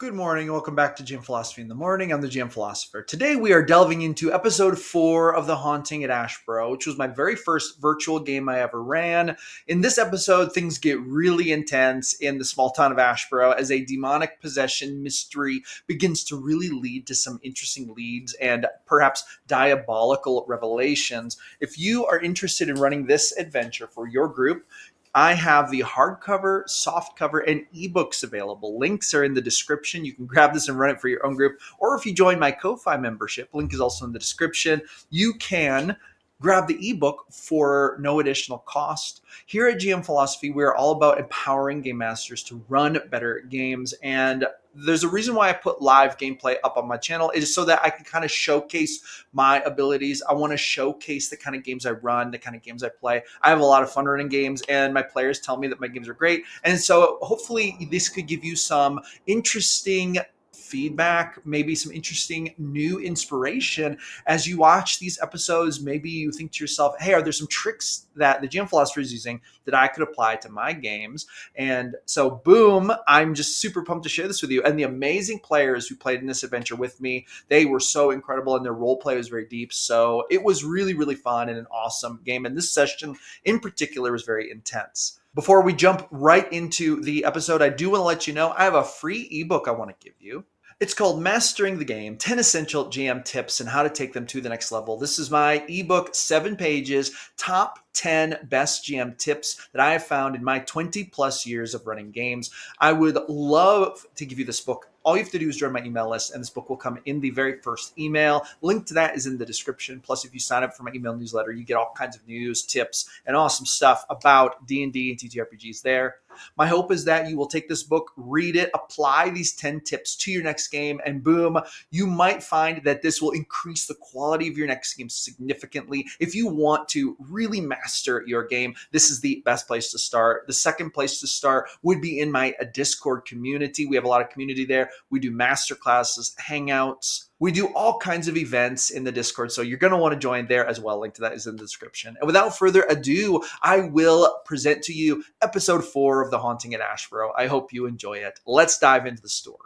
Good morning. Welcome back to GM Philosophy in the Morning. I'm the GM Philosopher. Today we are delving into episode 4 of the Haunting at Ashburrow, which was my very first virtual game I ever ran. In this episode, things get really intense in the small town of Ashburrow as a demonic possession mystery begins to really lead to some interesting leads and perhaps diabolical revelations. If you are interested in running this adventure for your group, I have the hardcover, softcover, and ebooks available. Links are in the description. You can grab this and run it for your own group. Or if you join my Ko-Fi membership, link is also in the description, you can grab the ebook for no additional cost. Here at GM Philosophy, we're all about empowering game masters to run better games. And there's a reason why I put live gameplay up on my channel. It is so that I can kind of showcase my abilities. I want to showcase the kind of games I run, the kind of games I play. I have a lot of fun running games, and my players tell me that my games are great. And so hopefully this could give you some interesting feedback, maybe some interesting new inspiration as you watch these episodes. Maybe you think to yourself, hey, are there some tricks that the GM Philosopher is using that I could apply to my games? And so, boom, I'm just super pumped to share this with you. And the amazing players who played in this adventure with me, they were so incredible, and their role play was very deep. So it was really, really fun and an awesome game. And this session in particular was very intense. Before we jump right into the episode, I do want to let you know I have a free ebook I want to give you. It's called Mastering the Game, 10 Essential GM Tips and How to Take Them to the Next Level. This is my ebook, 7 pages, top 10 best GM tips that I have found in my 20 plus years of running games. I would love to give you this book. All you have to do is join my email list, and this book will come in the very first email. Link to that is in the description. Plus, if you sign up for my email newsletter, you get all kinds of news, tips, and awesome stuff about D&D and TTRPGs there. My hope is that you will take this book, read it, apply these 10 tips to your next game, and boom, you might find that this will increase the quality of your next game significantly. If you want to really master your game, this is the best place to start. The second place to start would be in my Discord community. We have a lot of community there. We do master classes, hangouts. We do all kinds of events in the Discord, so you're going to want to join there as well. Link to that is in the description. And without further ado, I will present to you episode 4 of The Haunting at Ashburrow. I hope you enjoy it. Let's dive into the story.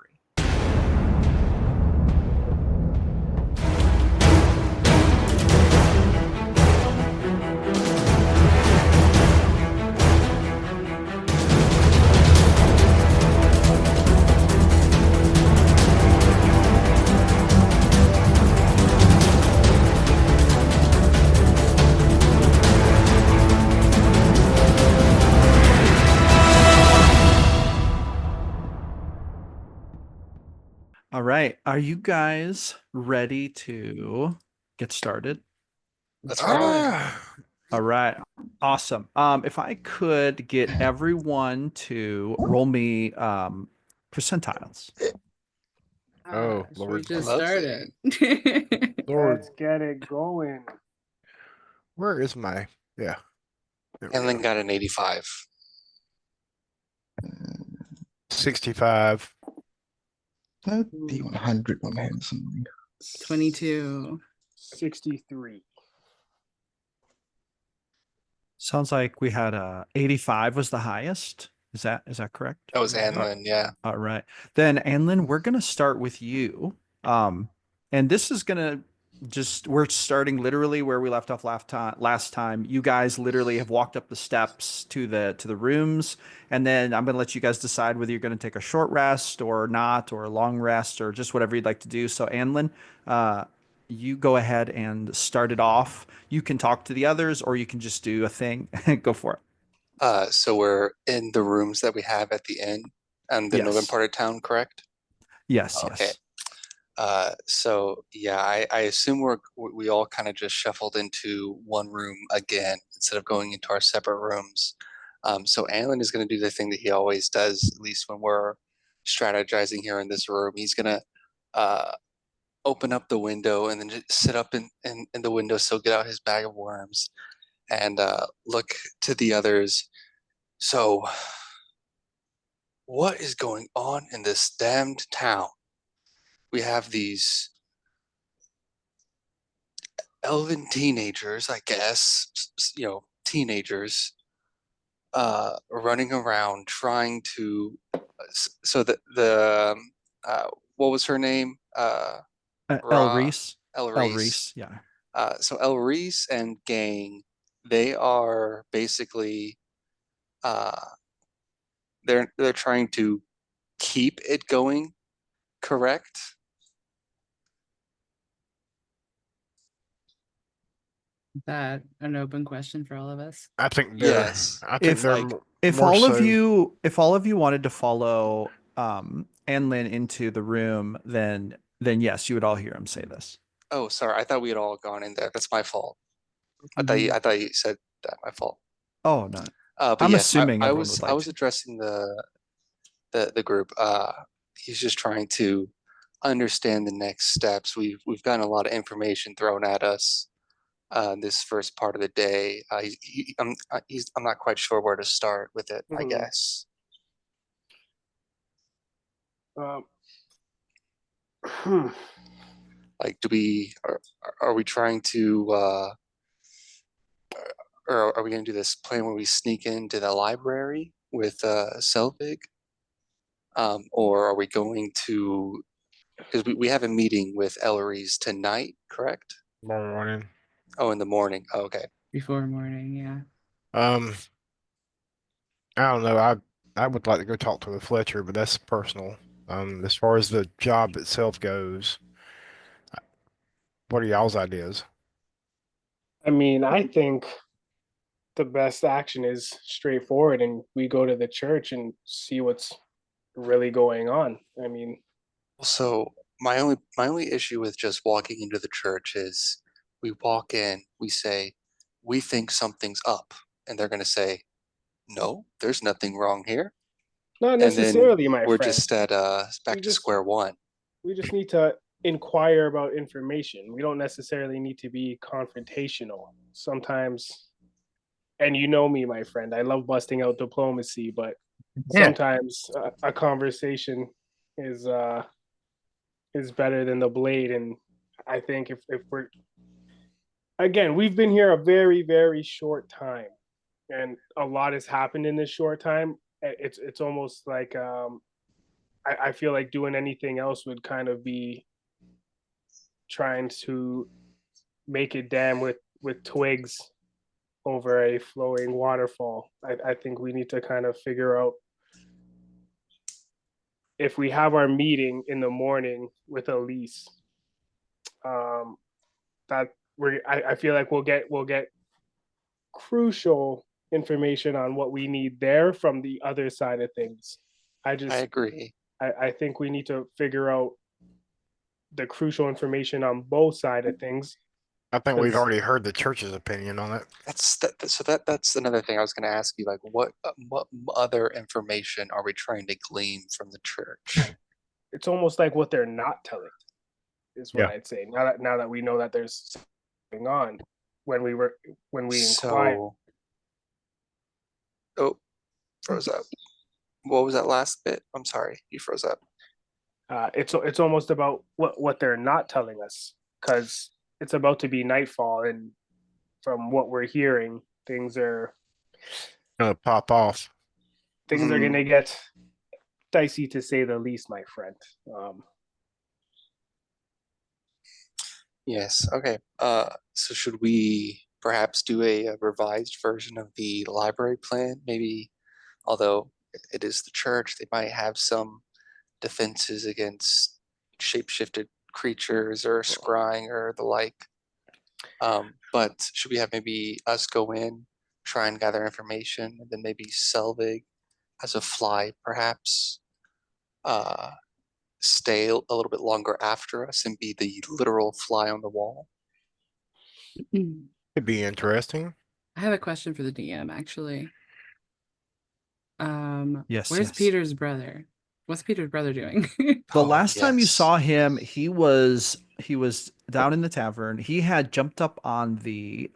All right. Are you guys ready to get started? That's right. All right. Awesome. If I could get everyone to roll me percentiles. Oh, We Lord. just Love started. Lord, Let's get it going. where is my? Yeah. There we And then go. got an 85. 65. That'd be 100 on my hand something. 22. 63. Sounds like we had 85 was the highest. Is that correct? That was Anlin, yeah. All right. Then Anlin, we're gonna start with you. And this is gonna we're starting literally where we left off last time. You guys literally have walked up the steps to the rooms, and then I'm gonna let you guys decide whether you're gonna take a short rest or not, or a long rest, or just whatever you'd like to do. So Anlin, you go ahead and start it off. You can talk to the others, or you can just do a thing. Go for it. So we're in the rooms that we have at the inn and the northern Yes. part of town, correct? Yes, Okay. yes. So yeah, I assume we all kind of just shuffled into one room again instead of going into our separate rooms. So Alan is going to do the thing that he always does, at least when we're strategizing here in this room. He's going to open up the window and then just sit up in the windowsill, get out his bag of worms, and look to the others. So, what is going on in this damned town? We have these elven teenagers, I guess, teenagers, running around trying to. So the what was her name? El Reese. El El Reese. Reese, yeah. So El Reese and gang, they are basically they're trying to keep it going, correct? Is that an open question for all of us? I think Yes. I think If they're like if more all of so. you wanted to follow Anlin into the room, then yes, you would all hear him say this. oh sorry, I thought we had all gone in there. That's my fault. Mhm. I thought you said that, my fault. Oh no. But I'm yes, assuming everyone would I like was to. addressing the group. He's just trying to understand the next steps. We've gotten a lot of information thrown at us this first part of the day. I'm not quite sure where to start with it, I Mhm. guess. Hmm. Like, are we trying to or are we going to do this plan where we sneak into the library with Selvig? Or are we going to, because we have a meeting with Ellery's tonight, correct? Tomorrow morning. Oh, in the morning. Oh, okay. Before morning, yeah. Um, I don't know. I would like to go talk to the Fletcher, but that's personal. As far as the job itself goes, what are y'all's ideas? I mean, I think the best action is straightforward, and we go to the church and see what's really going on. I mean, So my only issue with just walking into the church is we walk in, we say, we think something's up, and they're going to say, no, there's nothing wrong here, not and then necessarily, my we're friend. just at We back to just square one. we just need to inquire about information. We don't necessarily need to be confrontational. Sometimes, and you know me, my friend, I love busting out diplomacy, but Yeah. sometimes a conversation is better than the blade. And I think if we're again, we've been here a very, very short time, and a lot has happened in this short time. It's almost like I feel like doing anything else would kind of be trying to make a dam with twigs over a flowing waterfall. I think we need to kind of figure out if we have our meeting in the morning with Elise, um, that I feel like we'll get crucial information on what we need there from the other side of things. I I just agree. I think we need to figure out the crucial information on both side of things. I think we've 'Cause already heard the church's opinion on it. That's another thing I was going to ask you. Like, what other information are we trying to glean from the church? it's almost like what they're not telling is what Yeah. I'd say. Now that we know that there's something on when we inquire. So, oh, froze up. What was that last bit? I'm sorry, you froze up. It's almost about what they're not telling us because it's about to be nightfall, and from what we're hearing, Gonna pop off. things are Mhm. gonna get dicey to say the least, my friend. Yes. Okay. So should we perhaps do a revised version of the library plan? Maybe, although it is the church, they might have some defenses against shapeshifted creatures or scrying or the like. But should we have maybe us go in, try and gather information, and then maybe Selvig as a fly, perhaps, uh, stay a little bit longer after us and be the literal fly on the wall? Could be interesting. I have a question for the DM actually. Yes, Where's yes. Peter's brother? What's Peter's brother doing? The Oh, last time you yes. saw him, he was down in the tavern. He had jumped up on the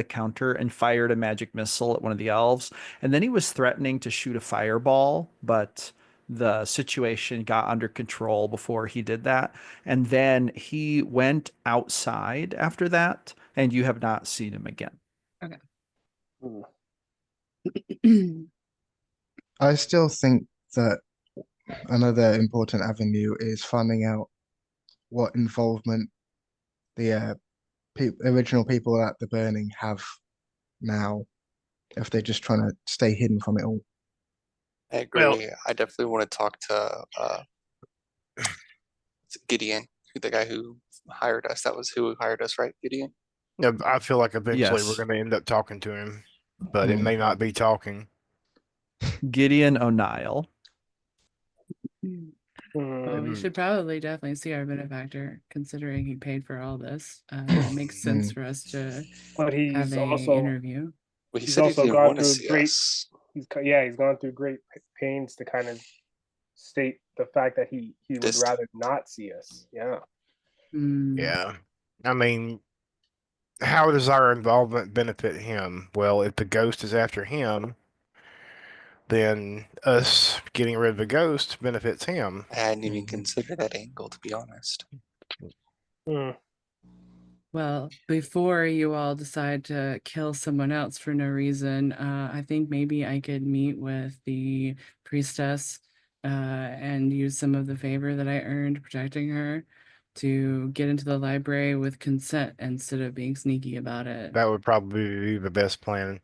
counter and fired a magic missile at one of the elves, and then he was threatening to shoot a fireball, but the situation got under control before he did that. And then he went outside after that, and you have not seen him again. Okay. Hmm. I still think that Another important avenue is finding out what involvement the original people at the burning have now, if they're just trying to stay hidden from it all. I Well- agree. I definitely want to talk to Gideon, the guy who hired us. That was who hired us, right? Gideon? Yeah, I feel like eventually we're Yes. going to end up talking to him, but it Mm. may not be talking. Gideon O'Neill. Well, we Mm. should probably definitely see our benefactor, considering he paid for all this. It makes sense for us to But have he's a also interview. Well, he he's said he also didn't gone want to through see great. us. He's gone through great pains to kind of state the fact that he would Dist- rather not see us. Yeah. Hmm. Yeah. I mean, how does our involvement benefit him? Well, if the ghost is after him, then us getting rid of the ghost benefits him. I hadn't even Mhm. considered that angle, to be honest. Hmm. Well, before you all decide to kill someone else for no reason, I think maybe I could meet with the priestess and use some of the favor that I earned protecting her to get into the library with consent instead of being sneaky about it. That would probably be the best plan.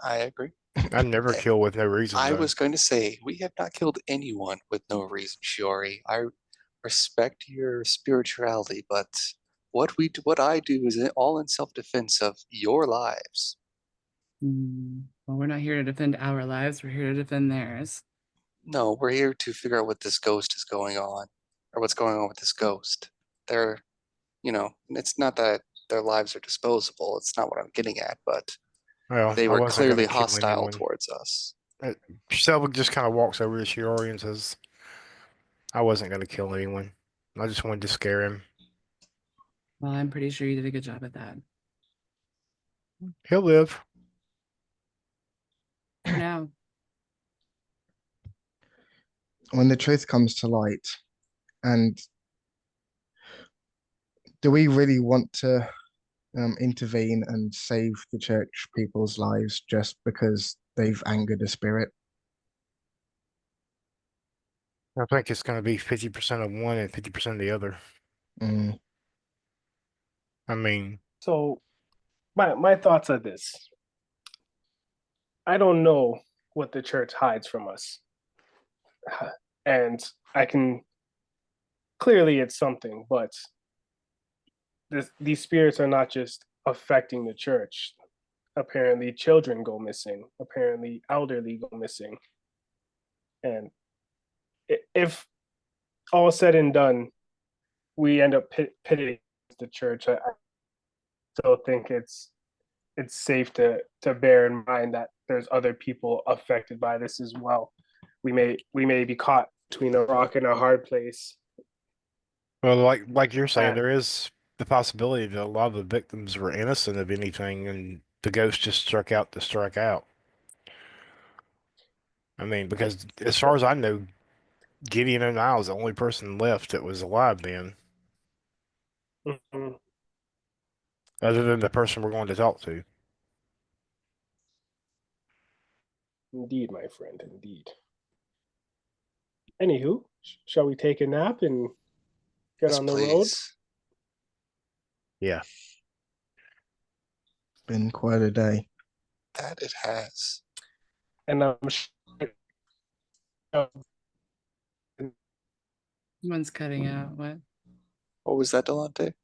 I agree. I never Eh, kill with no reason, I though. was going to say, we have not killed anyone with no reason, Shiori. I respect your spirituality, but what I do is all in self-defense of your lives. Well, we're not here to defend our lives, we're here to defend theirs. No, we're here to figure out what this ghost is going on, or what's going on with this ghost. They're, it's not that their lives are disposable. It's not what I'm getting at, but Well, they I were wasn't going clearly to kill hostile anyone. towards us. Selva just kind of walks over to Shiori and says, I wasn't going to kill anyone. I just wanted to scare him. Well, I'm pretty sure you did a good job at that. He'll live. For now. When the truth comes to light, and do we really want to intervene and save the church people's lives just because they've angered a spirit? I think it's going to be 50% of one and 50% of the other. Mm. I mean, So my thoughts are this. I don't know what the church hides from us. And I can clearly it's something, but these spirits are not just affecting the church. Apparently, children go missing. Apparently, elderly go missing. And if all said and done, we end up pitting the church, I still think it's safe to bear in mind that there's other people affected by this as well. We may be caught between a rock and a hard place. well, like you're saying, Uh, there is the possibility that a lot of the victims were innocent of anything, and the ghost just struck out to strike out. I mean, because as far as I know, Gideon O'Neill is the only person left that was alive then, Mhm. other than the person we're going to talk to. Indeed, my friend, indeed. Anywho, shall we take a nap and get Yes, on the road? please. Yeah. Been quite a day. That it has. And I'm sure One's cutting out. What? What was that, Delante?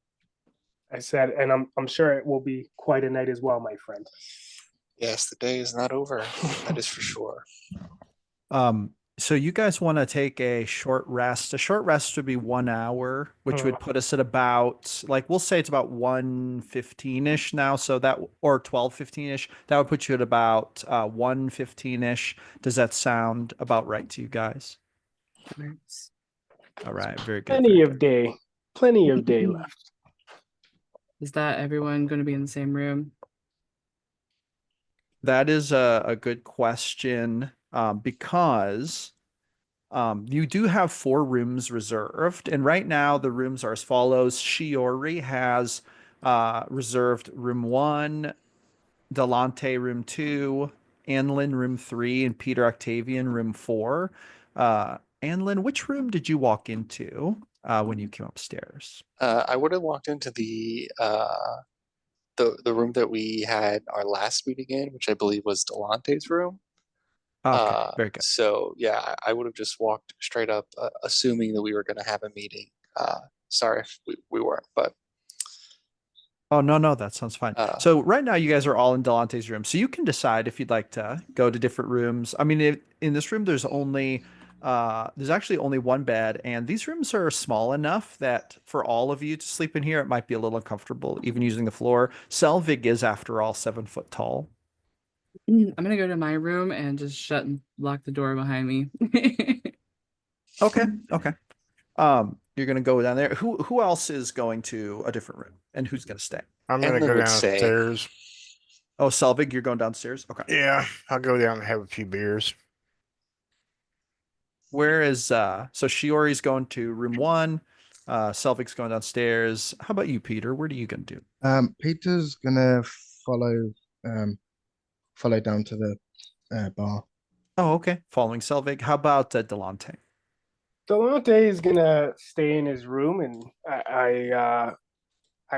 I said, and I'm sure it will be quite a night as well, my friend. Yes, the day is not over. That is for sure. So you guys want to take a short rest. A short rest would be 1 hour, which would put us at about, like, we'll say it's about 1:15-ish now. So that, or 12:15-ish, that would put you at about 1:15-ish. Does that sound about right to you guys? Works. All right, very good. Plenty very of good. day, plenty of day left. Is that everyone going to be in the same room? That is a good question, because you do have 4 rooms reserved, and right now the rooms are as follows. Shiori has reserved room 1, Delante room 2, Anlin room 3, and Peter Octavian room 4. Anlin, which room did you walk into when you came upstairs? I would have walked into the room that we had our last meeting in, which I believe was Delante's room. Okay, very good. So yeah, I would have just walked straight up, assuming that we were going to have a meeting. Sorry if we weren't, but Oh, no, that sounds fine. uh, So right now you guys are all in Delante's room. So you can decide if you'd like to go to different rooms. I mean, in this room there's actually only one bed, and these rooms are small enough that for all of you to sleep in here, it might be a little uncomfortable, even using the floor. Selvig is, after all, 7 foot tall. I'm gonna go to my room and just shut and lock the door behind me. Okay, okay. You're gonna go down there. Who else is going to a different room, and who's gonna stay? I'm gonna Anlin go would say, downstairs. Oh, Selvig, you're going downstairs. Okay. Yeah, I'll go down and have a few beers. Where is so Shiori's going to room 1, Selvig's going downstairs. How about you, Peter? What are you gonna do? Peter's gonna follow um follow down to the bar. Oh, okay. Following Selvig. How about Delante? Delante is gonna stay in his room, and I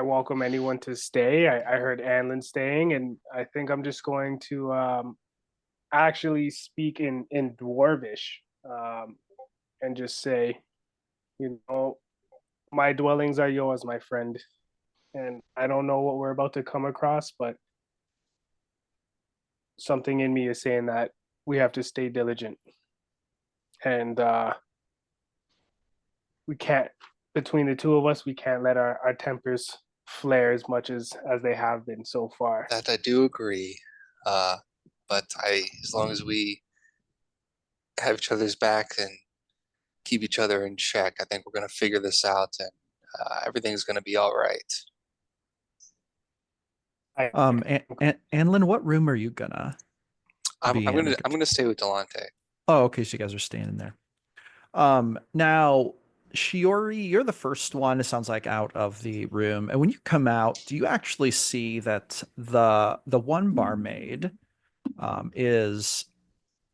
welcome anyone to stay. I heard Anlin staying, and I think I'm just going to actually speak in Dwarvish, and just say, you know, my dwellings are yours, my friend. And I don't know what we're about to come across, but something in me is saying that we have to stay diligent, and we can't. Between the two of us, we can't let our tempers flare as much as they have been so far. that I do agree. But as long as we have each other's back and keep each other in check, I think we're going to figure this out, and everything's going to be all right. I, Anlin, what room are you gonna be in? I'm gonna stay with Delante. Oh, okay. So you guys are staying in there. Now, Shiori, you're the first one, it sounds like, out of the room. And when you come out, do you actually see that the one barmaid is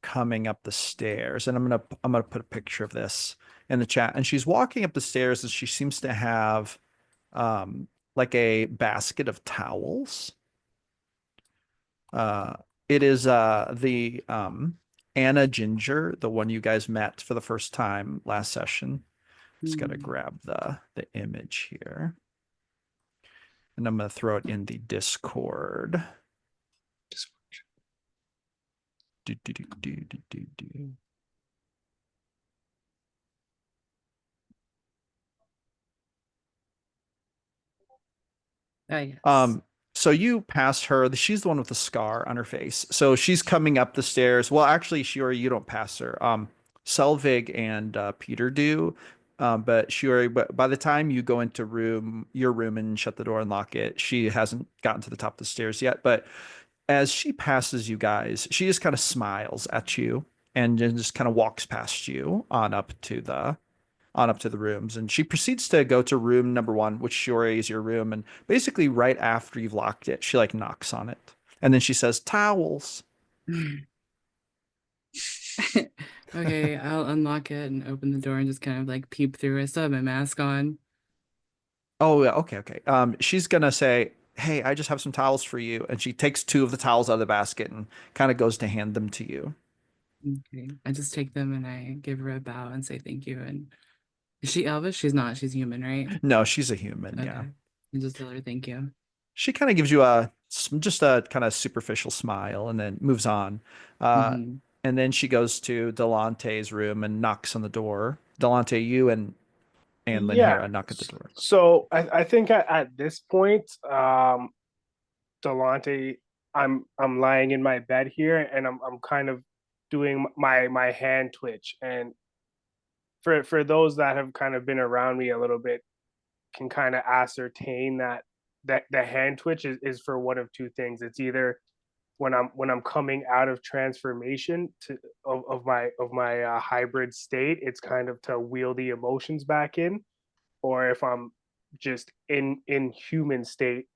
coming up the stairs? And I'm gonna put a picture of this in the chat. And she's walking up the stairs, and she seems to have like a basket of towels. It is the Anna Ginger, the one you guys met for the first time last session. Just gotta grab the image here. And I'm gonna throw it in the Discord. Just Do, do, do, do, do, do, do. Oh yes. So you passed her. She's the one with the scar on her face. So she's coming up the stairs. Well, actually, Shiori, you don't pass her. Selvig and Peter do. But Shiori, but by the time you go into your room and shut the door and lock it, she hasn't gotten to the top of the stairs yet. But as she passes you guys, she just kind of smiles at you and then just kind of walks past you on up to the rooms. And she proceeds to go to room number 1, which Shiori is your room. And basically, right after you've locked it, she like knocks on it. And then she says, "Towels." Okay, I'll unlock it and open the door and just kind of like peep through. I still have my mask on. Oh, yeah. Okay. Okay. She's going to say, "Hey, I just have some towels for you." And she takes 2 of the towels out of the basket and kind of goes to hand them to you. Okay, I just take them and I give her a bow and say thank you. And is she Elvish? She's not. She's human, right? No, she's a human. Okay. Yeah. And just tell her thank you. She kind of gives you just a kind of superficial smile and then moves on. Mhm. And then she goes to Delante's room and knocks on the door. Delante, you and Lynn yeah. here knock at the door. So I think at this point, Delante, I'm lying in my bed here, and I'm kind of doing my hand twitch, and for those that have kind of been around me a little bit, can kind of ascertain that the hand twitch is for one of two things. It's either when I'm coming out of transformation of my hybrid state, it's kind of to wheel the emotions back in, or if I'm just in human state,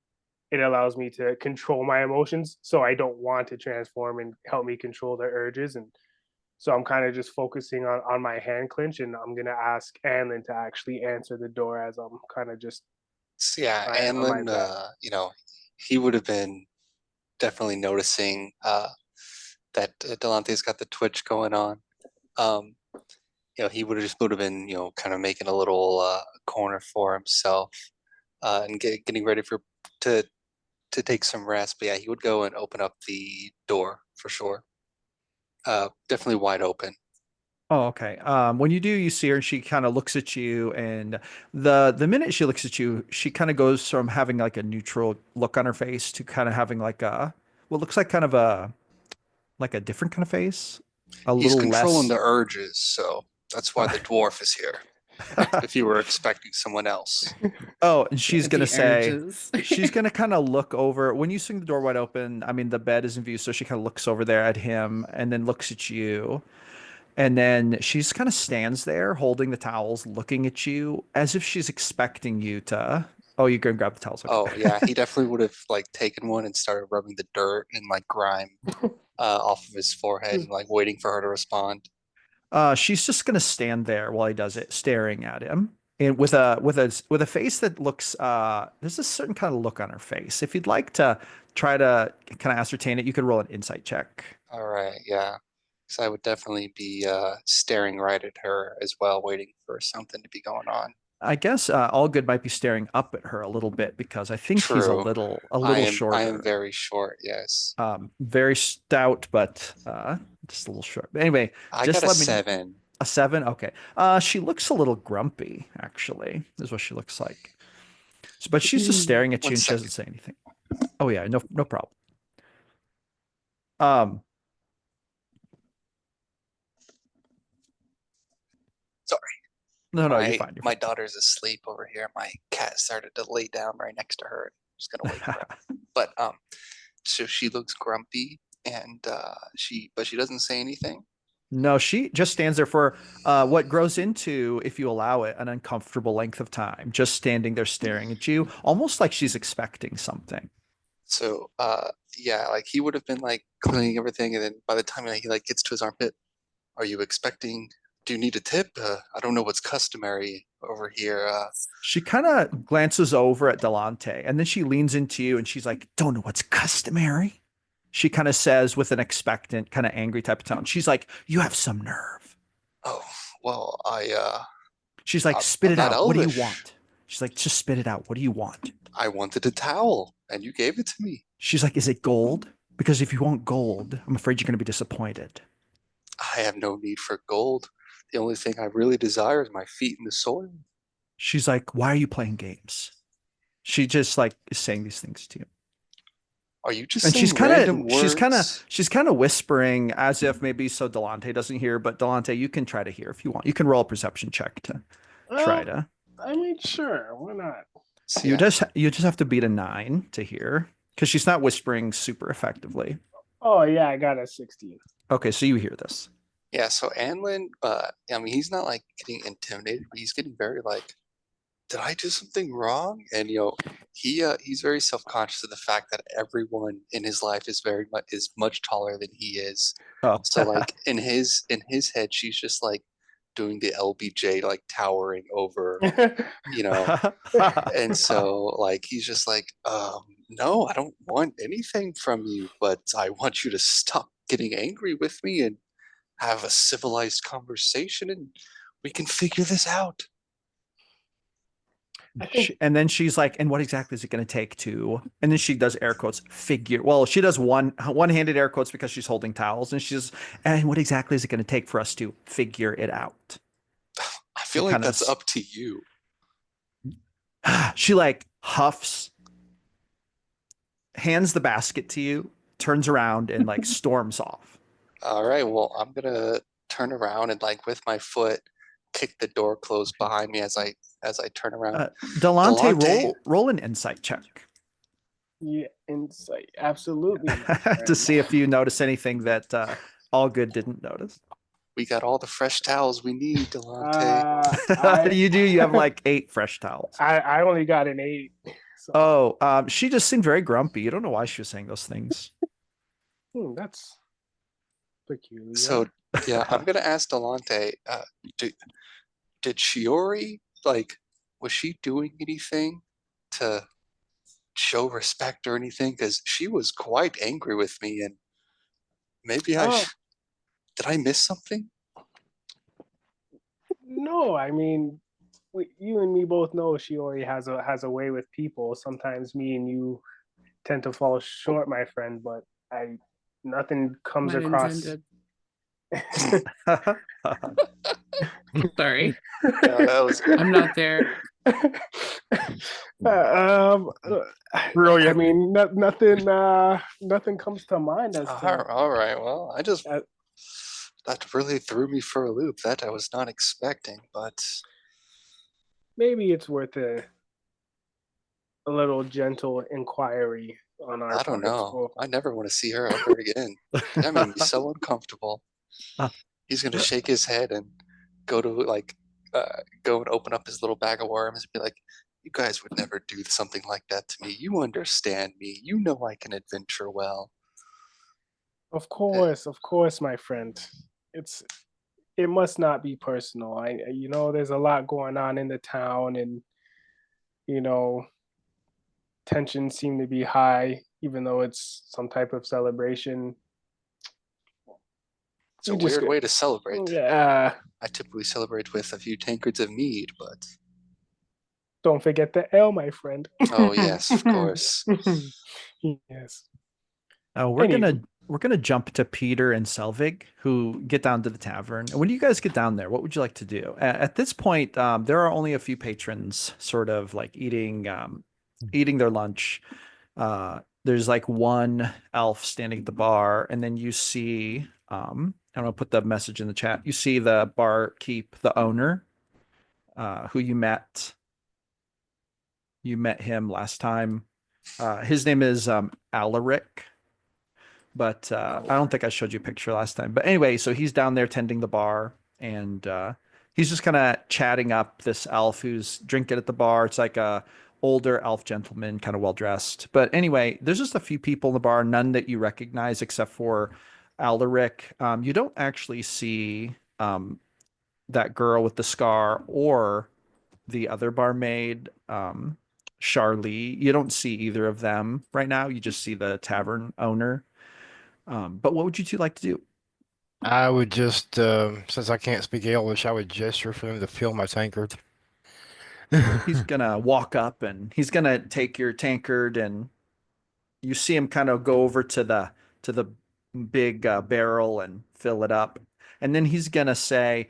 it allows me to control my emotions, so I don't want to transform and help me control the urges. And So I'm kind of just focusing on my hand clench, and I'm gonna ask Anlin to actually answer the door as I'm kind of just So yeah, on my Anlin, back. he would have been definitely noticing that Delante's got the twitch going on. Um, he would have been, kind of making a little corner for himself and getting ready to to take some rest. But yeah, he would go and open up the door for sure. Definitely wide open. Oh, okay. When you do, you see her and she kind of looks at you, and the minute she looks at you, she kind of goes from having like a neutral look on her face to kind of having like a what looks like kind of a different kind of face, a He's little controlling less. the urges, so that's why the dwarf is here. If you were expecting someone else. Oh, and she's gonna The say, urges. she's gonna kind of look over when you swing the door wide open. I mean, the bed is in view, so she kind of looks over there at him and then looks at you. And then she's kind of stands there holding the towels, looking at you as if she's expecting you to. Oh, you go and grab the towels. Okay. Oh yeah, he definitely would have like taken one and started rubbing the dirt and like grime off of his forehead and like waiting for her to respond. She's just gonna stand there while he does it, staring at him, and with a face that looks. There's a certain kind of look on her face. If you'd like to try to kind of ascertain it, you could roll an insight check. All right, yeah. So I would definitely be staring right at her as well, waiting for something to be going on. I guess Allgood might be staring up at her a little bit because I think he's a True. little I am shorter. very short, yes. Very stout, but just a little short. But anyway, I just got a let me 7. a 7. Okay. She looks a little grumpy, actually, is what she looks like. But she's just staring at you One and she doesn't second. say anything. Oh yeah, no problem. Um, Sorry. no, you're My fine. You're my fine. daughter's asleep over here. My cat started to lay down right next to her. I'm just gonna wake her up. But so she looks grumpy and she doesn't say anything. No, she just stands there for what grows into, if you allow it, an uncomfortable length of time, just standing there staring at you, almost like she's expecting something. So yeah, like he would have been like cleaning everything, and then by the time he like gets to his armpit, are you expecting? Do you need a tip? I don't know what's customary over here. She kind of glances over at Delante and then she leans into you and she's like, don't know what's customary. She kind of says with an expectant, kind of angry type of tone. She's like, you have some nerve. Oh, well, She's like, spit I'm it not out. What do you Elvish. want? She's like, just spit it out. What do you want? I wanted a towel, and you gave it to me. She's like, is it gold? Because if you want gold, I'm afraid you're going to be disappointed. I have no need for gold. The only thing I really desire is my feet in the soil. She's like, why are you playing games? She just like is saying these things to you. Are you just And saying random words? she's kind of whispering as if maybe so Delante doesn't hear, but Delante, you can try to hear if you want. You can roll a perception check to try Well, to. I mean, sure, why not? So, You yeah. just have to beat a 9 to hear because she's not whispering super effectively. Oh yeah, I got a 16. Okay, so you hear this. Yeah, so Anlin, I mean, he's not like getting intimidated, but he's getting very like, did I do something wrong? And he's very self-conscious of the fact that everyone in his life is much taller than he is. Oh. So like in his head, she's just like doing the LBJ, like towering over, and so like he's just like, no, I don't want anything from you, but I want you to stop getting angry with me and have a civilized conversation, and we can figure this out. I think And then she's like, and what exactly is it going to take to, and then she does air quotes, figure. Well, she does one-handed air quotes because she's holding towels and and what exactly is it going to take for us to figure it out? I feel like that's up to you. She like huffs, hands the basket to you, turns around and like storms off. All right, well, I'm gonna turn around and like with my foot kick the door closed behind me as I turn around. Delante, Delante. roll an insight check. yeah, insight, absolutely. To see if you notice anything that Allgood didn't notice. We got all the fresh towels we need, Delante. You do. You have like 8 fresh towels. I only got an 8. So. Oh, she just seemed very grumpy. You don't know why she was saying those things. That's peculiar. So yeah, I'm gonna ask Delante. Did Shiori, like, was she doing anything to show respect or anything? Because she was quite angry with me, and maybe Oh, did I miss something? no, I mean, you and me both know Shiori has a way with people. Sometimes me and you tend to fall short, my friend, but I nothing comes Pun across. intended. Sorry, That was I'm not there. um, I Brilliant. mean, nothing comes to mind as to. all right. Well, that really threw me for a loop. That I was not expecting, but Maybe it's worth a little gentle inquiry on our I don't part. know. Well, I never want to see her ever again. That made me so uncomfortable. He's gonna shake his head and go to go and open up his little bag of worms and be like, "You guys would never do something like that to me. You understand me. You know I can adventure well." of course, my friend. It's it must not be personal. There's a lot going on in the town, and you know, tensions seem to be high, even though it's some type of celebration. It's a You just, weird way to celebrate. yeah. I typically celebrate with a few tankards of mead, but Don't forget the L, my friend. oh yes, of course. Yes. We're Anyway, gonna jump to Peter and Selvig, who get down to the tavern. And when you guys get down there, what would you like to do? At this point, there are only a few patrons, sort of like eating their lunch. There's like one elf standing at the bar, and then you see, I'm gonna put the message in the chat. You see the barkeep, the owner, who you met. You met him last time. His name is Alaric. But I don't think I showed you a picture last time. But anyway, so he's down there tending the bar, and he's just kind of chatting up this elf who's drinking at the bar. It's like a older elf gentleman, kind of well dressed. But anyway, there's just a few people in the bar, none that you recognize except for Alaric. You don't actually see that girl with the scar or the other barmaid, Charlie. You don't see either of them right now. You just see the tavern owner. But what would you two like to do? I would just, since I can't speak English, I would gesture for them to fill my tankard. He's gonna walk up and he's gonna take your tankard, and you see him kind of go over to the big barrel and fill it up, and then he's gonna say,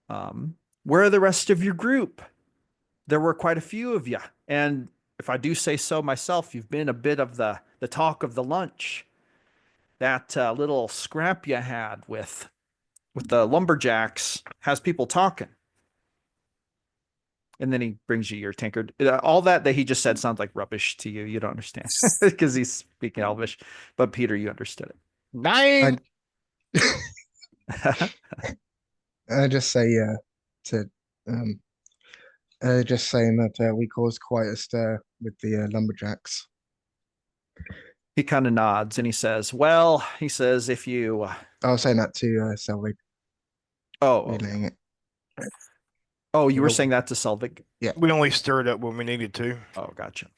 "Where are the rest of your group? There were quite a few of you, and if I do say so myself, you've been a bit of the talk of the lunch. That little scrap you had with the lumberjacks has people talking." And then he brings you your tankard. All that he just said sounds like rubbish to you. You don't understand because he's speaking Elvish. But Peter, you understood Nine. it. I just say to um just saying that we caused quite a stir with the lumberjacks. He kind of nods and he says, "Well," he says, "if you." I was saying that to Selvig, Oh, relaying it. oh, you were Well, saying that to Selvig. We only stirred up when we needed to. Oh, gotcha.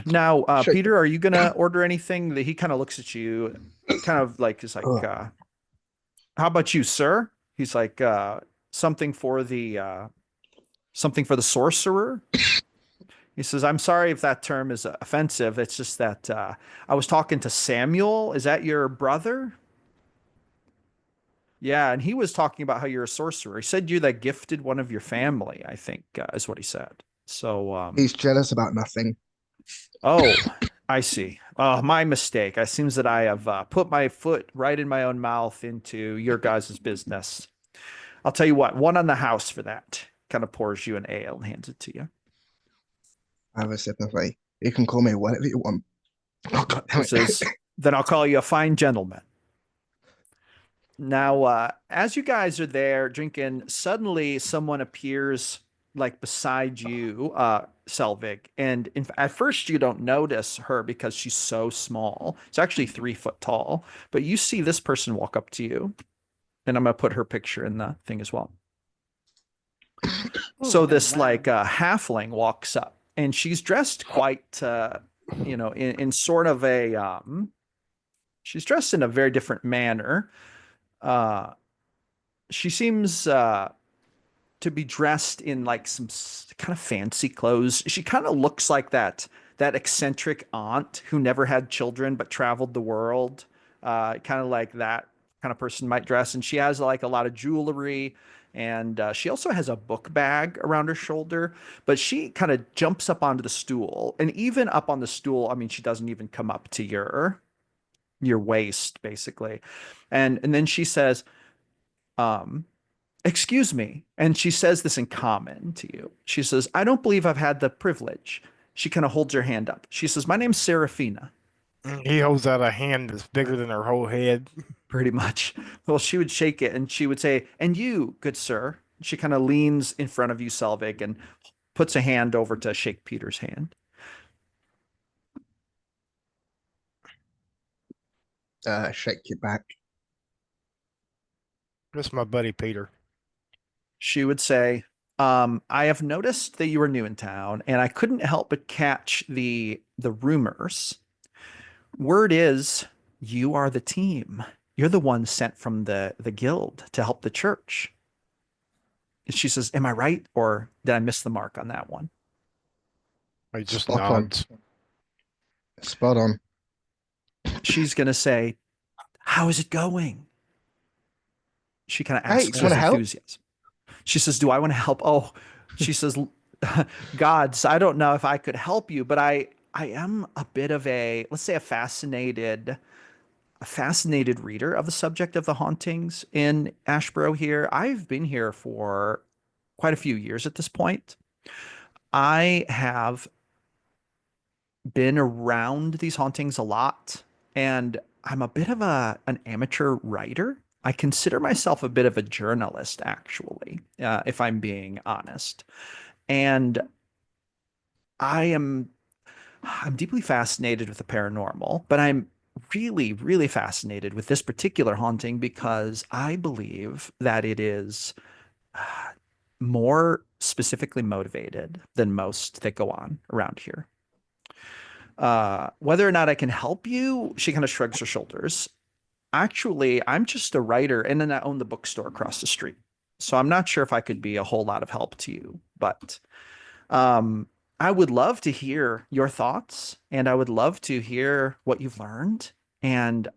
Now, Sure. Peter, are you gonna order anything? That he kind of looks at you, kind of like is like, Ugh. "How about you, sir?" He's like, "Something for the sorcerer." He says, "I'm sorry if that term is offensive. It's just that I was talking to Samuel. Is that your brother?" Yeah, and he was talking about how you're a sorcerer. He said you that gifted one of your family, I think, is what he said. So, He's jealous about nothing. oh, I see. Oh, my mistake. It seems that I have put my foot right in my own mouth into your guys' business. I'll tell you what, one on the house for that. Kind of pours you an ale and hands it to you. I have a sympathy. You can call me whatever you want. Oh, God damn He it. says, "Then I'll call you a fine gentleman." Now, as you guys are there drinking, suddenly someone appears like beside you, Selvig. And at first you don't notice her because she's so small. It's actually 3 foot tall. But you see this person walk up to you, and I'm gonna put her picture in the thing as well. So Oh, this wow. halfling walks up, and she's dressed quite, in sort of a she's dressed in a very different manner. Uh, she seems to be dressed in like some kind of fancy clothes. She kind of looks like that eccentric aunt who never had children but traveled the world. Kind of like that kind of person might dress. And she has like a lot of jewelry. And she also has a book bag around her shoulder, but she kind of jumps up onto the stool. And even up on the stool, I mean, she doesn't even come up to your waist, basically. And then she says, um, excuse me. And she says this in common to you. She says, I don't believe I've had the privilege. She kind of holds her hand up. She says, my name's Serafina. He holds out a hand that's bigger than her whole head. Pretty much. Well, she would shake it and she would say, and you, good sir. She kind of leans in front of you, Selvig, and puts a hand over to shake Peter's hand. Shake it back. That's my buddy Peter. She would say, I have noticed that you are new in town, and I couldn't help but catch the rumors. Word is you are the team. You're the one sent from the guild to help the church. And she says, am I right? Or did I miss the mark on that one? He just Spot on. nods. Spot on. She's going to say, how is it going? She kind of Hey, asks do you with want to help? enthusiasm. She says, do I want to help? Oh, she says, gods, I don't know if I could help you, but I am a bit of a, let's say, a fascinated reader of the subject of the hauntings in Ashborough here. I've been here for quite a few years at this point. I have been around these hauntings a lot, and I'm a bit of an amateur writer. I consider myself a bit of a journalist, actually, if I'm being honest. And I am I'm deeply fascinated with the paranormal, but I'm really, really fascinated with this particular haunting because I believe that it is more specifically motivated than most that go on around here. Whether or not I can help you, she kind of shrugs her shoulders. Actually, I'm just a writer, and then I own the bookstore across the street. So I'm not sure if I could be a whole lot of help to you, but um, I would love to hear your thoughts, and I would love to hear what you've learned. And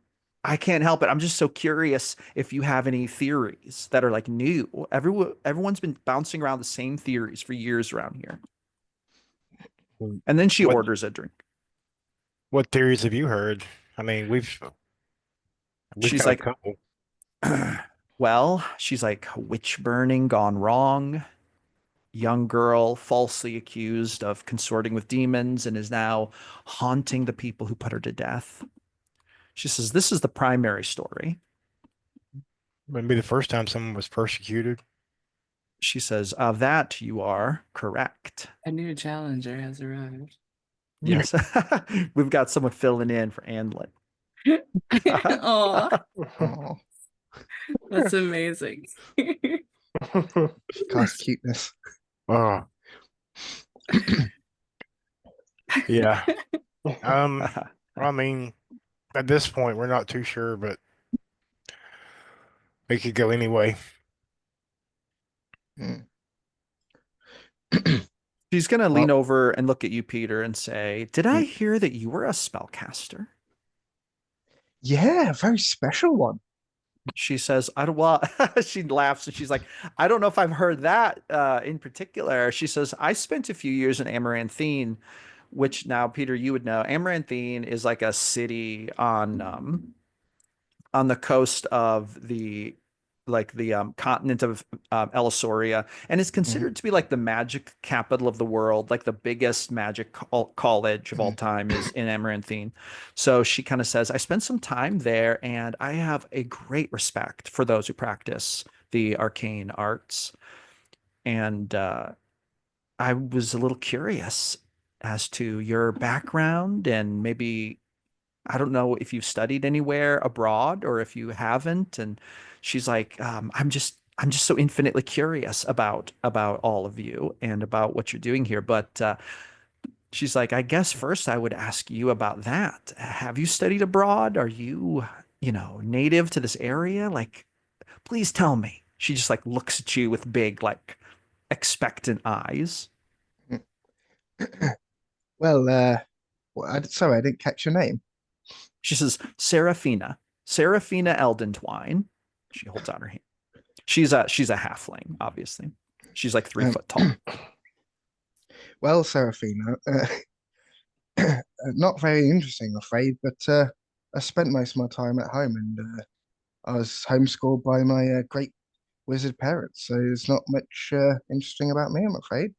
I can't help it. I'm just so curious if you have any theories that are like new. Everyone's been bouncing around the same theories for years around here. And then she What orders a drink. what theories have you heard? I mean, we've She's got a like, couple. well, she's like, witch burning gone wrong. Young girl falsely accused of consorting with demons and is now haunting the people who put her to death. She says, this is the primary story. Wouldn't be the first time someone was persecuted. She says, of that you are correct. A new challenger has arrived. Yes. We've got someone filling in for Anlin. Oh, Oh, that's amazing. cast cuteness. Oh, yeah. I mean, at this point, we're not too sure, but it could go anyway. Mm. She's going to Well- lean over and look at you, Peter, and say, did I hear that you were a spellcaster? Yeah, very special one. She says, I don't, well, she laughs and she's like, I don't know if I've heard that in particular. She says, I spent a few years in Amaranthine, which now, Peter, you would know. Amaranthine is like a city on the coast of the continent of Elissoria, and is considered to be like the magic capital of the world, like the biggest magic college of all time is in Amaranthine. So she kind of says, I spent some time there, and I have a great respect for those who practice the arcane arts. And I was a little curious as to your background and maybe I don't know if you've studied anywhere abroad or if you haven't. And she's like, I'm just so infinitely curious about all of you and about what you're doing here. But she's like, I guess first I would ask you about that. Have you studied abroad? Are you, native to this area? Like, please tell me. She just like looks at you with big, like, expectant eyes. Well, sorry, I didn't catch your name. She says, Serafina Eldentwine. She holds out her hand. She's a halfling, obviously. She's like 3 foot tall. Well, Serafina, not very interesting, I'm afraid, but I spent most of my time at home and I was homeschooled by my great wizard parents, so there's not much interesting about me, I'm afraid.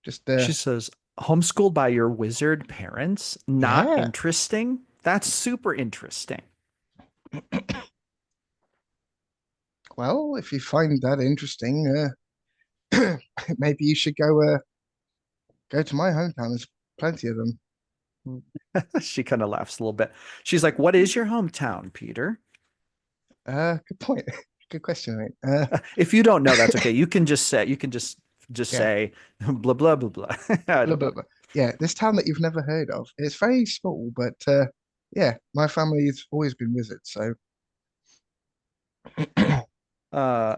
Just She says, homeschooled by your wizard parents? Not yeah. interesting? That's super interesting. Well, if you find that interesting, maybe you should go to my hometown. There's plenty of them. She kind of laughs a little bit. She's like, what is your hometown, Peter? Good point. Good question, mate. If you don't know, that's okay. You can just Yeah. say blah blah blah blah. I Blah, don't blah, know. blah. Yeah, this town that you've never heard of. It's very small, but yeah, my family's always been wizards, so Uh,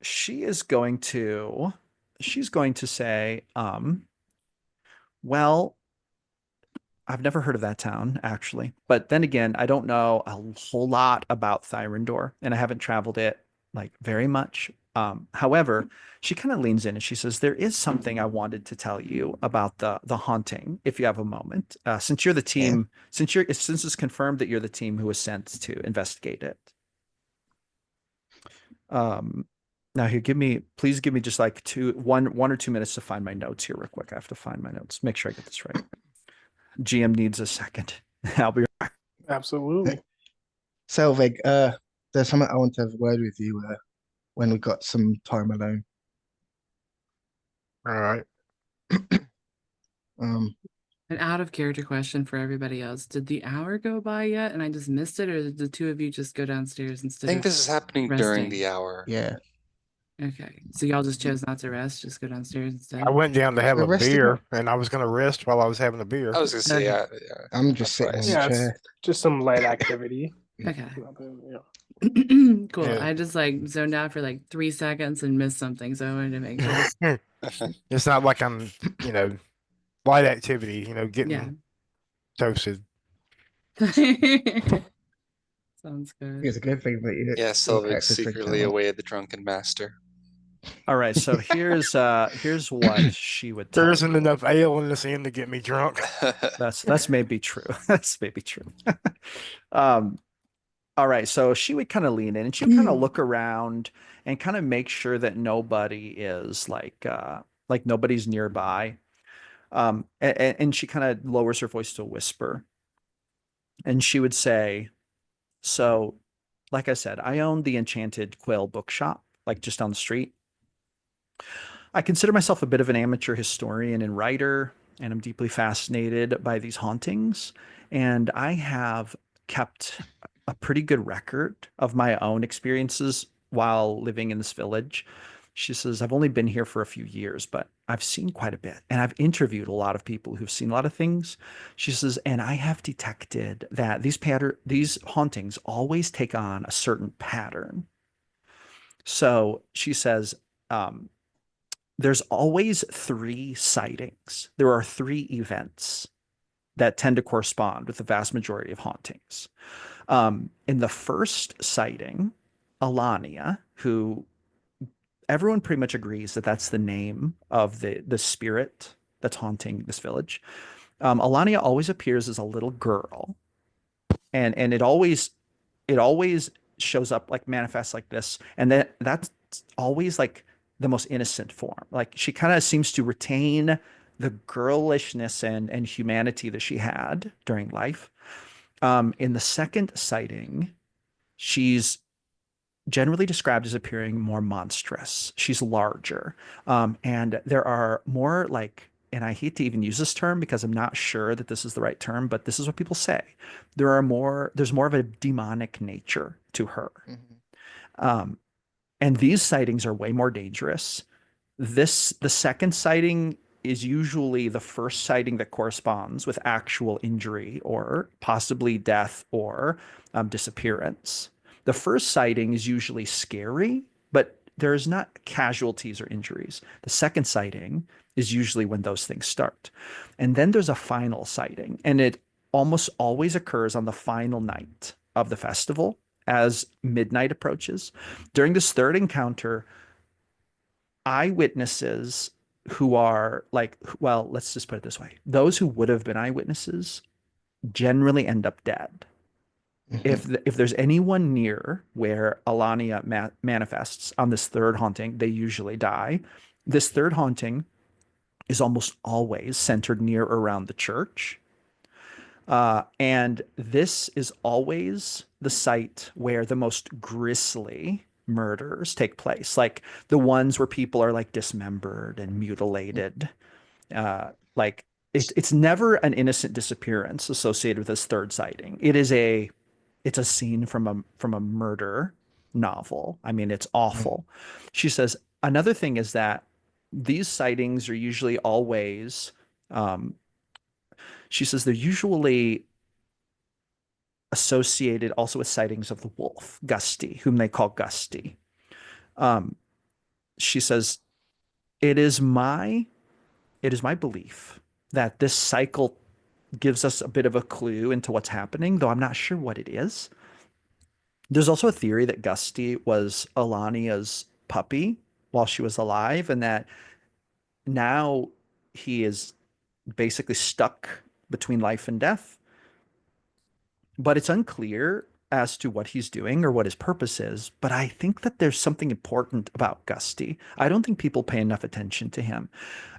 she is going to she's going to say, well, I've never heard of that town, actually. But then again, I don't know a whole lot about Thyrendor, and I haven't traveled it like very much. However, she kind of leans in and she says, "There is something I wanted to tell you about the haunting, if you have a moment. Since you're the yeah. team, since it's confirmed that you're the team who was sent to investigate it. Um, now here, please give me just like 1 or 2 minutes to find my notes here real quick. I have to find my notes. Make sure I get this right. GM needs a second. I'll be Absolutely. Selvig, there's something I want to have a word with you when we got some time alone. All right. Um, An out of character question for everybody else. Did the hour go by yet and I just missed it, or did the two of you just go downstairs I instead think of this is happening during resting? the hour. yeah, Okay. So y'all just chose not to rest, just go downstairs instead? I went down to have we're a resting beer, up. and I was going to rest while I was having a beer. I was gonna say, Okay. yeah, I'm just that's sitting why I in the Yeah, it's chair. just some light activity. Okay. Nothing, yeah. Cool. Yeah. I just like zoned out for like 3 seconds and missed something, so I wanted to make sure. It's not like I'm, light activity, Yeah. getting toasted. Sounds I think good. it's a good thing that Yeah, your Selvig characters drink secretly that much. away at the drunken master. All right, so here's what she would tell There isn't you. enough ale in this inn to get me drunk. That's maybe true. That's maybe true. Um, all right, so she would kind of lean in and she would kind of look around and kind of make sure that nobody is like nobody's nearby. And she kind of lowers her voice to a whisper, and she would say, "So, like I said, I own the Enchanted Quill bookshop, like just down the street. I consider myself a bit of an amateur historian and writer, and I'm deeply fascinated by these hauntings. And I have kept a pretty good record of my own experiences while living in this village." She says, I've only been here for a few years, but I've seen quite a bit. And I've interviewed a lot of people who've seen a lot of things. She says, and I have detected that these hauntings always take on a certain pattern. So she says, um, there's always 3 sightings. There are 3 events that tend to correspond with the vast majority of hauntings. In the first sighting, Alania, who everyone pretty much agrees that that's the name of the spirit that's haunting this village. Alania always appears as a little girl, and it always shows up like manifests like this, and that's always like the most innocent form. Like she kind of seems to retain the girlishness and humanity that she had during life. In the second sighting, she's generally described as appearing more monstrous. She's larger. And there are more like, and I hate to even use this term because I'm not sure that this is the right term, but this is what people say. There's more of a demonic nature to her. Mhm. Um, and these sightings are way more dangerous. The second sighting is usually the first sighting that corresponds with actual injury or possibly death or disappearance. The first sighting is usually scary, but there's not casualties or injuries. The second sighting is usually when those things start. And then there's a final sighting, and it almost always occurs on the final night of the festival as midnight approaches. During this third encounter, eyewitnesses who are like, well, let's just put it this way. Those who would have been eyewitnesses generally end up dead. Mhm. If there's anyone near where Alania manifests on this third haunting, they usually die. This third haunting is almost always centered near or around the church. And this is always the site where the most grisly murders take place, like the ones where people are like dismembered and mutilated. Like it's never an innocent disappearance associated with this third sighting. It's a scene from a murder novel. I mean, it's Mhm. awful. She says another thing is that these sightings are usually always um, she says they're usually associated also with sightings of the wolf, Gusty, whom they call Gusty. Um, she says, it is my it is my belief that this cycle gives us a bit of a clue into what's happening, though I'm not sure what it is. There's also a theory that Gusty was Alania's puppy while she was alive, and that now he is basically stuck between life and death, but it's unclear as to what he's doing or what his purpose is. But I think that there's something important about Gusty. I don't think people pay enough attention to him.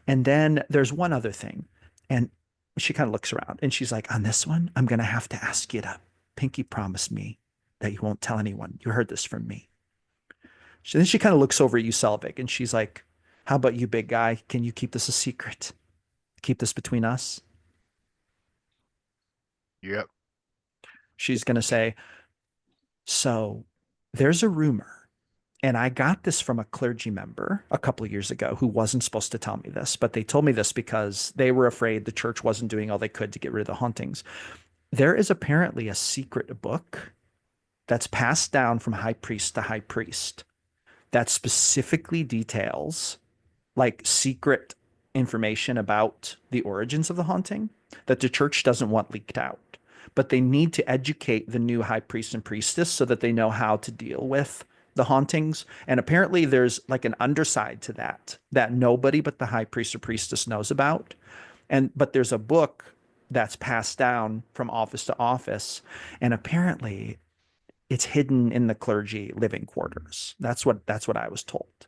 And then there's one other thing. And she kind of looks around and she's like, on this one, I'm going to have to ask you to pinky promise me that you won't tell anyone. You heard this from me. Then she kind of looks over at you, Selvig, and she's like, how about you, big guy? Can you keep this a secret? Keep this between us? Yep. She's going to say, so there's a rumor, and I got this from a clergy member a couple of years ago who wasn't supposed to tell me this, but they told me this because they were afraid the church wasn't doing all they could to get rid of the hauntings. There is apparently a secret book that's passed down from high priest to high priest that specifically details like secret information about the origins of the haunting that the church doesn't want leaked out. But they need to educate the new high priest and priestess so that they know how to deal with the hauntings. And apparently there's like an underside to that nobody but the high priest or priestess knows about. But there's a book that's passed down from office to office, and apparently it's hidden in the clergy living quarters. That's what I was told.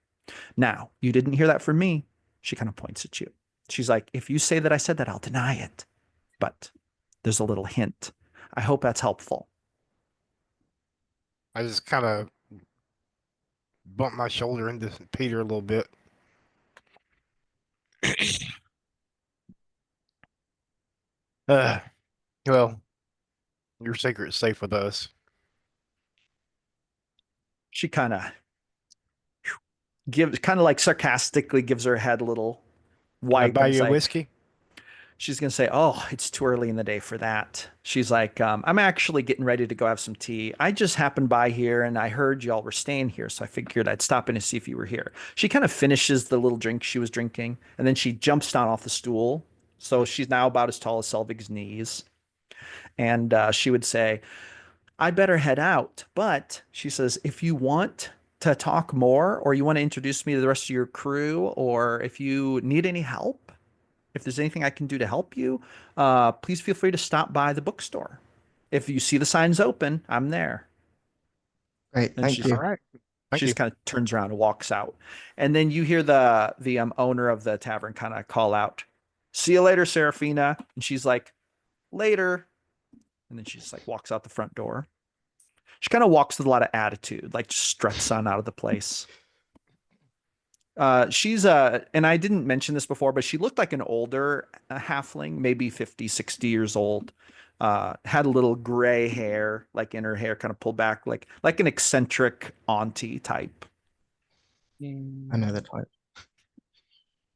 Now, you didn't hear that from me. She kind of points at you. She's like, if you say that I said that, I'll deny it. But there's a little hint. I hope that's helpful. I just kind of bumped my shoulder into Peter a little bit. Uh, well, your secret's safe with us. She kind of kind of like sarcastically gives her head a little Can I wipe buy and you a say, whiskey? she's going to say, oh, it's too early in the day for that. She's like, I'm actually getting ready to go have some tea. I just happened by here and I heard y'all were staying here. So I figured I'd stop in to see if you were here. She kind of finishes the little drink she was drinking and then she jumps down off the stool. So she's now about as tall as Selvig's knees. And she would say, I better head out. But she says, if you want to talk more or you want to introduce me to the rest of your crew, or if you need any help, if there's anything I can do to help you, please feel free to stop by the bookstore. If you see the signs open, I'm there. Great, And thank All you. right. she Thank you. just kind of turns around and walks out. And then you hear the owner of the tavern kind of call out, "See you later, Serafina." And she's like, "Later." And then she just like walks out the front door. She kind of walks with a lot of attitude, like just struts on out of the place. She's and I didn't mention this before, but she looked like an older halfling, maybe 50, 60 years old. Had a little gray hair, like in her hair, kind of pulled back, like an eccentric auntie type. I know the type.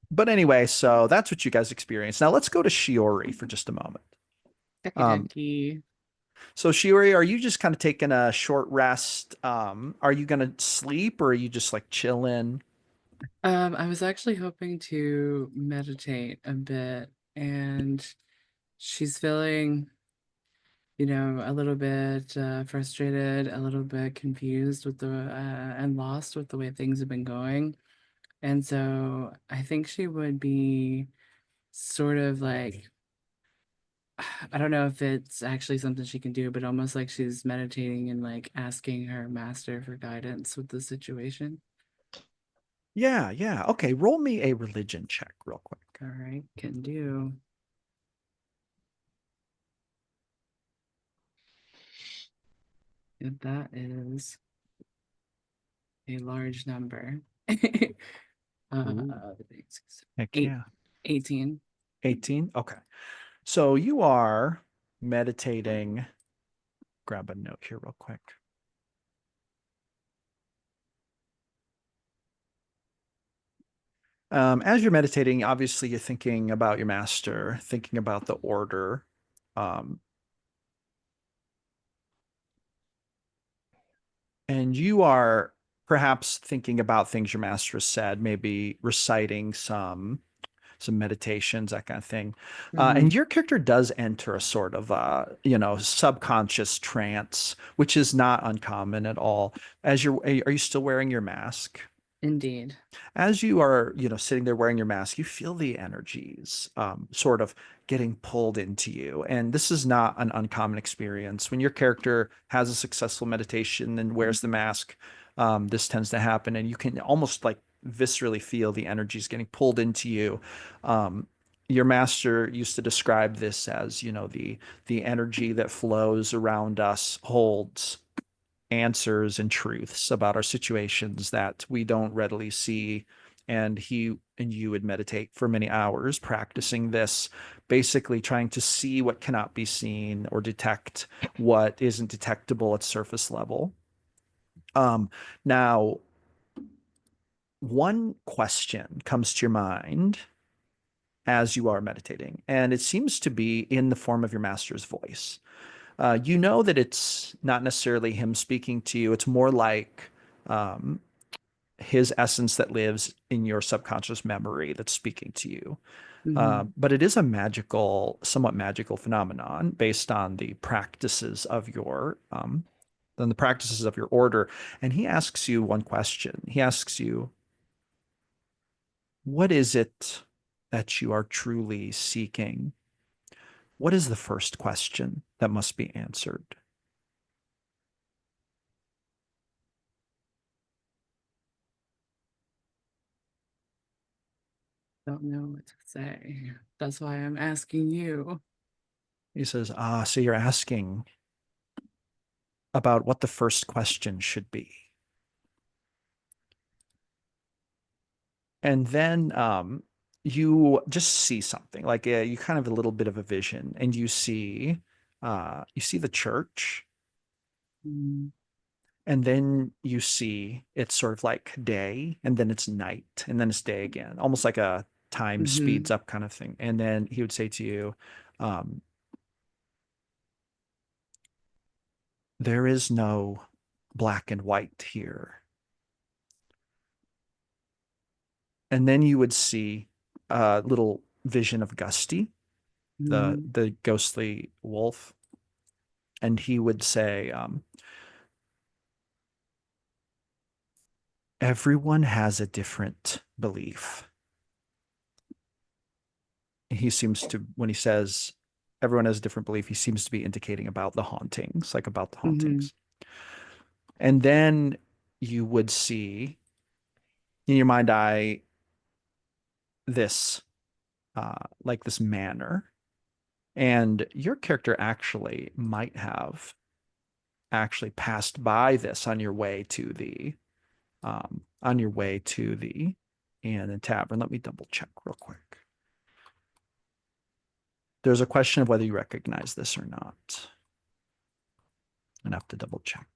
But anyway, so that's what you guys experienced. Now let's go to Shiori for just a moment. Ducky. So Shiori, are you just kind of taking a short rest? Are you gonna sleep or are you just like chilling? I was actually hoping to meditate a bit, and she's feeling, a little bit frustrated, a little bit confused with and lost with the way things have been going. And so I think she would be sort of like, I don't know if it's actually something she can do, but almost like she's meditating and like asking her master for guidance with the situation. Yeah, yeah. Okay, roll me a religion check real quick. All right, can do. And that is a large number. uh, Heck eight, yeah. 18. 18. Okay. So you are meditating. Grab a note here real quick. As you're meditating, obviously you're thinking about your master, thinking about the order. Um, and you are perhaps thinking about things your master has said, maybe reciting some meditations, that kind of thing. And your character does enter a sort of subconscious trance, which is not uncommon at all. Are you still wearing your mask? Indeed. As you are, sitting there wearing your mask, you feel the energies sort of getting pulled into you. And this is not an uncommon experience. When your character has a successful meditation and wears the mask, this tends to happen. And you can almost like viscerally feel the energies getting pulled into you. Your master used to describe this as, the energy that flows around us holds answers and truths about our situations that we don't readily see. And he and you would meditate for many hours practicing this, basically trying to see what cannot be seen or detect what isn't detectable at surface level. Now, one question comes to your mind as you are meditating, and it seems to be in the form of your master's voice. You know that it's not necessarily him speaking to you. It's more like um, his essence that lives in your subconscious memory that's speaking to you. But it is a somewhat magical phenomenon based on the practices of the practices of your order. And he asks you one question. He asks you, what is it that you are truly seeking? What is the first question that must be answered? Don't know what to say. That's why I'm asking you. He says, so you're asking about what the first question should be. And then you just see something like you kind of a little bit of a vision, and you see the church, Mm, and then you see it's sort of like day, and then it's night, and then it's day again, almost like a time speeds up kind of thing. And then he would say to you, um, there is no black and white here. And then you would see a little vision of Gusty, the ghostly wolf, and he would say, everyone has a different belief. He seems to, when he says everyone has a different belief, he seems to be indicating about the hauntings, like about the hauntings. And then you would see in your mind eye this, like this manor. And your character actually might have actually passed by this on your way to the Inn and Tavern. Let me double check real quick. There's a question of whether you recognize this or not. I have to double check.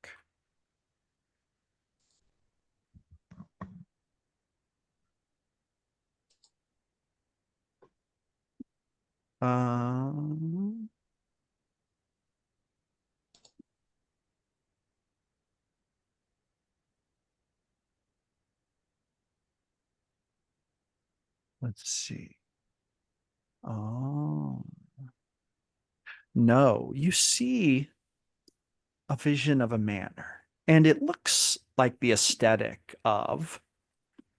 Let's see. Oh, no, you see a vision of a manor, and it looks like the aesthetic of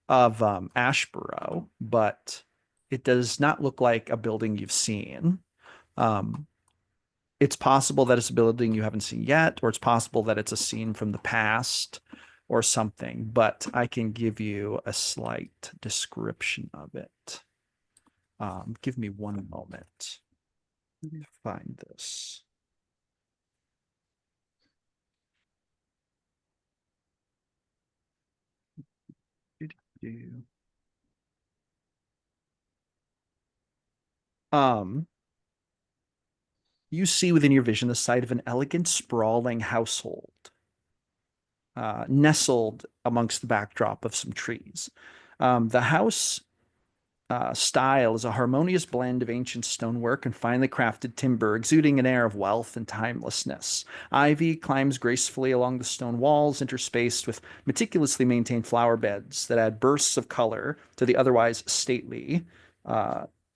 Ashburrow, but it does not look like a building you've seen. It's possible that it's a building you haven't seen yet, or it's possible that it's a scene from the past or something, but I can give you a slight description of it. Give me one moment to find this. You see within your vision the sight of an elegant, sprawling household, nestled amongst the backdrop of some trees. The house style is a harmonious blend of ancient stonework and finely crafted timber, exuding an air of wealth and timelessness. Ivy climbs gracefully along the stone walls, interspaced with meticulously maintained flower beds that add bursts of color to the otherwise stately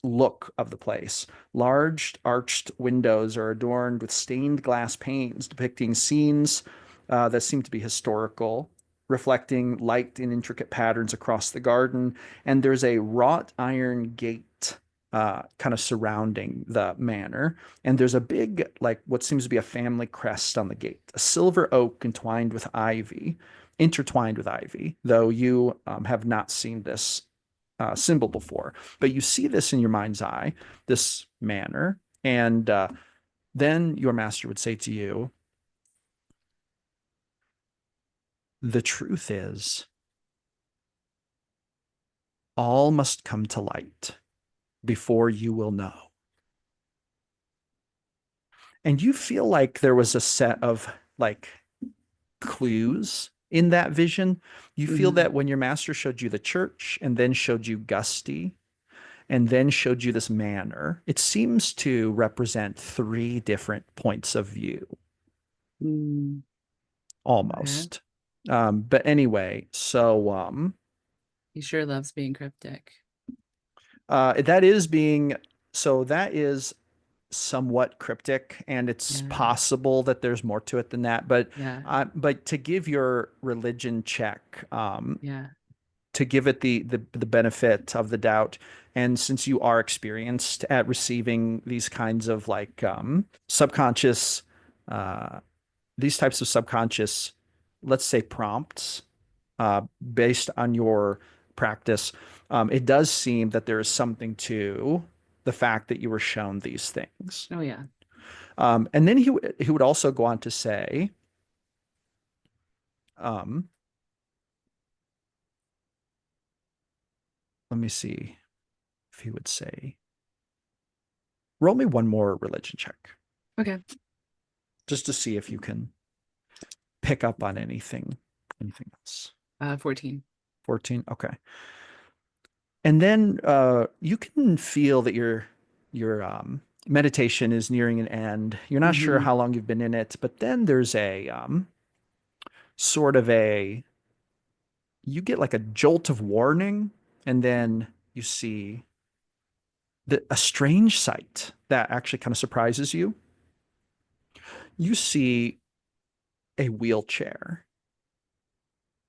look of the place. Large arched windows are adorned with stained glass panes depicting scenes that seem to be historical, reflecting light in intricate patterns across the garden. And there's a wrought iron gate kind of surrounding the manor. And there's a big, like what seems to be a family crest on the gate, a silver oak intertwined with ivy, though you have not seen this symbol before. But you see this in your mind's eye, this manor. And then your master would say to you, the truth is, all must come to light before you will know. And you feel like there was a set of like clues in that vision. You feel that when your master showed you the church and then showed you Gusty and then showed you this manor, it seems to represent 3 different points of view. Almost. But anyway, so he sure loves being cryptic. That is somewhat cryptic, and it's possible that there's more to it than that. But to give your religion check, to give it the benefit of the doubt, and since you are experienced at receiving these kinds of like subconscious, these types of subconscious, let's say prompts, based on your practice, it does seem that there is something to the fact that you were shown these things. Oh yeah. And then he would also go on to say, let me see if he would say, roll me one more religion check. Okay. Just to see if you can pick up on anything else. 14. 14. Okay. And then you can feel that your meditation is nearing an end. You're not sure how long you've been in it, but then there's a you get like a jolt of warning, and then you see a strange sight that actually kind of surprises you. You see a wheelchair.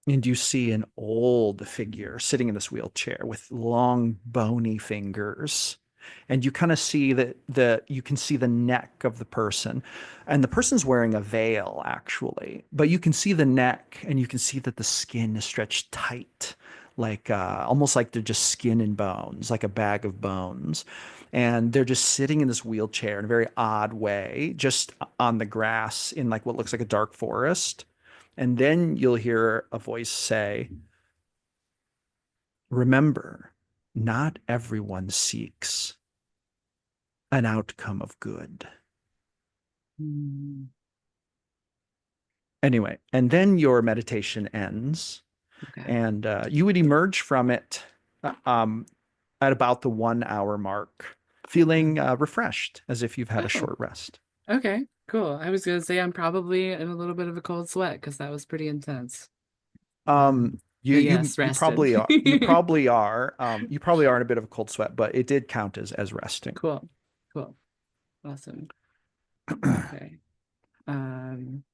And you see an old figure sitting in this wheelchair with long, bony fingers. And you kind of see you can see the neck of the person. And the person's wearing a veil, actually. But you can see the neck, and you can see that the skin is stretched tight, like almost like they're just skin and bones, like a bag of bones. And they're just sitting in this wheelchair in a very odd way, just on the grass in like what looks like a dark forest. And then you'll hear a voice say, "Remember, not everyone seeks an outcome of good." Mm, Anyway, and then your meditation ends, okay. and you would emerge from it at about the 1 hour mark, feeling refreshed, as if you've had a Oh, short rest. okay, cool. I was gonna say I'm probably in a little bit of a cold sweat because that was pretty intense. You But you yes, you rested. probably are. You probably are. You probably are in a bit of a cold sweat, but it did count as resting. Cool. Cool. Awesome. Okay.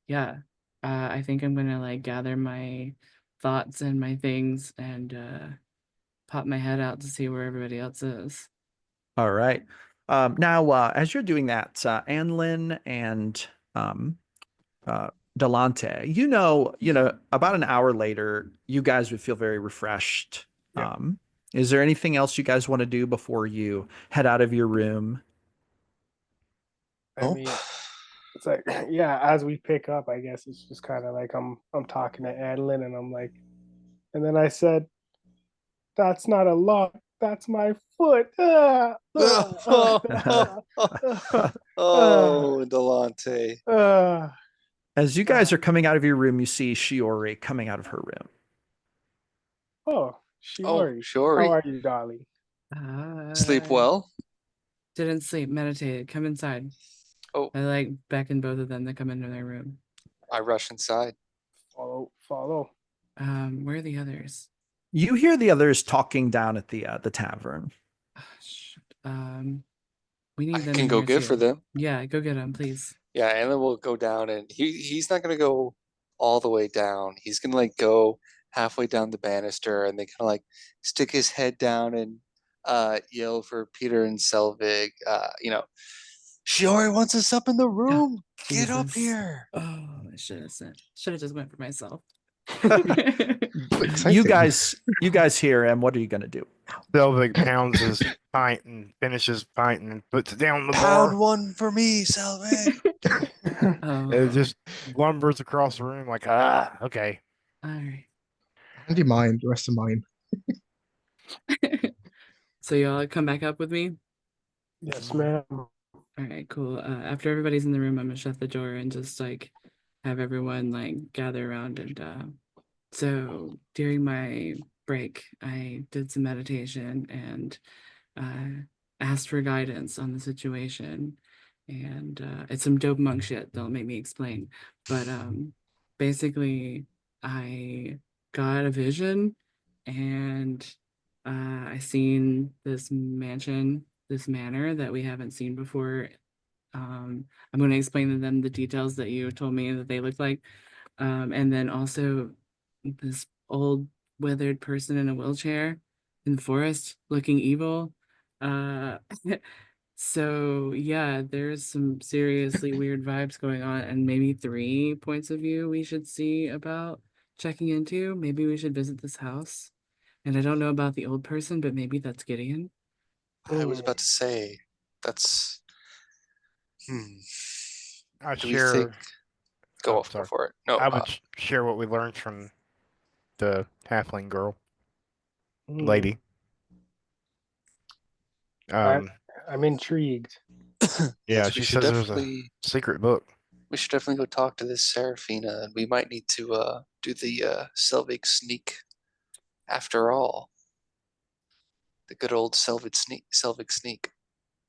Yeah. I think I'm gonna like gather my thoughts and my things and pop my head out to see where everybody else is. All right. Now, as you're doing that, Anlin and um, Delante, about an hour later, you guys would feel very refreshed. Yeah. Is there anything else you guys want to do before you head out of your room? I Nope. mean, it's like, yeah, as we pick up, I guess it's just kind of like I'm talking to Adeline, and I'm like, and then I said, "That's not a lock, that's my foot." Oh, Delante. As you guys are coming out of your room, you see Shiori coming out of her room. Oh, Oh, Shiori, how Shiori. are you, darling? Sleep well? Didn't sleep, meditated. Come inside. Oh, I like beckon both of them to come into their room. I rush inside. Follow. Where are the others? You hear the others talking down at the tavern. Shit. We need I them can in go here get too. for them. Yeah, go get them, please. Yeah, and then we'll go down, and he's not gonna go all the way down. He's gonna like go halfway down the banister, and then kind of like stick his head down and yell for Peter and Selvig. Shiori wants us up in the room. Get up Jesus. here. Oh, I should have said. Should have just went for myself. You guys hear him. What are you gonna do? Selvig pounds his pint and finishes pint and puts it down on the Pound bar. one for me, Selvig. Oh, It just lumbers across the room like, okay. all right. And your mind, the rest of mine. So y'all come back up with me? Yes, ma'am. All right, cool. After everybody's in the room, I'm gonna shut the door and just like have everyone like gather around and so during my break, I did some meditation and asked for guidance on the situation. And it's some dope monk shit. Don't make me explain. But basically, I got a vision and I seen this mansion, this manor that we haven't seen before. I'm going to explain to them the details that you told me that they look like. And then also this old withered person in a wheelchair in the forest looking evil. Uh, so yeah, there's some seriously weird vibes going on, and maybe 3 points of view we should see about checking into. Maybe we should visit this house. And I don't know about the old person, but maybe that's Gideon. I was about to say that's. I Do we think? share. Go Sorry. for it. No, I would share what we learned from the halfling girl lady. I'm intrigued. Yeah, yes, she we should says there's a definitely. secret book. We should definitely go talk to this Seraphina, and we might need to do the Selvig sneak. After all, the good old Selvig sneak.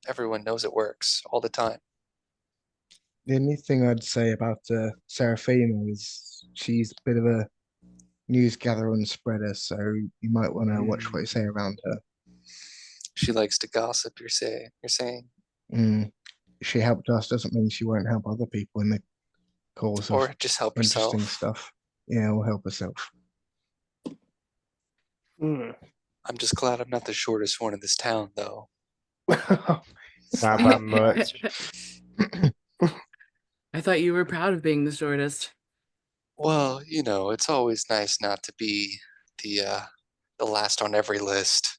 Everyone knows it works all the time. The only thing I'd say about Seraphina is she's a bit of a news gatherer and spreader, so you might want to watch what you say around her. She likes to gossip. You're saying, She helped us doesn't mean she won't help other people in the course of or just help interesting herself. stuff. Yeah, or help herself. I'm just glad I'm not the shortest one in this town, though. Not by much. I thought you were proud of being the shortest. Well, it's always nice not to be the the last on every list.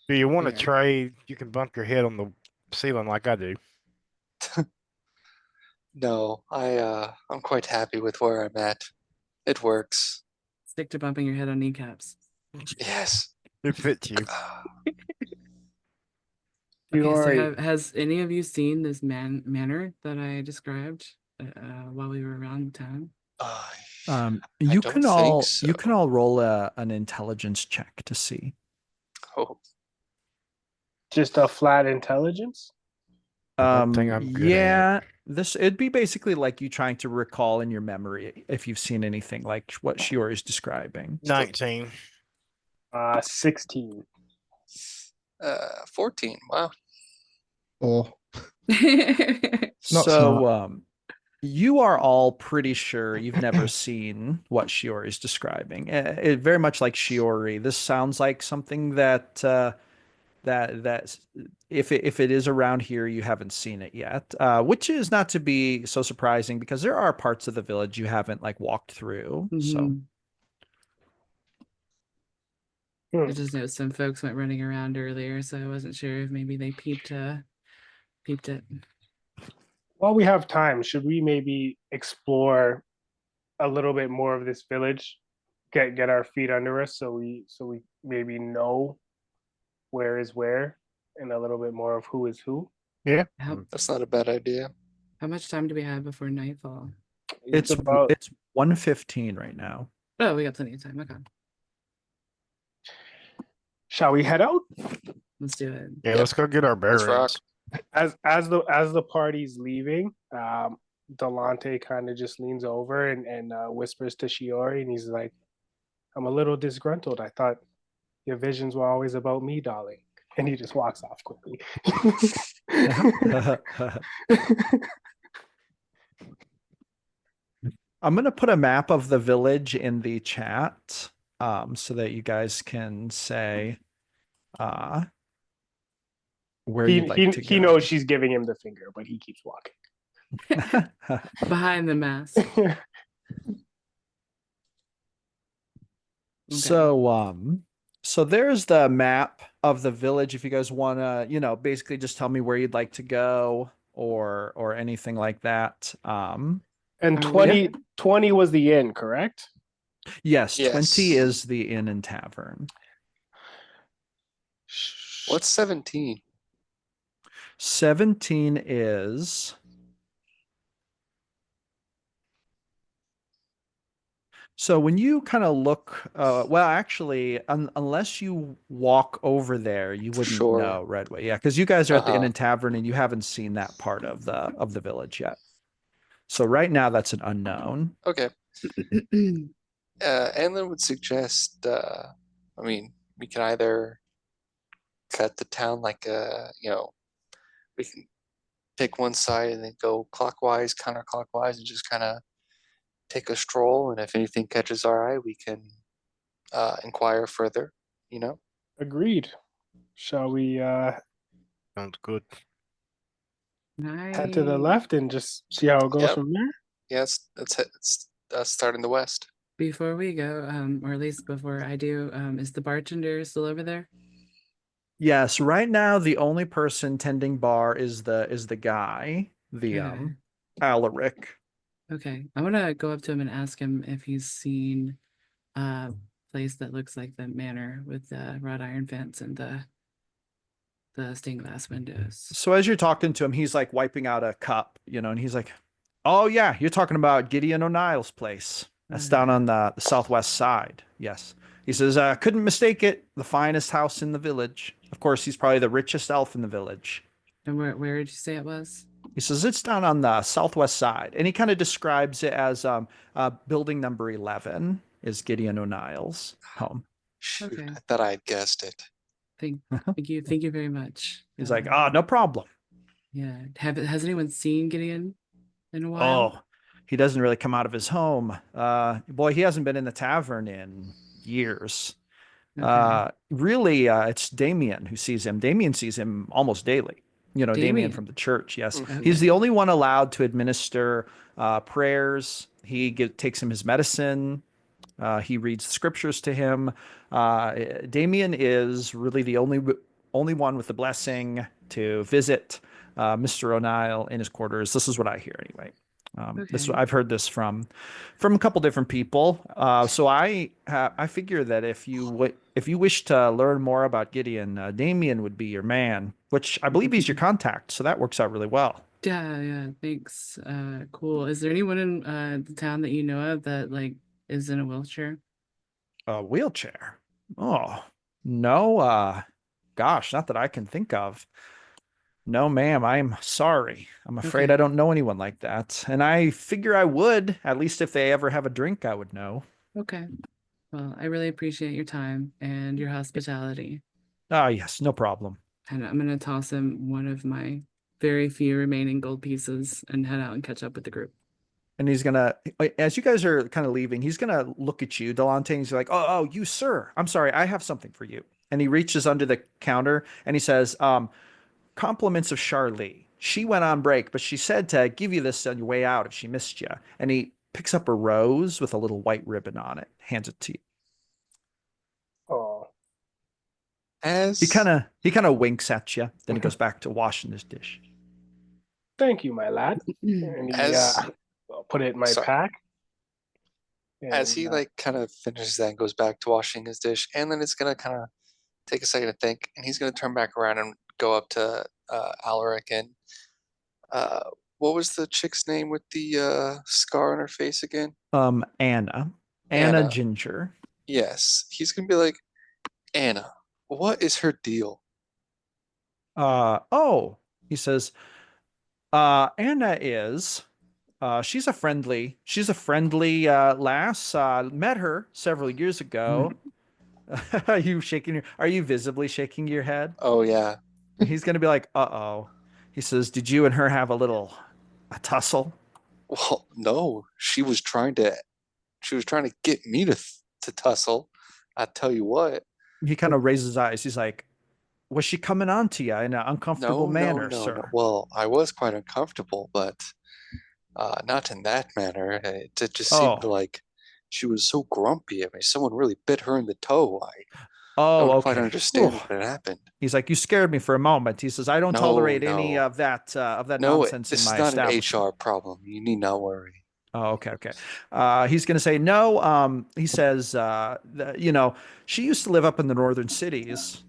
Do you want to Fair. trade? You can bump your head on the ceiling like I do. No, I'm quite happy with where I'm at. It works. Stick to bumping your head on kneecaps. Yes. It fits you. Okay, so Fiore, has any of you seen this manor that I described while we were around town? You don't can think all so. roll an intelligence check to see. Oh, just a flat intelligence. One thing I'm good at. Yeah, it'd be basically like you trying to recall in your memory if you've seen anything like what Shiori is describing. 19. 16. 14. Wow. Or Not So, smart. you are all pretty sure you've never seen what Shiori is describing. It very much like Shiori. This sounds like something that that's if it is around here, you haven't seen it yet, which is not to be so surprising because there are parts of the village you haven't like walked through. So Mhm. I Hmm. just know some folks went running around earlier, so I wasn't sure if maybe they peeped it. While we have time, should we maybe explore a little bit more of this village? Get our feet under us so we maybe know where is where and a little bit more of who is who. Yeah. How That's not a bad idea. how much time do we have before nightfall? it's about it's 1:15 right now. Oh, we got plenty of time. Okay, shall we head out? let's do it. Yeah, Yep. let's go get our Let's rock. bearings. As the party's leaving, Delante kind of just leans over and whispers to Shiori, and he's like, "I'm a little disgruntled. I thought your visions were always about me, darling." And he just walks off quickly. I'm gonna put a map of the village in the chat, so that you guys can say, where he you'd like to he go. knows she's giving him the finger, but he keeps walking. Behind the mask. So, so there's the map of the village. If you guys want to, basically just tell me where you'd like to go or anything like that. And Are we- 20 was the inn, correct? Yes, 20 Yes. is the inn and tavern. What's 17? 17 is so when you kind of look, well, actually, unless you walk over there, you wouldn't Sure. know Redway. Yeah, because you guys are at the inn Uh-huh. and tavern and you haven't seen that part of the village yet. So right now that's an unknown. Okay. Anlin would suggest, I mean, we can either cut the town like we can pick one side and then go clockwise, counterclockwise, and just kind of take a stroll. And if anything catches our eye, we can inquire further, you know? Agreed. Shall we Sounds good. head to the left and just see how it goes Yep. from there? Yes, let's start in the west. Before we go, or at least before I do, is the bartender still over there? Yes, right now the only person tending bar is the guy, the Okay. Alaric. Okay, I want to go up to him and ask him if he's seen a place that looks like the manor with the wrought iron fence and the stained glass windows. So as you're talking to him, he's like wiping out a cup, and he's like, "Oh yeah, you're talking about Gideon O'Neill's place. That's down on the southwest side." Yes. He says, "Couldn't mistake it. The finest house in the village. Of course, he's probably the richest elf in the village." And where did you say it was? He says it's down on the southwest side, and he kind of describes it as building number 11 is Gideon O'Neill's home. Shoot, Okay. I thought I had guessed it. Thank you very much. He's like, no problem. Yeah. Has anyone seen Gideon in a while? Oh, he doesn't really come out of his home. Boy, he hasn't been in the tavern in years. Okay. Really, it's Damien who sees him. Damien sees him almost daily. Damien Damien. from the church. Yes, Mhm. he's the only one allowed to administer prayers. He takes him his medicine. He reads the scriptures to him. Damien is really the only one with the blessing to visit Mr. O'Neill in his quarters. This is what I hear anyway. Okay. I've heard this from a couple different people. So I figure that if you wish to learn more about Gideon, Damien would be your man, which I believe he's your contact. So that works out really well. Yeah, thanks. Cool. Is there anyone in the town that you know of that like is in a wheelchair? A wheelchair? Oh, no. Gosh, not that I can think of. No, ma'am, I'm sorry. I'm afraid I Okay. don't know anyone like that. And I figure I would, at least if they ever have a drink, I would know. Okay. Well, I really appreciate your time and your hospitality. Ah, yes, no problem. And I'm gonna toss him one of my very few remaining gold pieces and head out and catch up with the group. And he's gonna, as you guys are kind of leaving, he's gonna look at you, Delante, and he's like, "Oh, you, sir. I'm sorry, I have something for you." And he reaches under the counter and he says, "Compliments of Charlie. She went on break, but she said to give you this on your way out if she missed you." And he picks up a rose with a little white ribbon on it, hands it to you. Oh, He As kind of winks at you. Then he goes back to washing his dish. thank you, my lad. And he as I'll put it in my sorry, pack. as And he like kind of finishes that and goes back to washing his dish, and then it's gonna kind of take a second to think, and he's gonna turn back around and go up to Alaric and uh, what was the chick's name with the scar on her face again? Anna. Anna Anna. Ginger. Yes, he's gonna be like, Anna, what is her deal? Oh, he says, Anna is she's a friendly lass. Met her several years ago. Are you visibly shaking your head? Oh yeah. He's gonna be like, uh-oh. He says, did you and her have a tussle? Well, no, she was trying to get me to tussle. I tell you what. He kind of raises his eyes. He's like, was she coming on to you in an uncomfortable No, no, manner, no, no. sir? Well, I was quite uncomfortable, but not in that manner. It just seemed Oh, like she was so grumpy. I mean, someone really bit her in the toe. I oh, don't quite okay. Whew. understand what had happened. He's like, you scared me for a moment. He says, I don't No, tolerate any no, of that no. nonsense in This is my not an establishment. HR problem. You need not worry. Oh, okay, okay. He's going to say no. He says, she used to live up in the northern cities.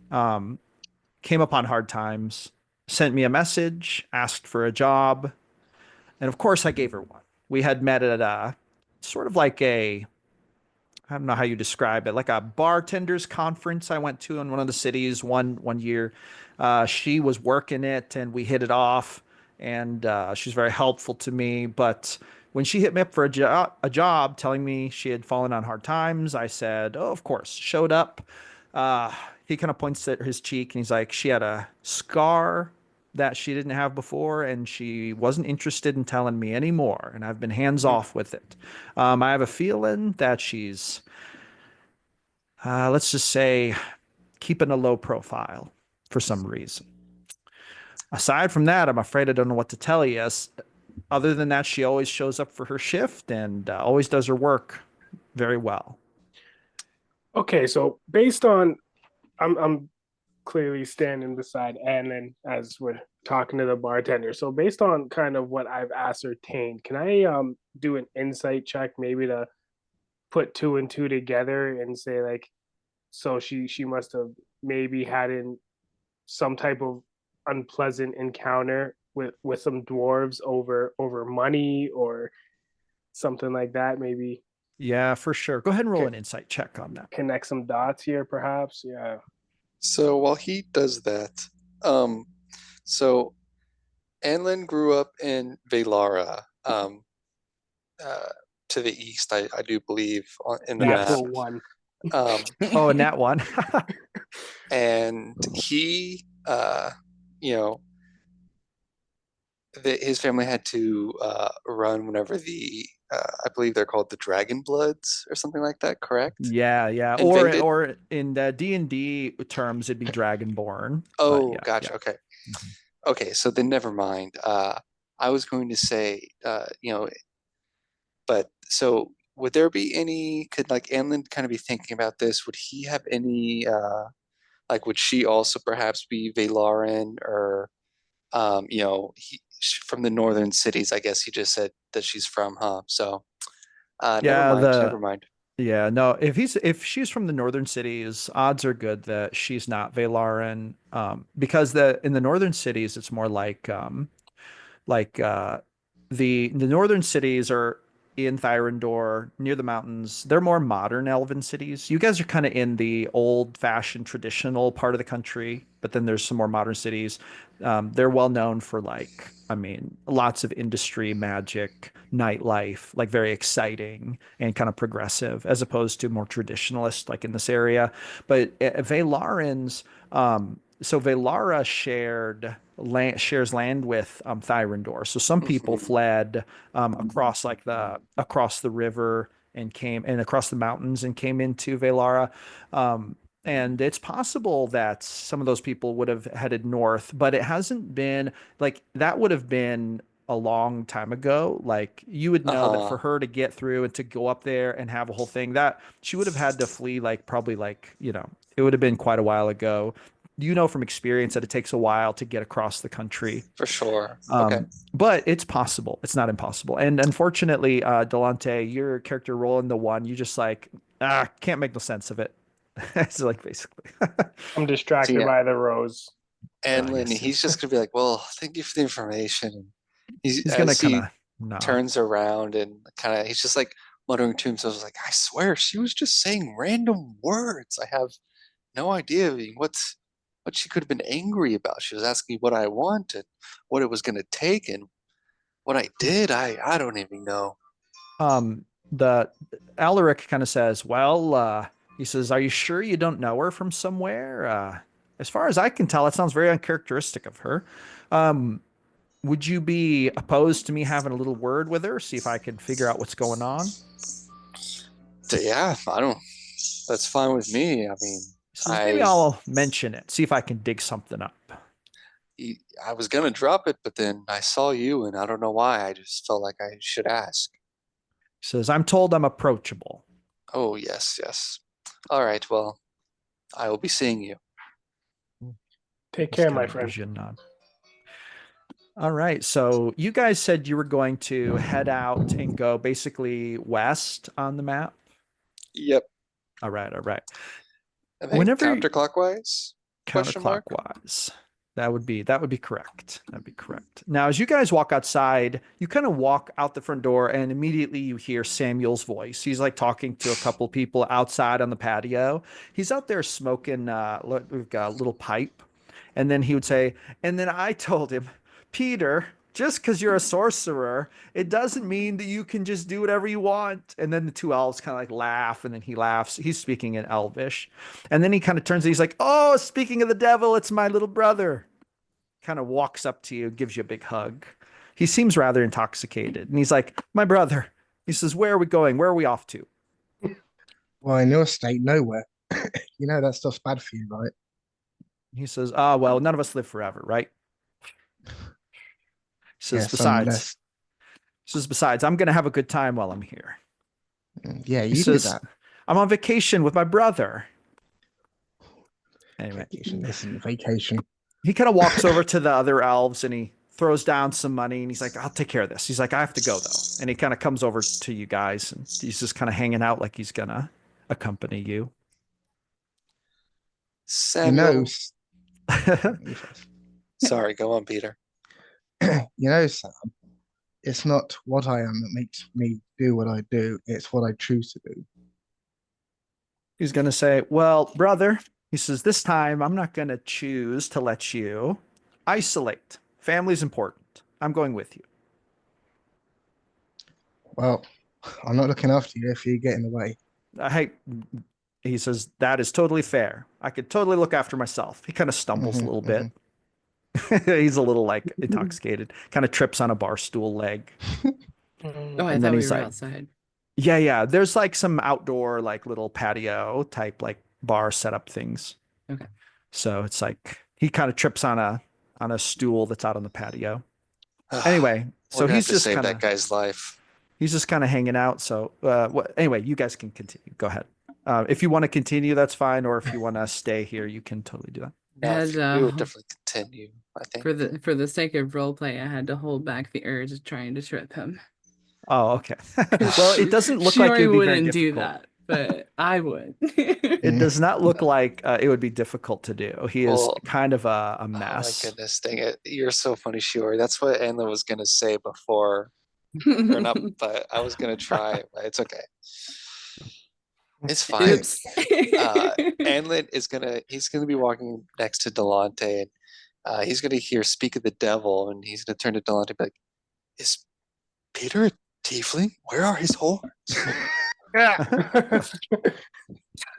Came upon hard times, sent me a message, asked for a job, and of course I gave her one. We had met at sort of like I don't know how you describe it, like a bartenders conference I went to in one of the cities one year. She was working it, and we hit it off. And she's very helpful to me. But when she hit me up for a job, telling me she had fallen on hard times, I said, "Oh, of course." Showed up. Uh, he kind of points at his cheek, and he's like, "She had a scar that she didn't have before, and she wasn't interested in telling me anymore. And I've been hands off with it. I have a feeling that she's, let's just say, keeping a low profile for some reason. Aside from that, I'm afraid I don't know what to tell you. Other than that, she always shows up for her shift and always does her work very well." okay, so based on I'm clearly standing beside Anlin as we're talking to the bartender. So based on kind of what I've ascertained, can I do an insight check maybe to put two and two together and say like, so she must have maybe had in some type of unpleasant encounter with some dwarves over money or something like that. Maybe Yeah, for sure. Go ahead and roll c- an insight check on that. connect some dots here, perhaps. Yeah. So while he does that, um, so Anlin grew up in Velara, uh, to the east, I do believe, in the Yes. map. Natural one. Oh, and that one. And he, you know, his family had to run whenever I believe they're called the Dragon Bloods or something like that, correct? Yeah, yeah. Invaded? Or in the D&D terms, it'd be Dragonborn. But Oh, yeah, gotcha. yeah. Okay. Mhm. Okay, so then never mind. I was going to say, but so would there be any, could like Anlin kind of be thinking about this? Would he have any, like, would she also perhaps be Velarin or, from the northern cities? I guess he just said that she's from, huh? So, never Yeah, mind, never mind. no, if she's from the northern cities, odds are good that she's not Velarin. Because in the northern cities, it's more like the northern cities are in Thyrendor near the mountains. They're more modern elven cities. You guys are kind of in the old-fashioned traditional part of the country, but then there's some more modern cities. They're well known for I mean, lots of industry, magic, nightlife, like very exciting and kind of progressive, as opposed to more traditionalist, like in this area. But Valarans, so Valara shares land with Thyrendor. So some people Mhm. fled across the river and across the mountains and came into Valara. And it's possible that some of those people would have headed north, but it hasn't been like that would have been a long time ago. Like you would know that for Uh-huh, her to get through and to go up there and have a whole thing, that she would have had to flee like probably it would have been quite a while ago. You know from experience that it takes a while to get across the country. for sure. Okay. But it's possible. It's not impossible. And unfortunately, Delante, your character rolling the one, you just can't make no sense of it. It's like basically. I'm So distracted yeah, by the rose. Anlin, Yes, he's yes. just gonna be like, "Well, thank you for the information." And he's He's gonna as kind he of nod. turns around and kind of he's just like muttering to himself, like, "I swear, she was just saying random words. I have no idea what she could have been angry about. She was asking me what I wanted, what it was gonna take, and what I did. I don't even know." The Alaric kind of says, "Well, he says, are you sure you don't know her from somewhere? As far as I can tell, it sounds very uncharacteristic of her. Um, would you be opposed to me having a little word with her, see if I could figure out what's going on?" So yeah, I don't. That's fine with me. I mean, He says, maybe I I'll mention it, see if I can dig something up. I was gonna drop it, but then I saw you, and I don't know why. I just felt like I should ask. He says, I'm told I'm approachable. Oh, yes, yes. All right, well, I will be seeing you. Take Just care, kind my of friend. gives you a nod. All right. So you guys said you were going to head out and go basically west on the map. Yep. All right. All right. I think Whenever counterclockwise? Question mark? counterclockwise. That would be correct. That'd be correct. Now, as you guys walk outside, you kind of walk out the front door and immediately you hear Samuel's voice. He's like talking to a couple people outside on the patio. He's out there smoking we've got a little pipe. And then he would say, and then I told him, Peter, just because you're a sorcerer, it doesn't mean that you can just do whatever you want. And then the two elves kind of like laugh, and then he laughs. He's speaking in Elvish. And then he kind of turns and he's like, oh, speaking of the devil, it's my little brother. Kind of walks up to you, gives you a big hug. He seems rather intoxicated. And he's like, my brother. He says, where are we going? Where are we off to? Well, in your state, nowhere. You know that stuff's bad for you, right? He says, ah, well, none of us live forever, right? He says, Yes, besides, unless I'm going to have a good time while I'm here. yeah, He you do says, that. I'm on vacation with my brother. Anyway, Vacation. This isn't vacation. he kind of walks over to the other elves and he throws down some money and he's like, I'll take care of this. He's like, I have to go though. And he kind of comes over to you guys and he's just kind of hanging out like he's going to accompany you. You know, Samuel. Sorry, go on, Peter. Sam, it's not what I am that makes me do what I do. It's what I choose to do. He's going to say, well, brother, he says, this time I'm not going to choose to let you isolate. Family's important. I'm going with you. Well, I'm not looking after you if you get in the way. Hey, he says, that is totally fair. I could totally look after myself. He kind of stumbles a little bit. He's a little like intoxicated, kind of trips on a bar stool leg. Oh, I And then thought we he's were like, outside. yeah. There's like some outdoor, like little patio type, like bar setup things. Okay. So it's like he kind of trips on a stool that's out on the patio. We're Anyway, so gonna have he's to just save kind that of guy's life. He's just kind of hanging out. So anyway, you guys can continue. Go ahead. If you want to continue, that's fine. Or if you want to stay here, you can totally do that. No, And we would definitely continue, I think. for the sake of role play, I had to hold back the urge of trying to trip him. Oh, okay. Well, it doesn't look like it Shiori would be very wouldn't do difficult. that, but I would. It does not look like it would be difficult to do. He is Well, kind of a Oh my mess. goodness, dang it. You're so funny, Shiori. That's what Anla was gonna say before. Or not, but I was gonna try, but it's okay. It's fine. Oops. Anlin he's gonna be walking next to Delante, and he's gonna hear "Speak of the Devil," and he's gonna turn to Delante and be like, "Is Peter a tiefling? Where are his horns?" Yeah.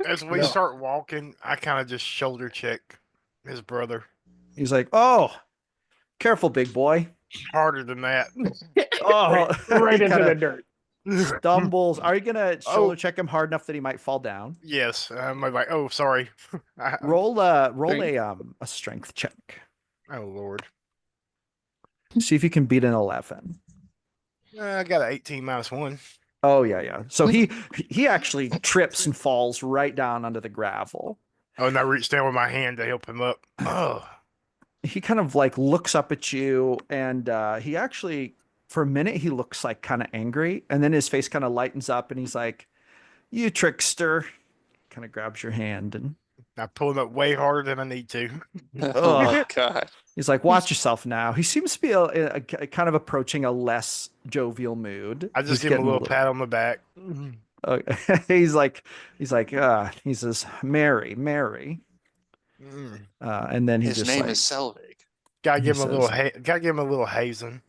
As we No. start walking, I kind of just shoulder check his brother. He's like, "Oh, careful, big boy." Harder than that. Oh, Right he into kinda the dirt. stumbles. Are you gonna shoulder Oh. check him hard enough that he might fall down? Yes. I'm like, oh, sorry. Roll a Strength. strength check. Oh, Lord. See if you can beat an 11. I got an 18 minus 1. Oh yeah. So he actually trips and falls right down onto the gravel. Oh, and I reached down with my hand to help him up. Oh. He kind of like looks up at you, and he actually, for a minute, he looks like kind of angry, and then his face kind of lightens up, and he's like, "You trickster!" Kind of grabs your hand, and I pulled up way harder than I need to. Oh my god. he's like, "Watch yourself now." He seems to be a kind of approaching a less jovial mood. I just He's give him a getting little pat on the back. he's like, he says, "Mary, Mary," Mm. and then he His just name like, is Selvig. Gotta He give him a little. says- Gotta give him a little hazing.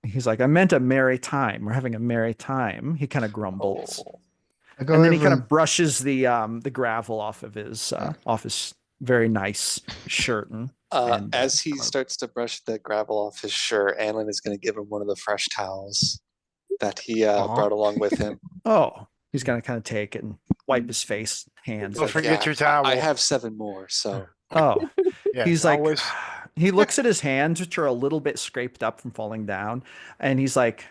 he's like, "I meant a merry time. We're having a merry time." He kind of grumbles. Oh. I go And then he over kind of and- brushes the gravel off of his very nice shirt. And, As he clothes. starts to brush the gravel off his shirt, Anlin is gonna give him one of the fresh towels that he brought along with him. Oh, he's gonna kind of take it and wipe his face, hands. Don't Like, forget your towel. I have 7 more, so Oh, Yeah, he's like, always. he looks at his hands, which are a little bit scraped up from falling down, and he's like,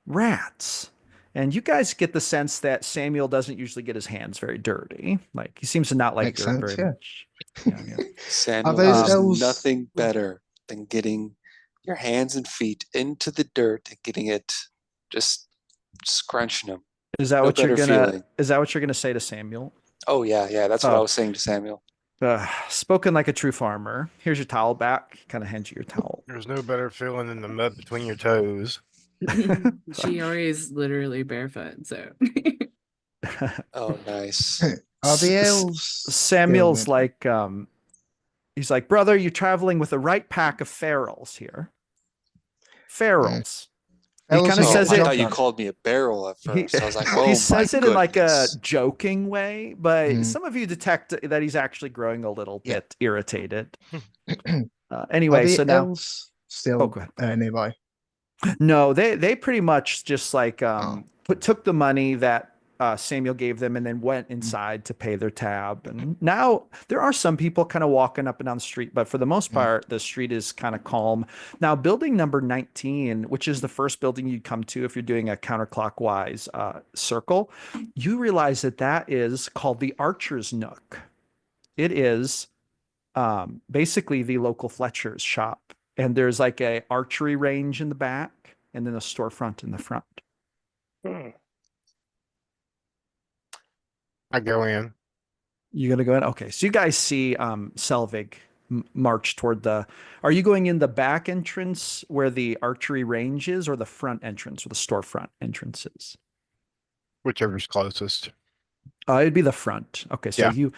rats. And you guys get the sense that Samuel doesn't usually get his hands very dirty. Like he seems to not like Makes dirt sense, very yeah. much. Yeah. Samuel, those there's elves- nothing better than getting your hands and feet into the dirt and getting it just scrunching them. Is that No what you're better gonna? feeling. Is that what you're gonna say to Samuel? Oh yeah, that's what I Oh. was saying to Samuel. Spoken like a true farmer. Here's your towel back. Kind of hands you your towel. There's no better feeling than the mud between your toes. Shiori is literally barefoot, so Oh nice. Are the S- elves Samuel's still like, he's like, brother, you're traveling with the right pack of ferals here. Ferals. He Elves kinda who Oh, says I it- thought you called me a barrel at He, first. I was like, oh he my says it in like a goodness. joking way, but Mm. some of you detect that he's actually growing a little Yeah. bit irritated. Are Anyway, the so now, elves still go ahead. nearby? No, they pretty much just like Oh. took the money that Samuel gave them and then went inside to pay their tab. And now there are some people kind of walking up and down the street, but for the most part, the street is kind of calm. Now, building number 19, which is the first building you'd come to if you're doing a counterclockwise circle, you realize that that is called the Archer's Nook. It is basically the local Fletcher's shop. And there's like a archery range in the back and then a storefront in the front. Hmm. I go in. You gonna go in? Okay, so you guys see Selvig march toward the. Are you going in the back entrance where the archery range is, or the front entrance where the storefront entrance is? Whichever's closest. It'd be the front. Okay, so Yeah.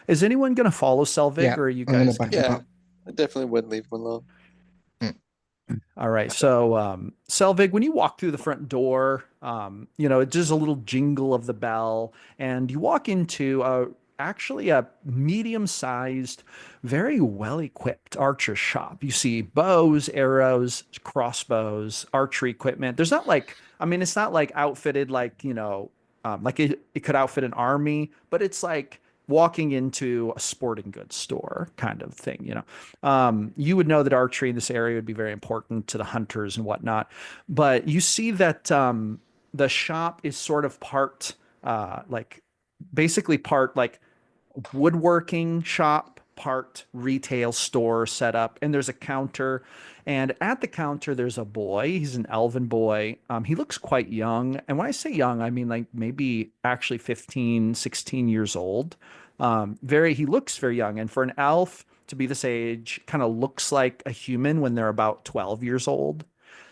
is anyone gonna follow Selvig, Yeah, or are you I'm gonna guys? back him Yeah, up. I definitely would leave him alone. All right. So, Selvig, when you walk through the front door, it's just a little jingle of the bell, and you walk into actually a medium-sized, very well-equipped archer shop. You see bows, arrows, crossbows, archery equipment. There's not like, it's not like outfitted like, like it could outfit an army, but it's like walking into a sporting goods store kind of thing, you would know that archery in this area would be very important to the hunters and whatnot, but you see that the shop is sort of part like basically part like woodworking shop, part retail store setup, and there's a counter. And at the counter, there's a boy. He's an elven boy. He looks quite young. And when I say young, I mean like maybe actually 15, 16 years old. He looks very young. And for an elf to be this age, kind of looks like a human when they're about 12 years old.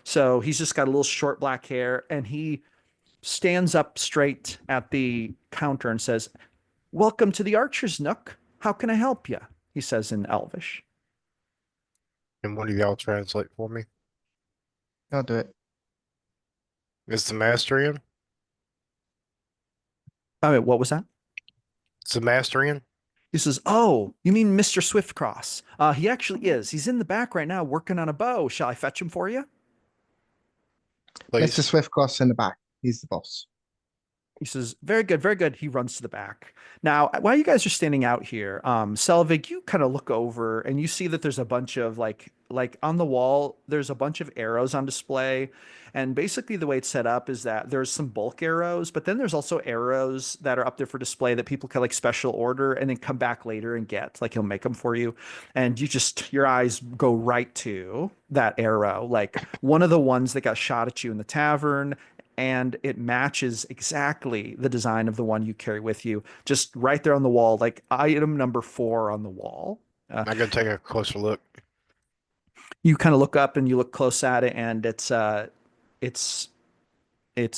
So he's just got a little short black hair, and he stands up straight at the counter and says, "Welcome to the Archer's Nook. How can I help you?" he says in Elvish. And one of y'all translate for me. I'll do it. Is the master in? I mean, what was that? Is the master in? He says, "Oh, you mean Mr. Swiftcross? He actually is. He's in the back right now working on a bow. Shall I fetch him for you?" Please. Mr. Swiftcross in the back. He's the boss. He says, "Very good, very good." He runs to the back. Now, while you guys are standing out here, Selvig, you kind of look over and you see that there's a bunch of like on the wall, there's a bunch of arrows on display. And basically the way it's set up is that there's some bulk arrows, but then there's also arrows that are up there for display that people can like special order and then come back later and get. Like he'll make them for you. And your eyes go right to that arrow, like one of the ones that got shot at you in the tavern, and it matches exactly the design of the one you carry with you, just right there on the wall, like item number 4 on the wall. I'm gonna take a closer look. You kind of look up and you look close at it, and it's a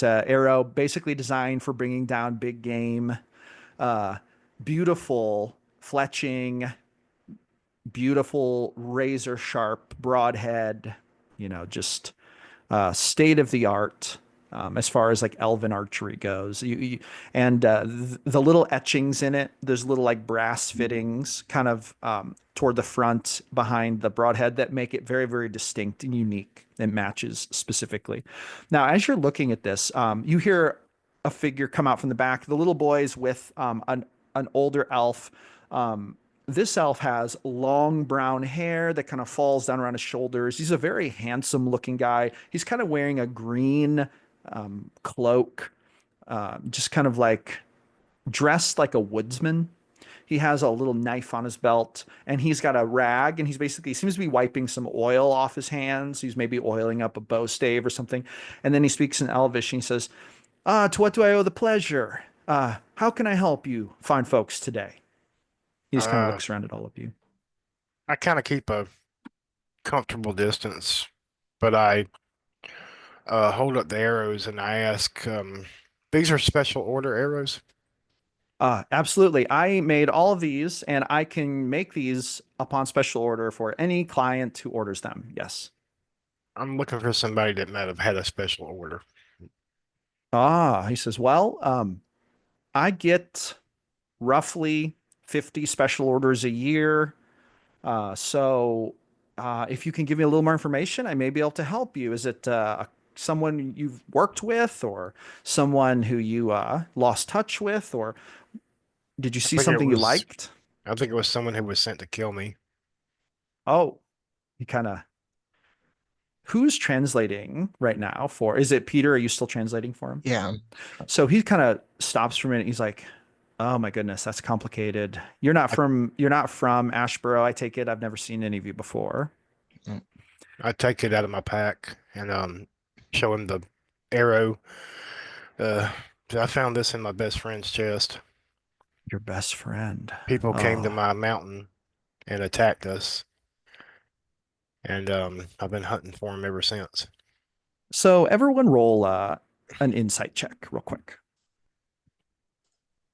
arrow basically designed for bringing down big game. Uh, Beautiful fletching, beautiful razor sharp broadhead. Just state of the art as far as like elven archery goes. And the little etchings in it, there's little like brass fittings kind of toward the front behind the broadhead that make it very, very distinct and unique and matches specifically. Now, as you're looking at this, you hear a figure come out from the back. The little boy is with an older elf. This elf has long brown hair that kind of falls down around his shoulders. He's a very handsome looking guy. He's kind of wearing a green cloak, just kind of like dressed like a woodsman. He has a little knife on his belt, and he's got a rag, and he seems to be wiping some oil off his hands. He's maybe oiling up a bow stave or something. And then he speaks in Elvish, and he says, "To what do I owe the pleasure? How can I help you fine folks today?" He just kind of looks around at all of you. I kind of keep a comfortable distance, but I hold up the arrows and I ask, these are special order arrows? Absolutely. I made all of these, and I can make these upon special order for any client who orders them. Yes. I'm looking for somebody that might have had a special order. He says, "Well, I get roughly 50 special orders a year. So if you can give me a little more information, I may be able to help you. Is it someone you've worked with, or someone who you lost touch with, or did you see something you liked?" I think it was someone who was sent to kill me. Oh, he kind of. Who's translating right now for? Is it Peter? Are you still translating for him? Yeah. So he kind of stops for a minute. He's like, "Oh my goodness, that's complicated. You're not from Ashburrow, I take it. I've never seen any of you before." I take it out of my pack and show him the arrow. I found this in my best friend's chest. Your best friend. People came to Oh. my mountain and attacked us. And I've been hunting for him ever since. So everyone roll an insight check real quick.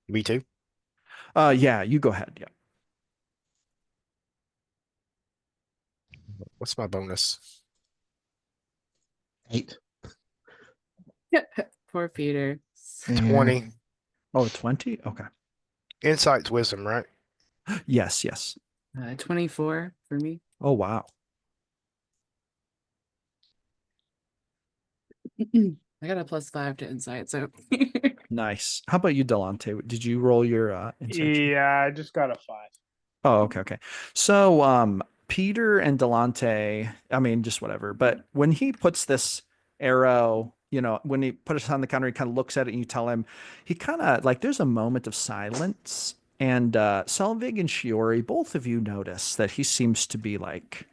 Me too? Yeah, you go ahead. Yeah. What's my bonus? 8. Poor Peter. 20. Oh, 20? Okay. Insight's wisdom, right? Yes, yes. 24 for me. Oh, wow. I got a +5 to insight, so Nice. How about you, Delante? Did you roll your insight check? Yeah, I just got a 5. Oh, okay, okay. So, Peter and Delante, I mean, just whatever. But when he puts this arrow when he put it on the counter, he kind of looks at it and you tell him, he kind of like, there's a moment of silence. And Selvig and Shiori, both of you notice that he seems to be like,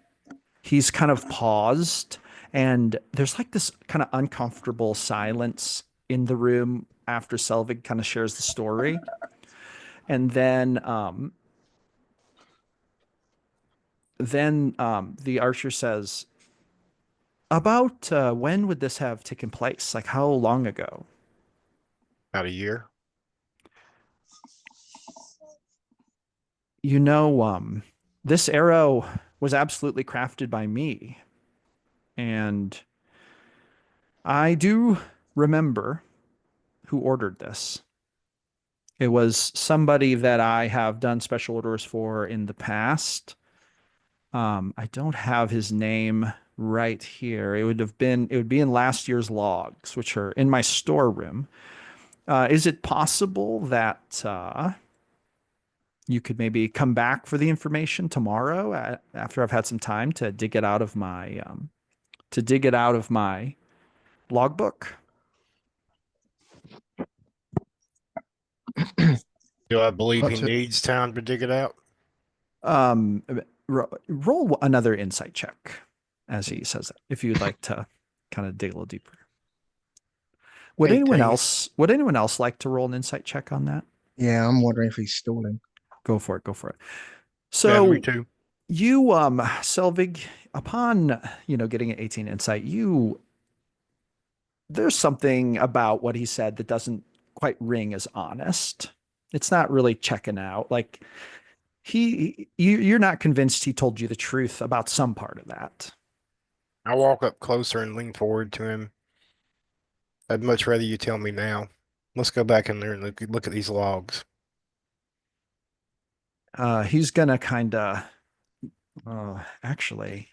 he's kind of paused. And there's like this kind of uncomfortable silence in the room after Selvig kind of shares the story. And then the archer says, about when would this have taken place? Like how long ago? About a year. This arrow was absolutely crafted by me. And I do remember who ordered this. It was somebody that I have done special orders for in the past. I don't have his name right here. It would be in last year's logs, which are in my storeroom. Is it possible that you could maybe come back for the information tomorrow after I've had some time to dig it out of my logbook? Do I believe Not he to- needs time to dig it out? Roll another insight check as he says that, if you'd like to kind of dig a little deeper. Would anyone 18. else would anyone else like to roll an insight check on that? Yeah, I'm wondering if he's stalling. Go for it. Yeah, So me too. you, Selvig, upon getting an 18 insight, there's something about what he said that doesn't quite ring as honest. It's not really checking out. Like you're not convinced he told you the truth about some part of that. I walk up closer and lean forward to him. I'd much rather you tell me now. Let's go back in there and look at these logs. He's gonna kind of, actually,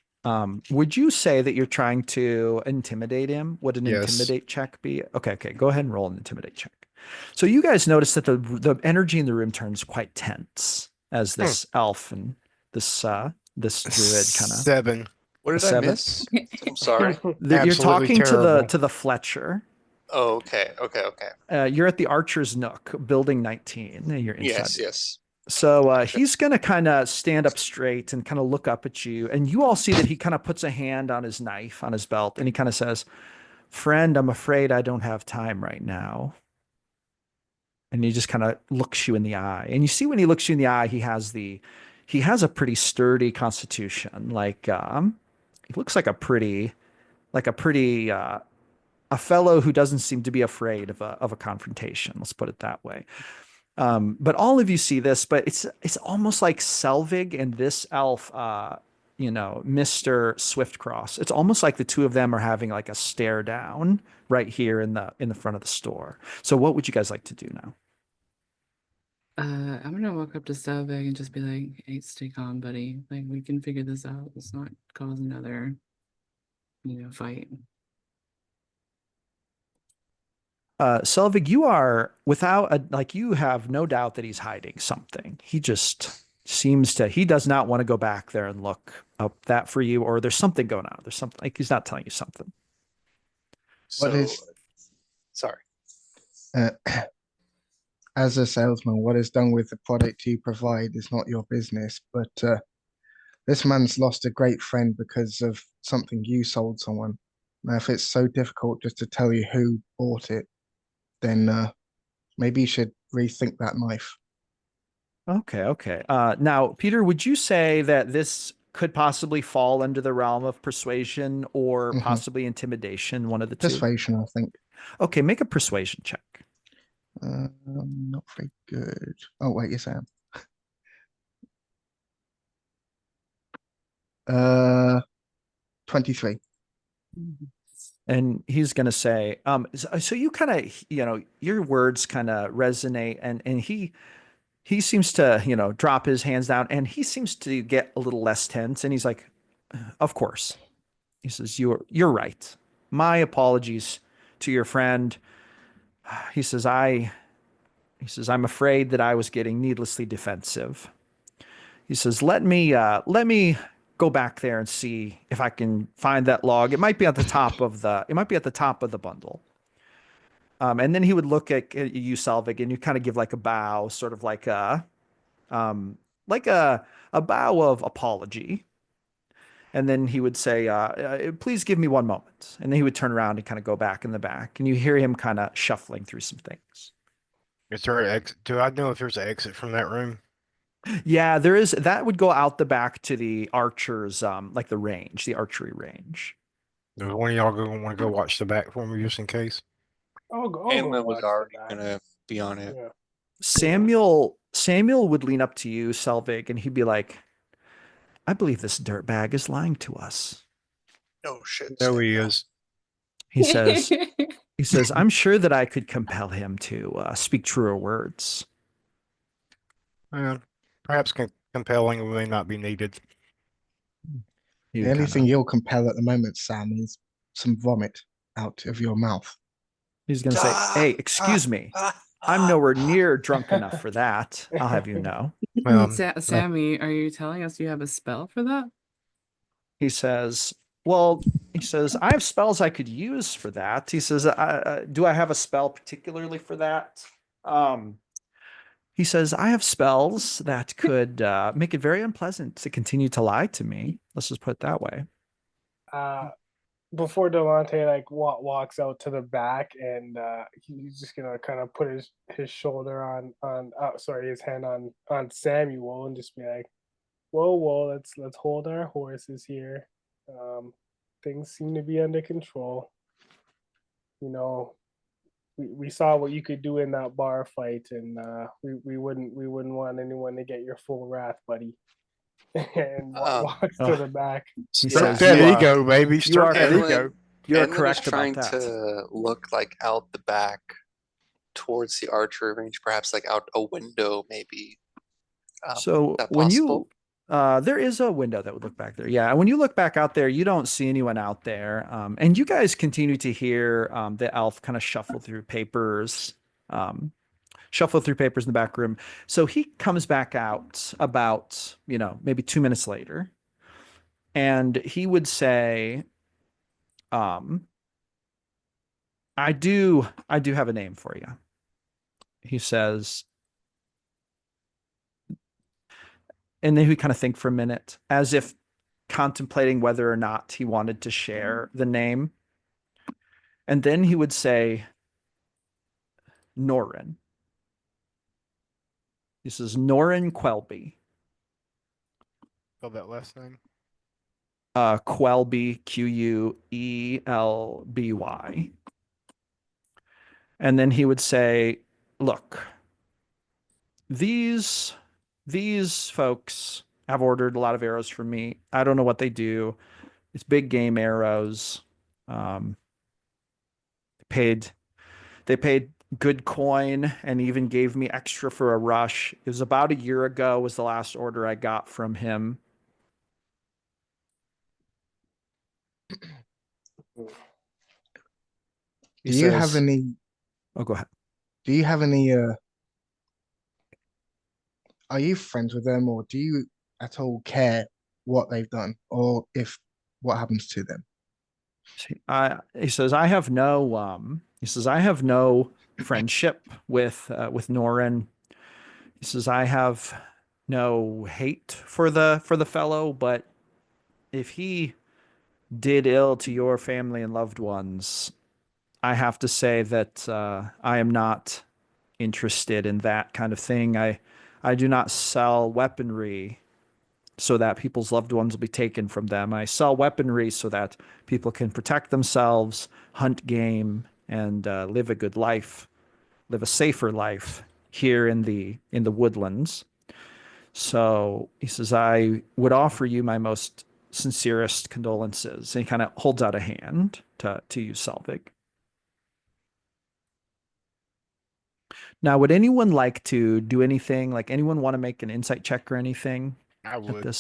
would you say that you're trying to intimidate him? Would an Yes. intimidate check be? Okay, go ahead and roll an intimidate check. So you guys notice that the energy in the room turns quite tense as this elf and this druid kind of. 7. What did I Seven. miss? I'm sorry. You're Absolutely talking terrible. to the Fletcher. Oh, okay. You're at the Archer's Nook, building 19. And you're inside. Yes. So Gotcha. he's going to kind of stand up straight and kind of look up at you. And you all see that he kind of puts a hand on his knife on his belt and he kind of says, "Friend, I'm afraid I don't have time right now." And he just kind of looks you in the eye. And you see when he looks you in the eye, he has a pretty sturdy constitution. Like he looks like a pretty a fellow who doesn't seem to be afraid of a confrontation. Let's put it that way. But all of you see this, but it's almost like Selvig and this elf, Mr. Swiftcross. It's almost like the two of them are having like a stare down right here in the front of the store. So what would you guys like to do now? I'm gonna walk up to Selvig and just be like, "Hey, stay calm, buddy. Like, we can figure this out. Let's not cause another, fight." Selvig, you are you have no doubt that he's hiding something. He just he does not want to go back there and look up that for you, or there's something going on. There's something like he's not telling you something. Sorry. As a salesman, what is done with the product you provide is not your business. But this man's lost a great friend because of something you sold someone. Now, if it's so difficult just to tell you who bought it, then maybe you should rethink that knife. Okay. Now, Peter, would you say that this could possibly fall under the realm of persuasion or possibly intimidation, one of the two? Persuasion, I think. Okay, make a persuasion check. Not very good. Oh, wait, yes, I am. 23. And he's going to say, so you kind of, your words kind of resonate and he seems to, drop his hands down and he seems to get a little less tense. And he's like, "Of course." He says, you're right. My apologies to your friend. He says, I'm afraid that I was getting needlessly defensive. He says, let me go back there and see if I can find that log. It might be at the top of the bundle. And then he would look at you, Selvig, and you kind of give like a bow, sort of like a bow of apology. And then he would say, please give me one moment. And then he would turn around and kind of go back in the back. And you hear him kind of shuffling through some things. Is there an exit? Do I know if there's an exit from that room? Yeah, there is. That would go out the back to the archers, like the range, the archery range. Does one of y'all want to go watch the back for me just in case? I'll go Anlin was watch already that. gonna be on it. Yeah. Samuel would lean up to you, Selvig, and he'd be like, I believe this dirtbag is lying to us. No shit. No, he Samuel. is. He says, I'm sure that I could compel him to speak truer words. Perhaps compelling may not be needed. The only thing you'll compel at the moment, Sam, is some vomit out of your mouth. He's going to say, hey, excuse me. I'm nowhere near drunk enough for that. I'll have you know. Sammy, are you telling us you have a spell for that? He says, I have spells I could use for that. He says, do I have a spell particularly for that? He says, I have spells that could make it very unpleasant to continue to lie to me. Let's just put it that way. Before Delante like walks out to the back, and he's just gonna kind of put his shoulder his hand on Samuel, and just be like, whoa, let's hold our horses here. Things seem to be under control. You know, we saw what you could do in that bar fight, and we wouldn't want anyone to get your full wrath, buddy. And walks to the back. He Stroke says, that ego, baby. Stroke that Anlin- ego. You're Anlin correct is trying about that. to look like out the back towards the archery range, perhaps like out a window, maybe. So that when possible? there is a window that would look back there. Yeah. When you look back out there, you don't see anyone out there. And you guys continue to hear the elf kind of shuffle through papers in the back room. So he comes back out about, maybe 2 minutes later. And he would say, I do have a name for you. He says, and then he would kind of think for a minute, as if contemplating whether or not he wanted to share the name. And then he would say, Norin. He says, Norin Quelby. Spell that last name. Quelby, Quelby. And then he would say, look, these folks have ordered a lot of arrows from me. I don't know what they do. It's big game arrows. They paid good coin and even gave me extra for a rush. It was about a year ago was the last order I got from him. Do you have any? Oh, go ahead. Do you have any? Are you friends with them, or do you at all care what they've done, or if what happens to them? He says, I have no. He says, I have no friendship with Norin. He says, I have no hate for the fellow, but if he did ill to your family and loved ones, I have to say that I am not interested in that kind of thing. I do not sell weaponry so that people's loved ones will be taken from them. I sell weaponry so that people can protect themselves, hunt game, and live a good life, live a safer life here in the woodlands. So he says, I would offer you my most sincerest condolences. And he kind of holds out a hand to you, Selvig. Now, would anyone like to do anything? Like anyone want to make an insight check or anything? I would.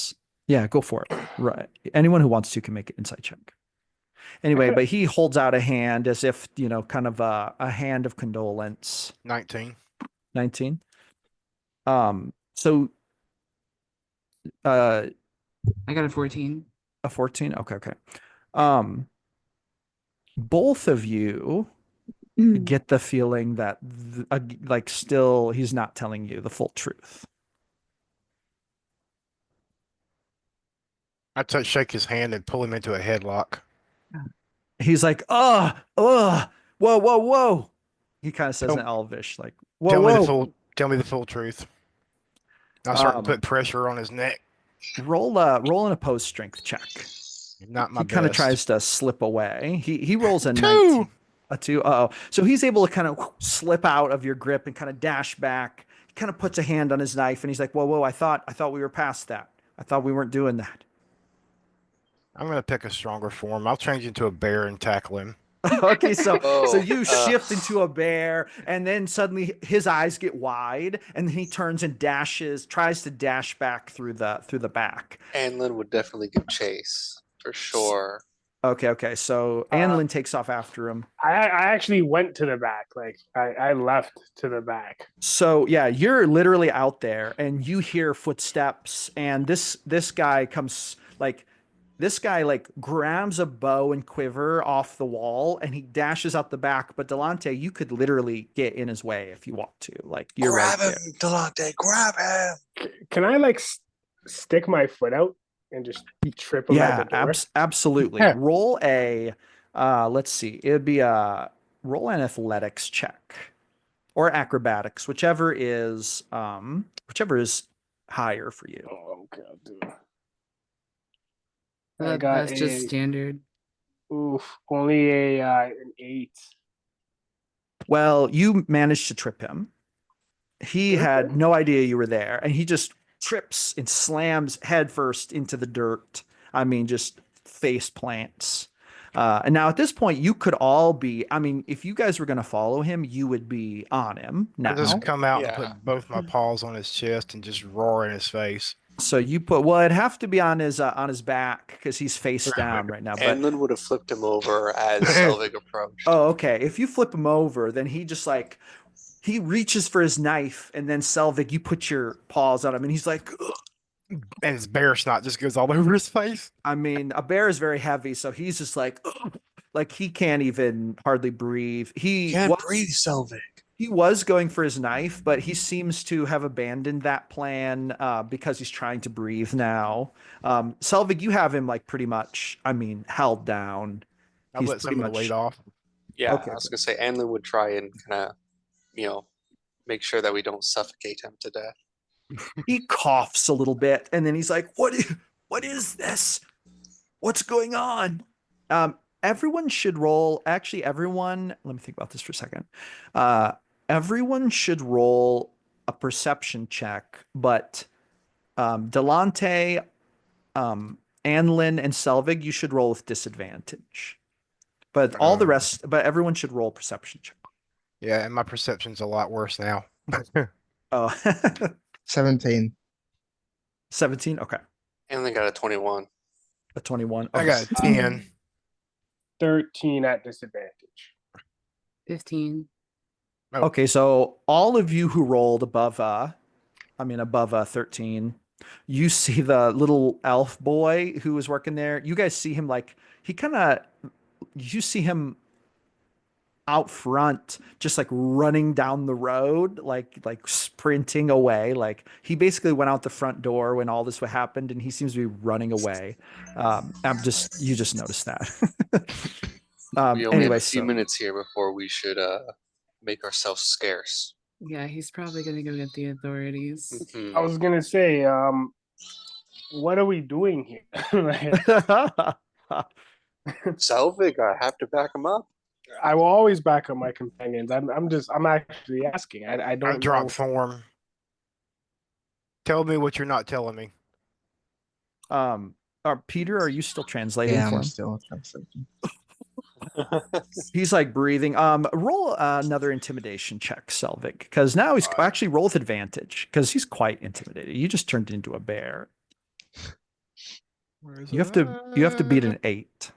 Yeah, go for it. Right. Anyone who wants to can make an insight check. Anyway, but he holds out a hand as if, kind of a hand of condolence. 19. 19. So I got a 14. A 14? Okay, okay. Um, both of you get the feeling that like still he's not telling you the full truth. I shake his hand and pull him into a headlock. He's like, whoa, whoa, whoa. He kind of says in Tell, Elvish, like, whoa, whoa. tell me the full truth. I start to Um, put pressure on his neck. roll an opposed strength check. Not my He kind of best. tries to slip away. He rolls a 19, 2. a 2. Uh-oh. So he's able to kind of slip out of your grip and kind of dash back. He kind of puts a hand on his knife and he's like, whoa, I thought we were past that. I thought we weren't doing that. I'm gonna pick a stronger form. I'll change into a bear and tackle him. Okay, so Oh, you shift into a bear, and then suddenly his eyes get wide, and then he turns and tries to dash back through the back. Anlin would definitely give chase for sure. Okay, so Anlin takes off after him. I actually went to the back. Like I left to the back. So yeah, you're literally out there, and you hear footsteps, and this guy comes like. This guy like grabs a bow and quiver off the wall and he dashes out the back. But Delante, you could literally get in his way if you want to. Like you're Grab right him, there. Delante, grab him. Can I like stick my foot out and just trip him at the door? Absolutely. Yeah. Roll a let's see. It would be a roll an athletics check or acrobatics, whichever is higher for you. Oh, okay, I'll do it. That's just standard. Only an 8. Well, you managed to trip him. He had no idea you were there, and he just trips and slams headfirst into the dirt. I mean, just face plants. And now at this point, you could all be. I mean, if you guys were going to follow him, you would be on him I now. just come out and Yeah. put both my paws on his chest and just roar in his face. So you put well, it'd have to be on his back because he's face down right now. But Anlin would have flipped him over as Selvig approached. oh, okay. If you flip him over, then he just like he reaches for his knife, and then Selvig, you put your paws on him, and he's like, ugh. And his bear snot just goes all over his face. I mean, a bear is very heavy, so he's just like, ugh. Like he can't even hardly breathe. Breathe, Selvig. He was going for his knife, but he seems to have abandoned that plan because he's trying to breathe now. Selvig, you have him like pretty much, I mean, held down. I He's let some pretty of the weight much off. Yeah, Okay, I was gonna say Anlin would try and kind of, make sure that we don't suffocate him to death. he coughs a little bit, and then he's like, what is this? What's going on? Everyone should roll. Actually, everyone, let me think about this for a second. Everyone should roll a perception check, but Delante, Anlin, and Selvig, you should roll with disadvantage. But all the rest, but everyone should roll perception check. Yeah, and my perception's a lot worse now. Oh, 17. 17. Okay, Anlin got a 21. a 21. I Okay. got a 10. 13 at disadvantage. 15. Oh. Okay, so all of you who rolled above 13, you see the little elf boy who was working there. You guys see him like you see him out front, just like running down the road, like sprinting away. Like he basically went out the front door when all this happened, and he seems to be running away. You just noticed that. We only Anyway, have a few so minutes here before we should make ourselves scarce. Yeah, he's probably gonna go get the authorities. Mhm. I was gonna say, what are we doing here? Like, Selvig, I have to back him up. I will always back up my companions. I'm actually asking. I I don't drop know. form. Tell me what you're not telling me. Peter, are you still translating Yeah, for I'm him? still translating. He's like breathing. Roll another intimidation check, Selvig, because now he's actually roll with advantage because he's quite intimidated. You just turned into a bear. You have to beat an 8.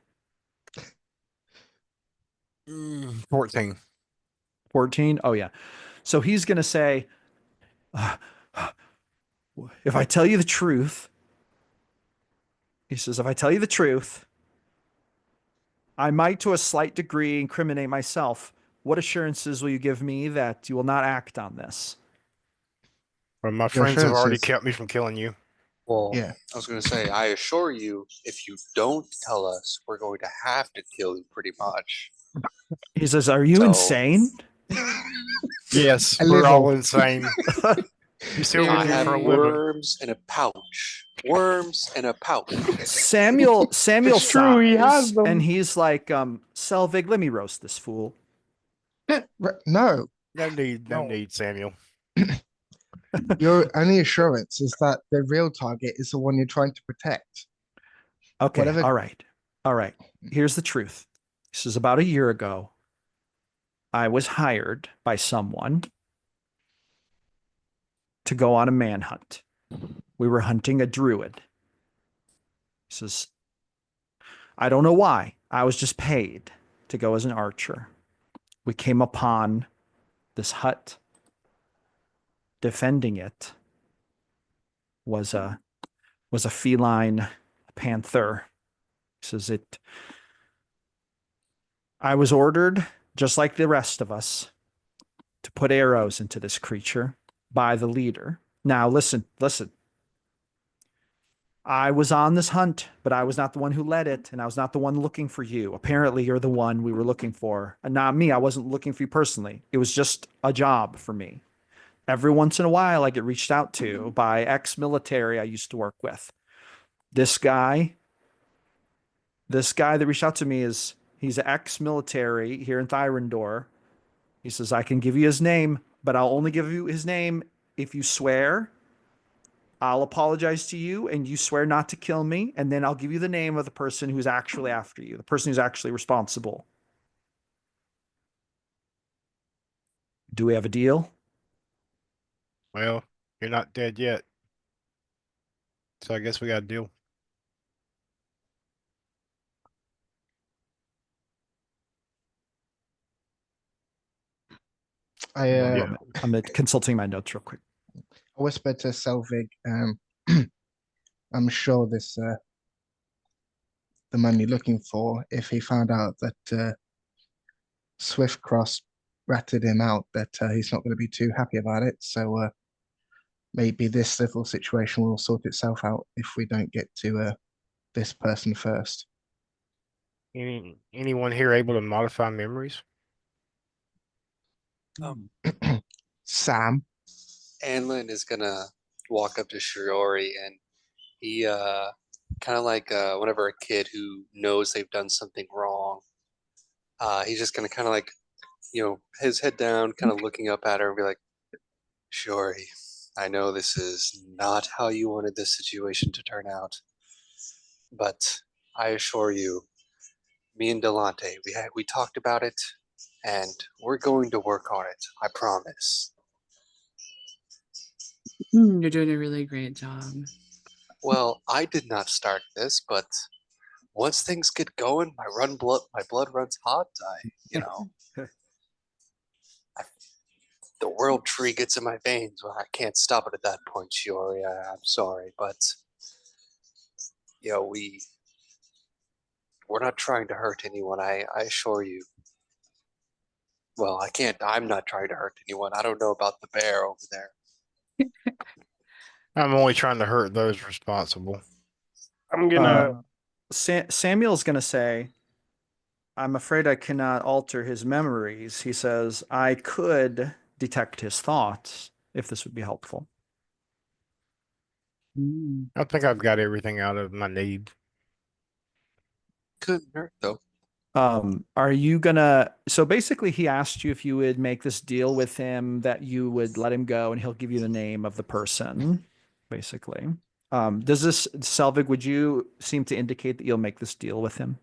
14. 14. Oh yeah. So he's gonna say, if I tell you the truth, He says, if I tell you the truth, I might to a slight degree incriminate myself. What assurances will you give me that you will not act on this? Well, my Your friends have already assurances. kept me from killing you. Well, Yeah. I was going to say, I assure you, if you don't tell us, we're going to have to kill you pretty much. He says, are you So- insane? Yes, A we're all little. insane. You see what I we do have for a living. worms in a pouch. Worms in a pouch. Samuel It's true, he has sighs, them. and he's like, Selvig, let me roast this fool. No, No need, no No. need, Samuel. your only assurance is that the real target is the one you're trying to protect. Okay, Whatever- all right. Here's the truth. This is about a year ago. I was hired by someone to go on a manhunt. We were hunting a druid. He says, I don't know why. I was just paid to go as an archer. We came upon this hut. Defending it was a feline panther. He says it. I was ordered, just like the rest of us, to put arrows into this creature by the leader. Now listen. I was on this hunt, but I was not the one who led it, and I was not the one looking for you. Apparently, you're the one we were looking for, and not me. I wasn't looking for you personally. It was just a job for me. Every once in a while, I get reached out to by ex-military I used to work with. This guy that reached out to me he's an ex-military here in Thyrendor. He says, I can give you his name, but I'll only give you his name if you swear I'll apologize to you and you swear not to kill me, and then I'll give you the name of the person who's actually after you, the person who's actually responsible. Do we have a deal? Well, you're not dead yet. So I guess we got a deal. I'm consulting my notes real quick. I whispered to Selvig, I'm sure this the man you're looking for, if he found out that Swiftcross ratted him out, that he's not going to be too happy about it. So maybe this little situation will sort itself out if we don't get to this person first. Anyone here able to modify memories? Sam. Anlin is gonna walk up to Shiori, and he kind of like whenever a kid who knows they've done something wrong, he's just gonna kind of like, his head down, kind of looking up at her and be like, Shiori, I know this is not how you wanted this situation to turn out, but I assure you, me and Delante, we talked about it, and we're going to work on it. I promise. You're doing a really great job. Well, I did not start this, but once things get going, my blood runs hot. The world tree gets in my veins. Well, I can't stop it at that point, Shiori. I'm sorry, but we're not trying to hurt anyone. I assure you. Well, I can't. I'm not trying to hurt anyone. I don't know about the bear over there. I'm only trying to hurt those responsible. I'm gonna. Samuel's going to say, I'm afraid I cannot alter his memories. He says, I could detect his thoughts if this would be helpful. I think I've got everything out of my need. Couldn't hurt though. Are you gonna, so basically he asked you if you would make this deal with him that you would let him go and he'll give you the name of the person, basically. Does this, Selvig, would you seem to indicate that you'll make this deal with him?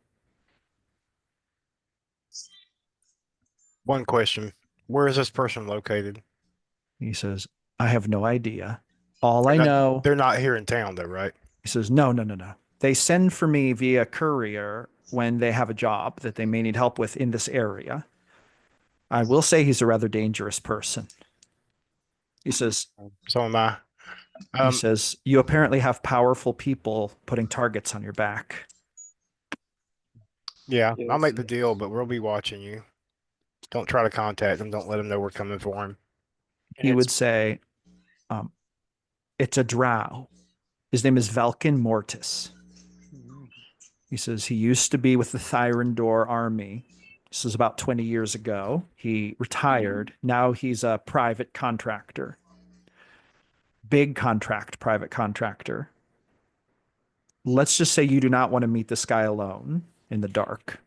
One question. Where is this person located? He says, I have no idea. All I They're not- know, They're not here in town though, right? he says, no. They send for me via courier when they have a job that they may need help with in this area. I will say he's a rather dangerous person. He says, So am I. He Um, says, "You apparently have powerful people putting targets on your back." yeah, I'll Yes, make the deal, but we'll be watching you. Don't try to contact him. Don't let him know we're coming for him. and He it's would say, um, "It's a drow. His name is Velkin Mortis." He says he used to be with the Thyrendor army. This is about 20 years ago. He retired. Now he's a private contractor, big contract, private contractor. Let's just say you do not want to meet this guy alone in the dark.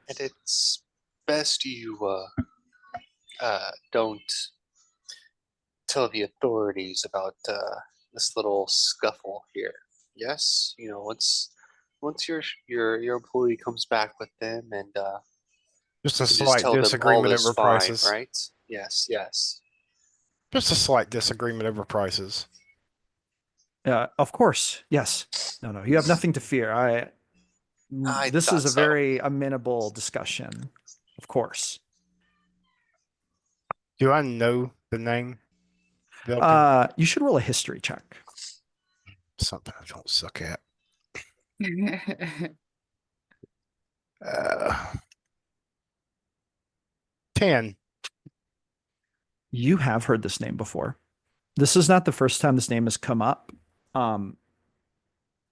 And it's best you don't tell the authorities about this little scuffle here. Yes, you know, once your employee comes back with them, and Just you a can just slight tell them all disagreement is over fine, prices. right? Yes, yes. Just a slight disagreement over prices. Of course, yes. No, no, you have nothing to fear. I This is thought a so. very amenable discussion. Of course. Do I know the name? Vilkin? You should roll a history check. Something I don't suck at. Uh, 10. You have heard this name before. This is not the first time this name has come up. Um,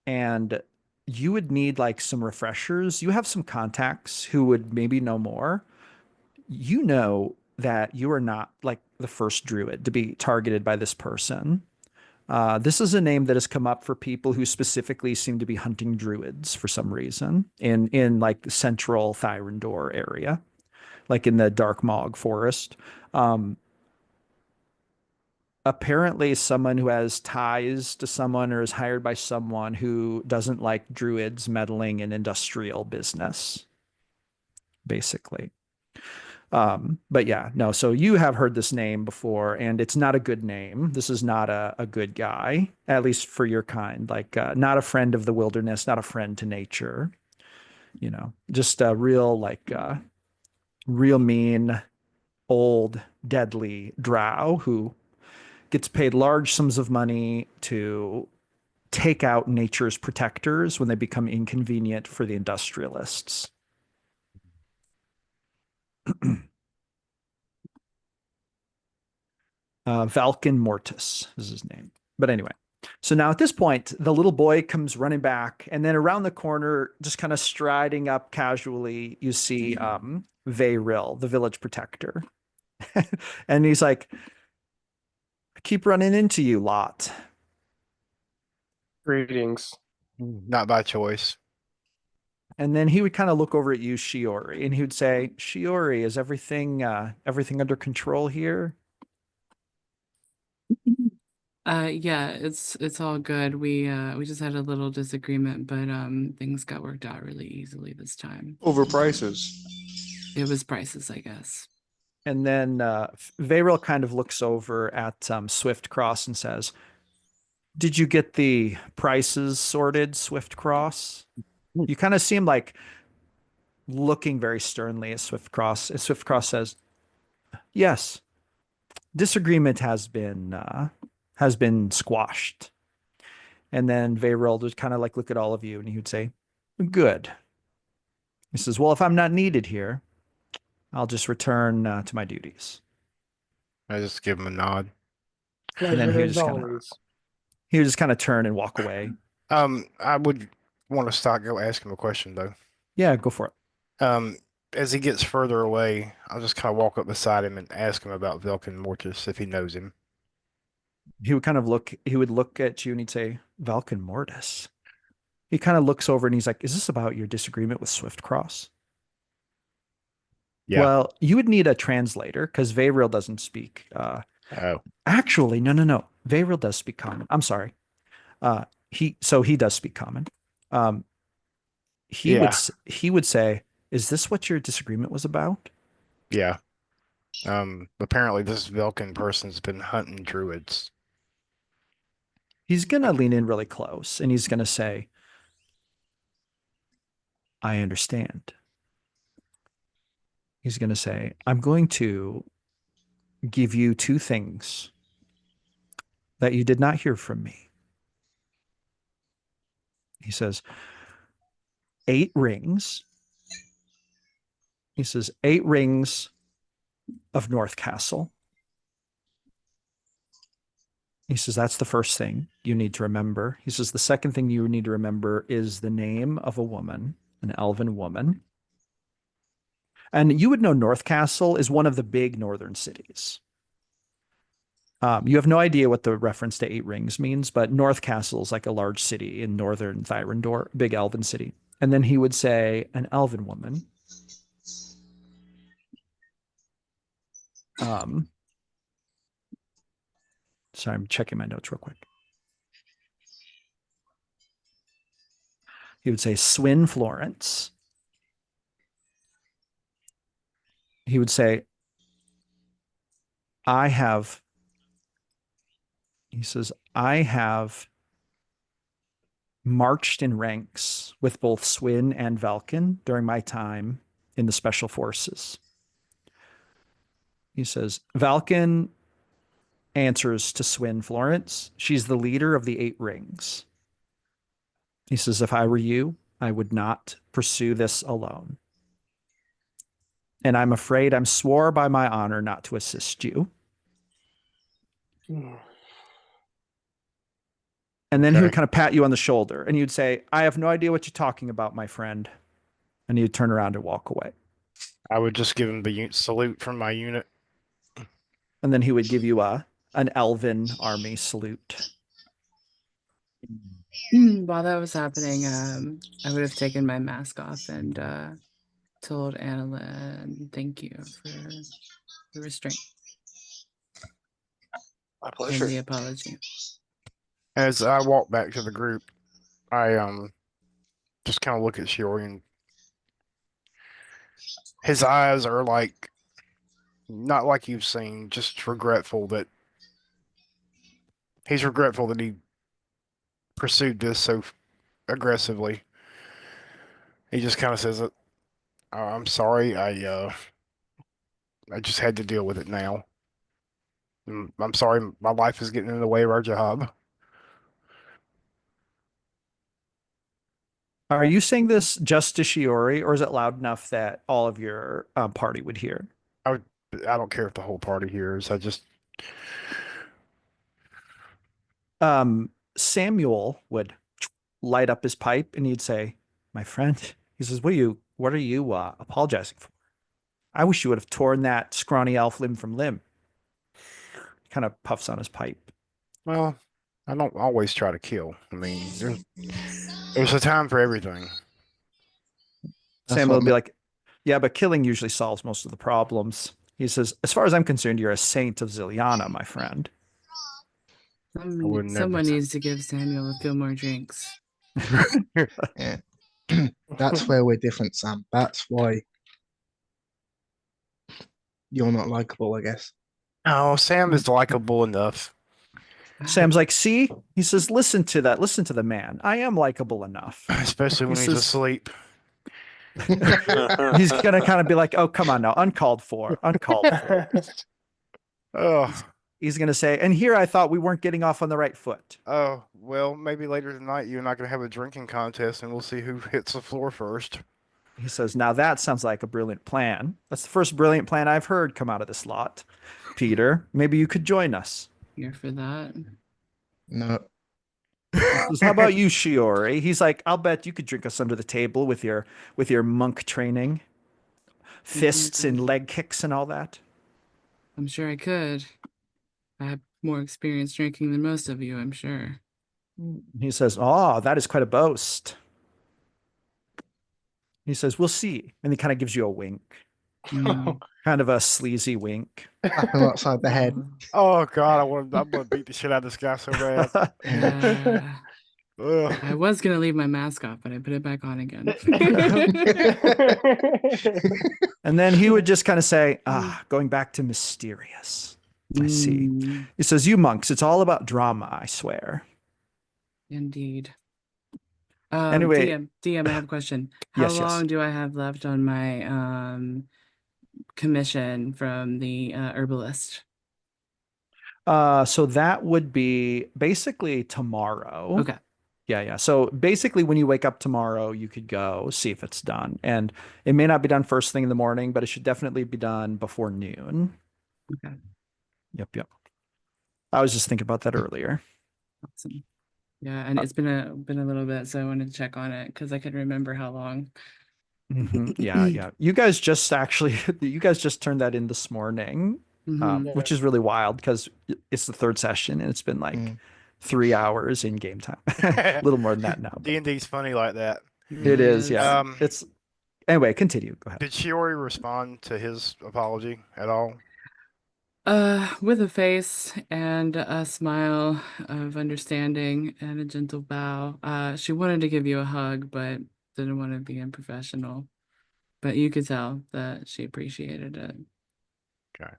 and you would need like some refreshers. You have some contacts who would maybe know more. You know that you are not like the first druid to be targeted by this person. This is a name that has come up for people who specifically seem to be hunting druids for some reason in like the central Thyrendor area, like in the Dark Mog Forest. Um, Apparently someone who has ties to someone or is hired by someone who doesn't like druids meddling in industrial business, basically. But yeah, no, so you have heard this name before, and it's not a good name. This is not a good guy, at least for your kind. Like, not a friend of the wilderness, not a friend to nature, just a real, like, real mean, old, deadly drow who gets paid large sums of money to take out nature's protectors when they become inconvenient for the industrialists. Valken Mortis is his name. But anyway, so now at this point, the little boy comes running back, and then around the corner, just kind of striding up casually, you see Vayril, the village protector. And he's like, "I keep running into you, lot." greetings. Not by choice. And then he would kind of look over at you, Shiori, and he would say, "Shiori, is everything under control here?" Yeah, it's all good. We just had a little disagreement, but things got worked out really easily this time. Over prices. It was prices, I guess. And then Vayril kind of looks over at Swift Cross and says, "Did you get the prices sorted, Swift Cross?" You kind of seem like looking very sternly at Swift Cross. And Swift Cross says, "Yes, disagreement has been squashed." And then Vayril would kind of like look at all of you and he would say, "Good." He says, "Well, if I'm not needed here, I'll just return to my duties." I just give him a nod. And then Pleasure as always. he would just kind of turn and walk away. I would want to stop, go ask him a question though. Yeah, go for it. As he gets further away, I'll just kind of walk up beside him and ask him about Velkin Mortis if he knows him. He would look at you and he'd say, "Valken Mortis." He kind of looks over and he's like, "Is this about your disagreement with Swift Cross?" Yeah. Well, you would need a translator because Vayril doesn't speak. Oh, Actually, no. Vayril does speak common. I'm sorry. He does speak common. Um, yeah, he would say, "Is this what your disagreement was about?" yeah. Apparently this Velkin person's been hunting druids. He's gonna lean in really close and he's gonna say, "I understand." He's gonna say, "I'm going to give you two things. that you did not hear from me. He says, 8 rings. He says, 8 rings of North Castle. He says, that's the first thing you need to remember. He says, the second thing you need to remember is the name of a woman, an elven woman. And you would know North Castle is one of the big northern cities. You have no idea what the reference to 8 rings means, but North Castle is like a large city in northern Thyrendor, big elven city. And then he would say, an elven woman. Sorry, I'm checking my notes real quick. He would say, Swin Florence. He would say, I have marched in ranks with both Swin and Valken during my time in the special forces. He says, Valken answers to Swin Florence. She's the leader of the 8 rings. He says, if I were you, I would not pursue this alone. And I'm afraid I'm swore by my honor not to assist you. And then he would kind of pat you on the shoulder and you'd say, I have no idea what you're talking about, my friend. And he'd turn around and walk away. I would just give him the salute from my unit. And then he would give you an elven army salute. While that was happening, I would have taken my mask off and told Annalyn, thank you for the restraint. My pleasure. And the apology. As I walk back to the group, I just kind of look at Shiori, and his eyes are like, not like you've seen, just regretful that he's regretful that he pursued this so aggressively. He just kind of says, I'm sorry, I just had to deal with it now. I'm sorry, my life is getting in the way of our job. Are you saying this just to Shiori, or is it loud enough that all of your party would hear? I don't care if the whole party hears. Samuel would light up his pipe and he'd say, my friend, he says, what are you apologizing for? I wish you would have torn that scrawny elf limb from limb. He kind of puffs on his pipe. Well, I don't always try to kill. I mean, there's a time for everything. Samuel would be like, yeah, but killing usually solves most of the problems. He says, as far as I'm concerned, you're a saint of Ziliana, my friend. Someone needs to give Samuel a few more drinks. Yeah. That's where we're different, Sam. That's why you're not likable, I guess. Oh, Sam is likable enough. Sam's like, see? He says, listen to that. Listen to the man. I am likable enough. Especially when he's asleep. He's going to kind of be like, oh, come on now. Uncalled for. Uncalled for. Oh. He's going to say, and here I thought we weren't getting off on the right foot. Oh, well, maybe later tonight you and I can have a drinking contest and we'll see who hits the floor first. He says, now that sounds like a brilliant plan. That's the first brilliant plan I've heard come out of this lot. Peter, maybe you could join us. Here for that? No. Says, how about you, Shiori? He's like, I'll bet you could drink us under the table with your monk training, fists and leg kicks and all that. I'm sure I could. I have more experience drinking than most of you, I'm sure. He says, oh, that is quite a boast. He says, we'll see. And he kind of gives you a wink. Kind of a sleazy wink. Slap him upside the head. Oh, God, I'm gonna beat the shit out of this guy so bad. I was going to leave my mask off, but I put it back on again. And then he would just kind of say, going back to mysterious. I see. He says, you monks, it's all about drama, I swear. Indeed. Anyway. DM, I have a question. How long do I have left on my commission from the herbalist? So that would be basically tomorrow. Okay. Yeah. So basically, when you wake up tomorrow, you could go see if it's done. And it may not be done first thing in the morning, but it should definitely be done before noon. Okay. Yep. I was just thinking about that earlier. Awesome. Yeah, and it's been a little bit, so I wanted to check on it because I could remember how long. Yeah. You guys just turned that in this morning, Mhm. which is really wild because it's the third session and it's been like Mm. 3 hours in game time. A little more than that now. But D&D's funny like that. It it really is, yeah. Um, It's anyway, continue. Go ahead. Did Shiori respond to his apology at all? With a face and a smile of understanding and a gentle bow. She wanted to give you a hug, but didn't want to be unprofessional. But you could tell that she appreciated it. Okay.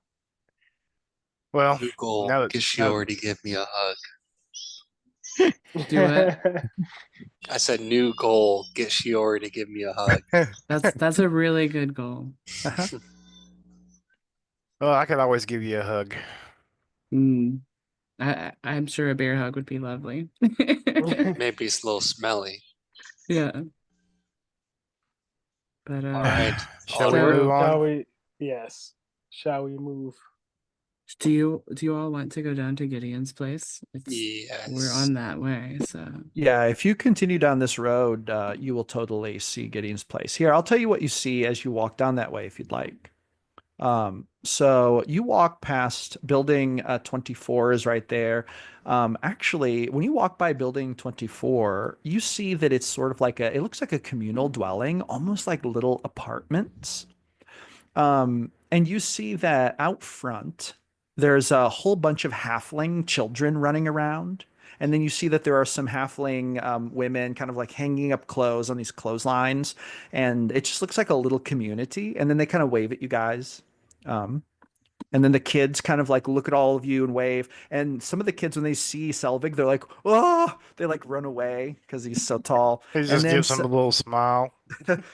Well, New goal. now that Get Shiori to give me a hug. Do it. I said new goal. Get Shiori to give me a hug. That's a really good goal. well, I could always give you a hug. I'm sure a bear hug would be lovely. Maybe it's a little smelly. Yeah. But All right. Shall we So- move Shall on? we? Yes. Shall we move? do you all want to go down to Gideon's place? Yes. We're on that way, so Yeah, if you continue down this road, you will totally see Gideon's place. Here, I'll tell you what you see as you walk down that way if you'd like. So you walk past building 24 is right there. Actually, when you walk by building 24, you see that it's sort of like it looks like a communal dwelling, almost like little apartments. And you see that out front, there's a whole bunch of halfling children running around. And then you see that there are some halfling women kind of like hanging up clothes on these clotheslines. And it just looks like a little community. And then they kind of wave at you guys. Um, and then the kids kind of like look at all of you and wave. And some of the kids, when they see Selvig, they're like, oh, they like run away because he's so tall. He And just then gives him a little smile.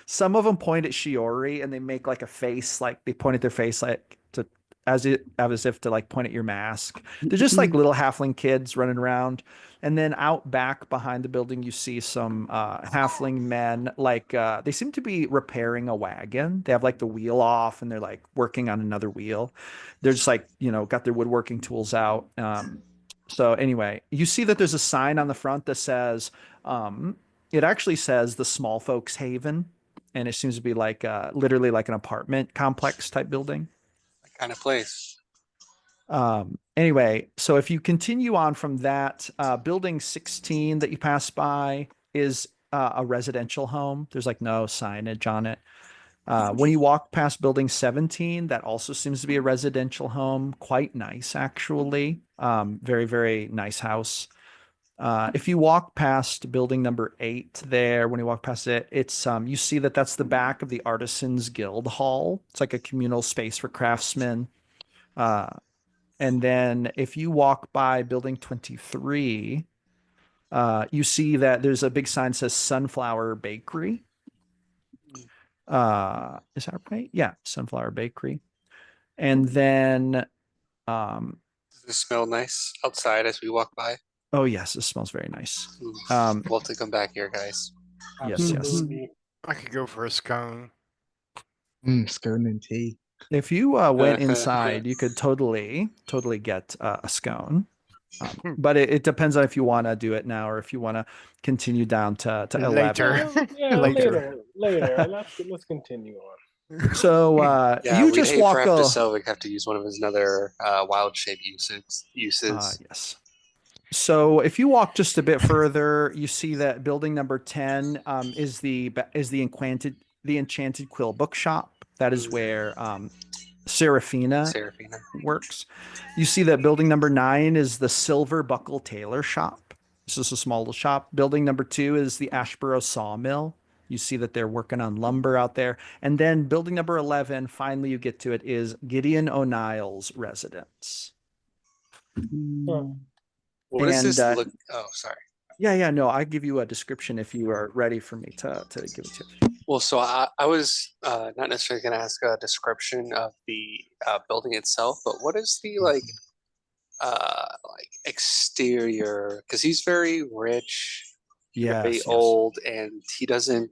some of them point at Shiori and they make like a face, like they point at their face like to as if to like point at your mask. They're just like little halfling kids running around. And then out back behind the building, you see some halfling men. Like they seem to be repairing a wagon. They have like the wheel off and they're like working on another wheel. They're just like got their woodworking tools out. So anyway, you see that there's a sign on the front that says. It actually says the Small Folks Haven, and it seems to be like literally like an apartment complex type building. That kind of place. Anyway, so if you continue on from that, building 16 that you pass by is a residential home. There's like no signage on it. When you walk past building 17, that also seems to be a residential home. Quite nice, actually. Very, very nice house. If you walk past building number 8 there, when you walk past it, it's you see that that's the back of the Artisans Guild Hall. It's like a communal space for craftsmen. And then if you walk by building 23, you see that there's a big sign that says Sunflower Bakery. Is that right? Yeah, Sunflower Bakery. And then Does it smell nice outside as we walk by? oh yes, it smells very nice. Ooh, Um, we'll have to come back here, guys. Yes. Absolutely. I could go for a scone. Scone and tea. If you went inside, you could totally get a scone. But it depends on if you want to do it now or if you want to continue down to 11. Later. Yeah, Later. later. Let's continue on. So Yeah, you we'd just hate walk for after Selvig have to use one of his other wild shape uses. yes. So if you walk just a bit further, you see that building number 10 is the enchanted quill bookshop. That is where Serafina works. You see that building number 9 is the Silver Buckle Tailor Shop. This is a small little shop. Building number 2 is the Ashburrow Sawmill. You see that they're working on lumber out there. And then building number 11, finally you get to it, is Gideon O'Neill's residence. What does this And, look? Oh, sorry. Yeah, no, I give you a description if you are ready for me to give it to you. Well, so I was not necessarily going to ask a description of the building itself, but what is the like exterior, because he's very rich, very Yes. old, and he doesn't,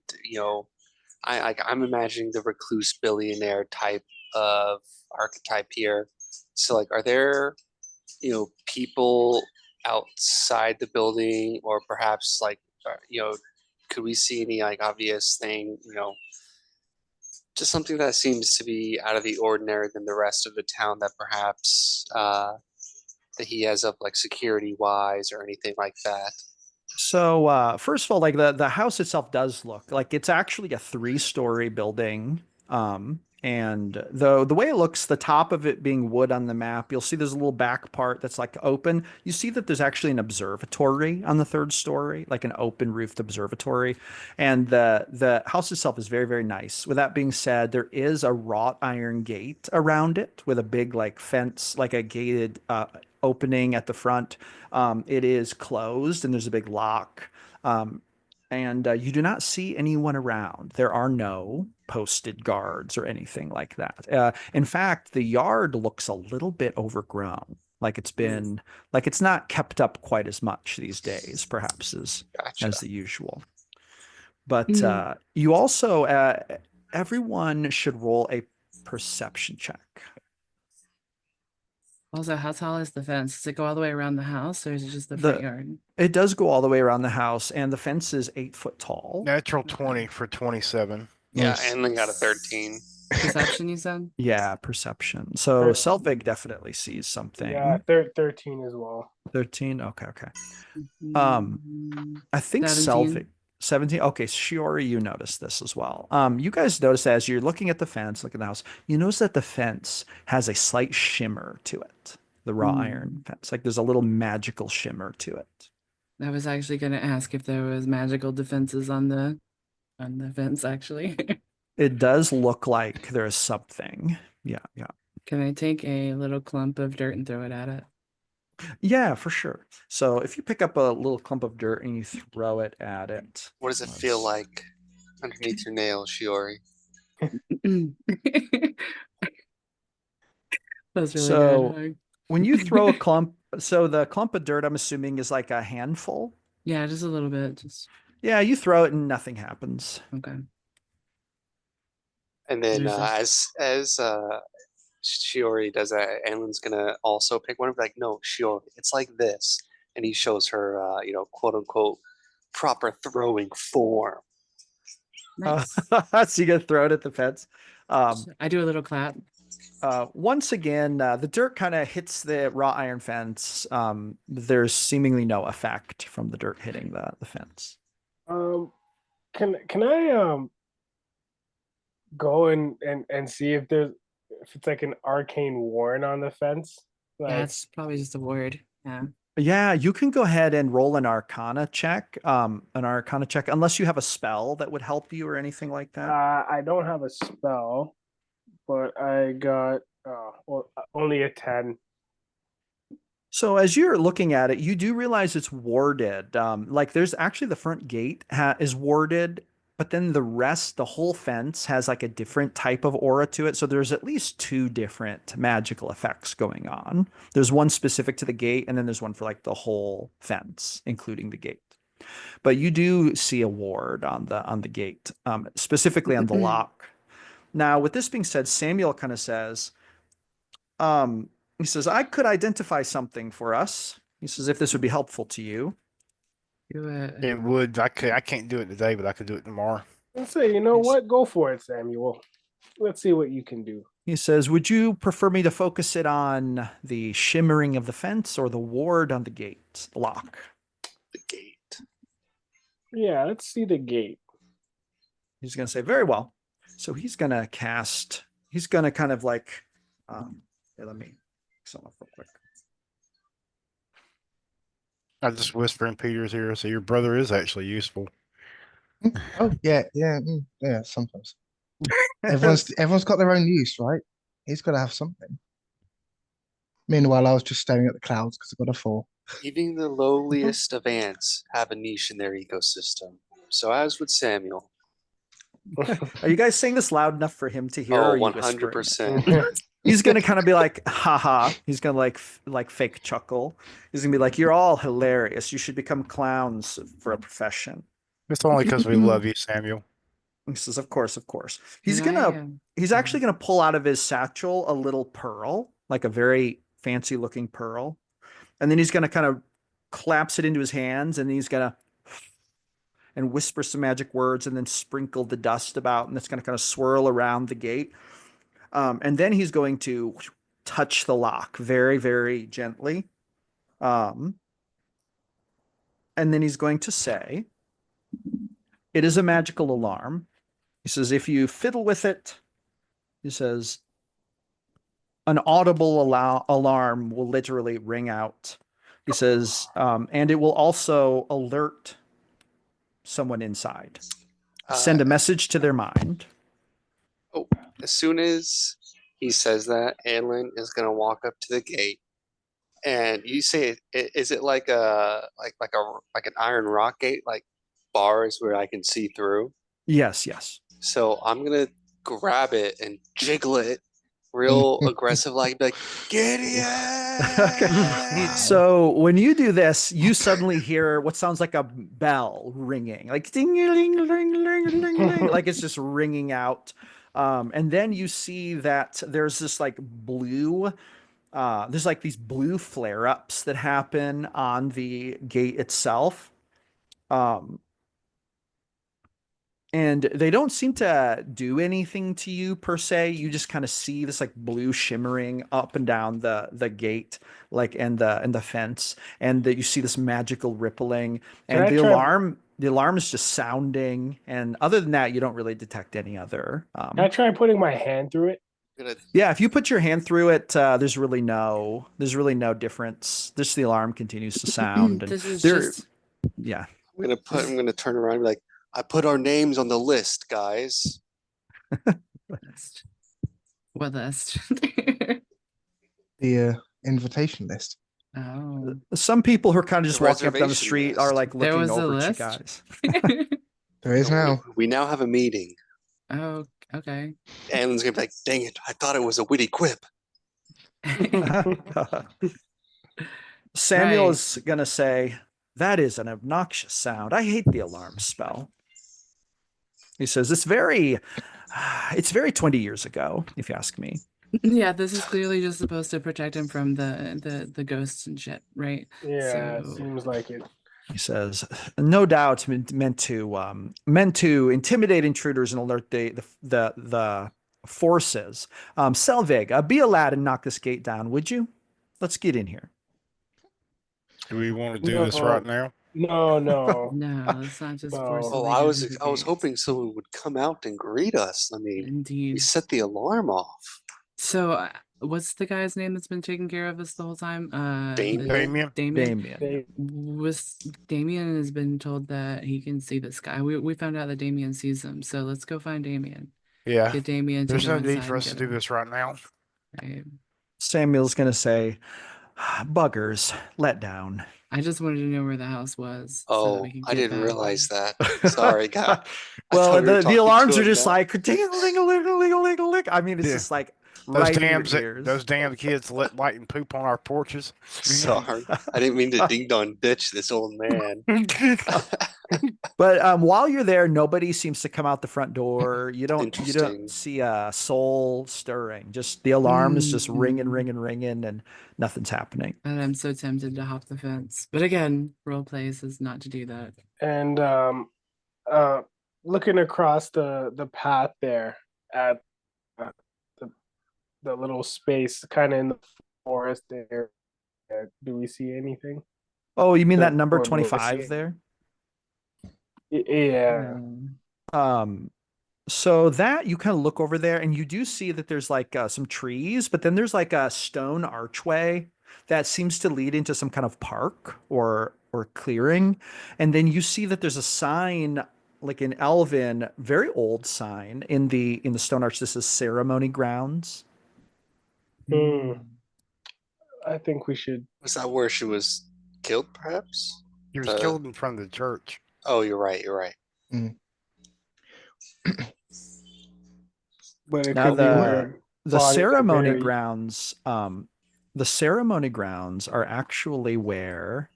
I'm imagining the recluse billionaire type of archetype here. So like, are there, people outside the building, or perhaps like, could we see any like obvious thing, just something that seems to be out of the ordinary than the rest of the town that perhaps that he has up like security wise or anything like that? So first of all, like the house itself does look like it's actually a 3-story building. And the way it looks, the top of it being wood on the map, you'll see there's a little back part that's like open. You see that there's actually an observatory on the 3rd story, like an open roofed observatory. And the house itself is very, very nice. With that being said, there is a wrought iron gate around it with a big like fence, like a gated opening at the front. It is closed and there's a big lock. And you do not see anyone around. There are no posted guards or anything like that. In fact, the yard looks a little bit overgrown, like it's not kept up quite as much these days, perhaps Gotcha. as the usual. But Mm. you also, everyone should roll a perception check. Also, how tall is the fence? Does it go all the way around the house, or is it just the front yard? It does go all the way around the house, and the fence is 8 foot tall. Natural 20 for 27. Yeah, Nice. and then got a 13. Perception, you said? Yeah, perception. So Sure. Selvig definitely sees something. Yeah, 13 as well. 13. Okay. Mm, I think 17. Selvig 17. Okay, Shiori, you noticed this as well. You guys notice as you're looking at the fence, look at the house, you notice that the fence has a slight shimmer to it. The raw iron fence. Like there's a little magical shimmer to it. I was actually going to ask if there was magical defenses on the fence, actually. It does look like there is something. Yeah. Can I take a little clump of dirt and throw it at it? Yeah, for sure. So if you pick up a little clump of dirt and you throw it at it. What does it feel like underneath your nails, Shiori? That's really So good. when you throw a clump, so the clump of dirt, I'm assuming, is like a handful. Yeah, just a little bit. Just Yeah, you throw it and nothing happens. okay. And then There's as Shiori does that, Anlin's gonna also pick one of like, no, Shiori, it's like this, and he shows her, quote unquote, proper throwing form. Nice. So you get thrown at the fence. I do a little clap. Once again, the dirt kind of hits the wrought iron fence. There's seemingly no effect from the dirt hitting the fence. Can I go and see if it's like an arcane warn on the fence? Like, Yeah, it's probably just a word. Yeah. Yeah, you can go ahead and roll an Arcana check. Unless you have a spell that would help you or anything like that. I don't have a spell, but I got only a 10. So as you're looking at it, you do realize it's warded. Like there's actually the front gate is warded, but then the whole fence has like a different type of aura to it. So there's at least 2 different magical effects going on. There's one specific to the gate, and then there's one for like the whole fence, including the gate. But you do see a ward on the gate, specifically on the lock. Now, with this being said, Samuel kind of says, he says, I could identify something for us. He says, if this would be helpful to you. Do it. It would. I can't do it today, but I could do it tomorrow. Let's say, you know what? Go for it, Samuel. Let's see what you can do. He says, would you prefer me to focus it on the shimmering of the fence or the ward on the gate, the lock? The gate. Yeah, let's see the gate. He's going to say, very well. So he's going to kind of like, let me sum up real quick. I just whisper in Peter's ear, so your brother is actually useful. Oh yeah, sometimes. Everyone's got their own use, right? He's got to have something. Meanwhile, I was just staring at the clouds because I got a 4. Even the lowliest of ants have a niche in their ecosystem. So as with Samuel. Are you guys saying this loud enough for him to hear? Oh, or are you whispering? 100%. He's gonna kind of be like, haha. He's gonna like fake chuckle. He's gonna be like, you're all hilarious. You should become clowns for a profession. It's only because we love you, Samuel. He says, of course, of course. And He's actually gonna pull out of his satchel a little pearl, like a very fancy looking pearl. And then he's gonna kind of collapse it into his hands, and he's gonna and whisper some magic words and then sprinkle the dust about, and it's gonna kind of swirl around the gate. And then he's going to touch the lock very, very gently. And then he's going to say, it is a magical alarm. He says, if you fiddle with it, he says, an audible alarm will literally ring out. He says, and it will also alert someone inside, send a message to their mind. Oh, as soon as he says that, Anlin is gonna walk up to the gate, and you say, "Is it like an iron rock gate, like bars where I can see through?" Yes, yes. So I'm gonna grab it and jiggle it real aggressive, like, be like, Gideon! So when you do this, you suddenly hear what sounds like a bell ringing, like ding ling ling ling ling, like it's just ringing out. And then you see that there's this like blue, there's like these blue flare-ups that happen on the gate itself. And they don't seem to do anything to you per se. You just kind of see this like blue shimmering up and down the gate, like and the fence, and that you see this magical rippling, Can and I the try- alarm is just sounding, and other than that, you don't really detect any other. Can I try putting my hand through it? Gonna, Yeah, if you put your hand through it, there's really no difference. Just the alarm continues to sound, and This is there, just yeah. I'm gonna turn around and be like, I put our names on the list, guys. list. What list? The invitation list. Oh. Some people who are kind of just The walking up down the reservation street are list. like There looking was a over at you list? guys. There is now. We now have a meeting. Oh, okay. Anlin's gonna be like, dang it, I thought it was a witty quip. Samuel Right. is going to say, that is an obnoxious sound. I hate the alarm spell. He says, it's very 20 years ago, if you ask me. Yeah, this is clearly just supposed to protect him from the ghosts and shit, right? Yeah, So- it seems like it. He says, no doubt meant to intimidate intruders and alert the forces. Selvig, be a lad and knock this gate down, would you? Let's get in here. Do we want to do this right now? No, no. No, it's not just No. forcefully Oh, I go was through the I was gate. hoping someone would come out and greet us. I mean, we Indeed. set the alarm off. So, what's the guy's name that's been taking care of us the whole time? Damien? Damien? Damien. They, Damien has been told that he can see the sky. We found out that Damien sees them, so let's go find Damien. Yeah. Get Damien to There's go no need inside for and us to get do him, this right now. right? Samuel's going to say, buggers, let down. I just wanted to know where the house was. so that Oh, we could I get didn't back. realize that. Sorry, guy. I Well, thought we were the talking alarms to are him just now. like ding-a-ling-a-ling-a-ling-a-ling. I mean, it's Yeah. just like Those right in damn your ears. those damn kids light and poop on our porches. Sorry, I didn't mean to ding dong ditch this old man. But while you're there, nobody seems to come out the front door. You don't Interesting. see a soul stirring. Just the alarm is just ringing, Mm. ringing, ringing, and nothing's happening. And I'm so tempted to hop the fence. But again, role play says not to do that. and looking across the path there at the little space kind of in the forest there, do we see anything? Oh, you mean So that number we're 25 seeing- there? Yeah. So that you kind of look over there and you do see that there's like some trees, but then there's like a stone archway that seems to lead into some kind of park or clearing. And then you see that there's a sign, like in Elven, very old sign in the stone arch. This is ceremony grounds. Hmm. I think we should. Was that where she was killed, perhaps? He was killed in front of the church. Oh, you're right. You're right. But it Now could be where. the Bodies are ceremony very- grounds, the ceremony grounds are actually where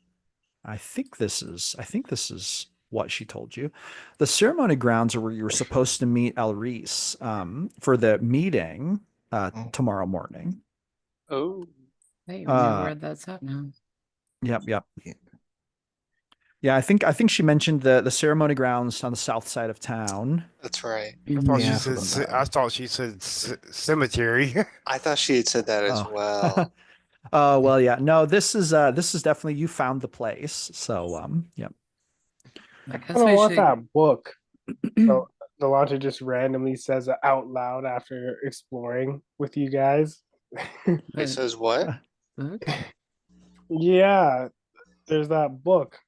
I think this is what she told you. The ceremony grounds are where you were supposed to meet Elrise for the meeting Oh. tomorrow morning. Oh, Hey, we know Uh, where that's at now. Yep, yep. Yeah. Yeah, I think she mentioned the ceremony grounds on the south side of town. That's right. I thought Yeah, I she said. forgot that. I thought she said cemetery. I thought she had said that as Oh. well. Oh, well, yeah. No, this is definitely you found the place. So, yep. I I guess don't we want should. that book. So Delonte just randomly says it out loud after exploring with you guys. It But says what? book? Yeah, there's that book,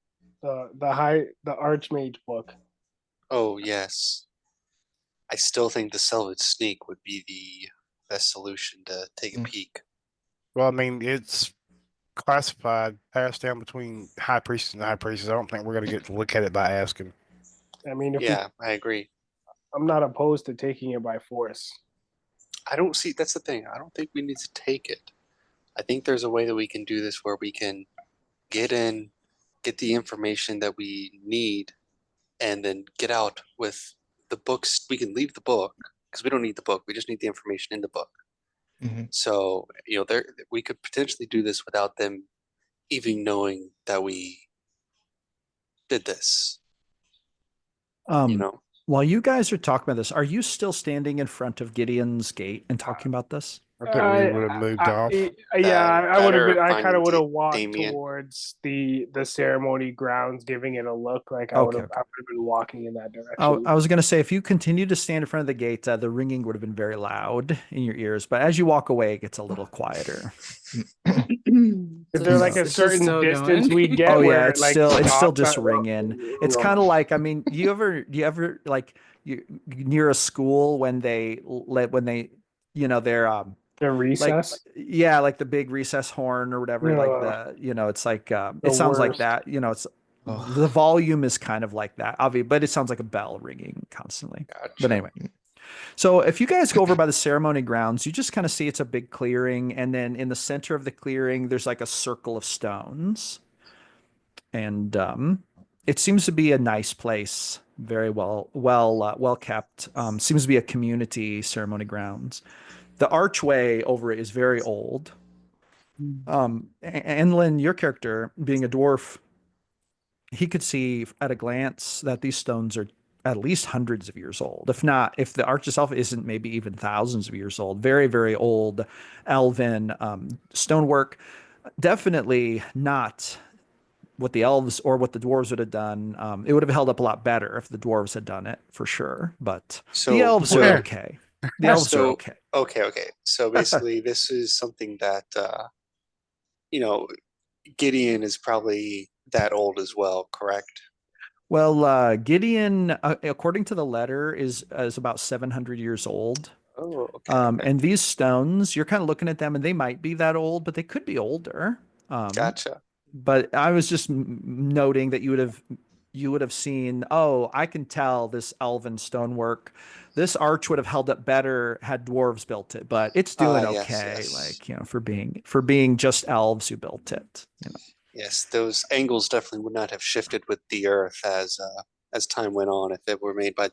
the Archmage book. Oh, yes. I still think the Selvage Sneak would be the best solution to take a Mm. peek. Well, I mean, it's classified, passed down between high priests and high priests. I don't think we're gonna get to look at it by asking. I mean, if Yeah, I agree. I'm not opposed to taking it by force. I don't see, that's the thing. I don't think we need to take it. I think there's a way that we can do this where we can get in, get the information that we need, and then get out with the books. We can leave the book because we don't need the book. We just need the information in the book. Mhm. So, there we could potentially do this without them even knowing that we did this. Um, while you guys are talking about this, are you still standing in front of Gideon's gate and talking about this? I think we would have moved off. I would have Better been. I finding kind of would have walked Damien. towards the ceremony grounds, giving it a look. Like I would Okay, have. okay. I would have been walking in that I direction. was going to say, if you continue to stand in front of the gate, the ringing would have been very loud in your ears. But as you walk away, it gets a little quieter. Is there like a It's just certain still distance going. we get Oh where yeah, it, it's like still stops just at- ringing. It's kind of like, I mean, do you ever like you near a school when they they're the like recess? yeah, like the big recess horn or whatever, like Ugh. it's like The it sounds like worst. that, it's Oh. the volume is kind of like that, obviously, but it sounds like a bell ringing constantly. Gotcha. But anyway, so if you guys go over by the ceremony grounds, you just kind of see it's a big clearing, and then in the center of the clearing, there's like a circle of stones, and it seems to be a nice place, very well kept. Seems to be a community ceremony grounds. The archway over it is very old. Anlin, your character, being a dwarf, he could see at a glance that these stones are at least hundreds of years old. If not, if the arch itself isn't maybe even thousands of years old. Very, very old elven stonework. Definitely not what the elves or what the dwarves would have done. It would have held up a lot better if the dwarves had done it, for sure. But the elves are okay. The elves are okay. Okay. So basically, this is something that Gideon is probably that old as well, correct? Well, Gideon, according to the letter, is about 700 years old. Oh, okay. And these stones, you're kind of looking at them, and they might be that old, but they could be older. Gotcha. But I was just noting that you would have seen. Oh, I can tell this elven stonework. This arch would have held up better had dwarves built it, but it's doing Yes, okay. yes. Like for being just elves who built it. Yes, those angles definitely would not have shifted with the Earth as time went on if it were made by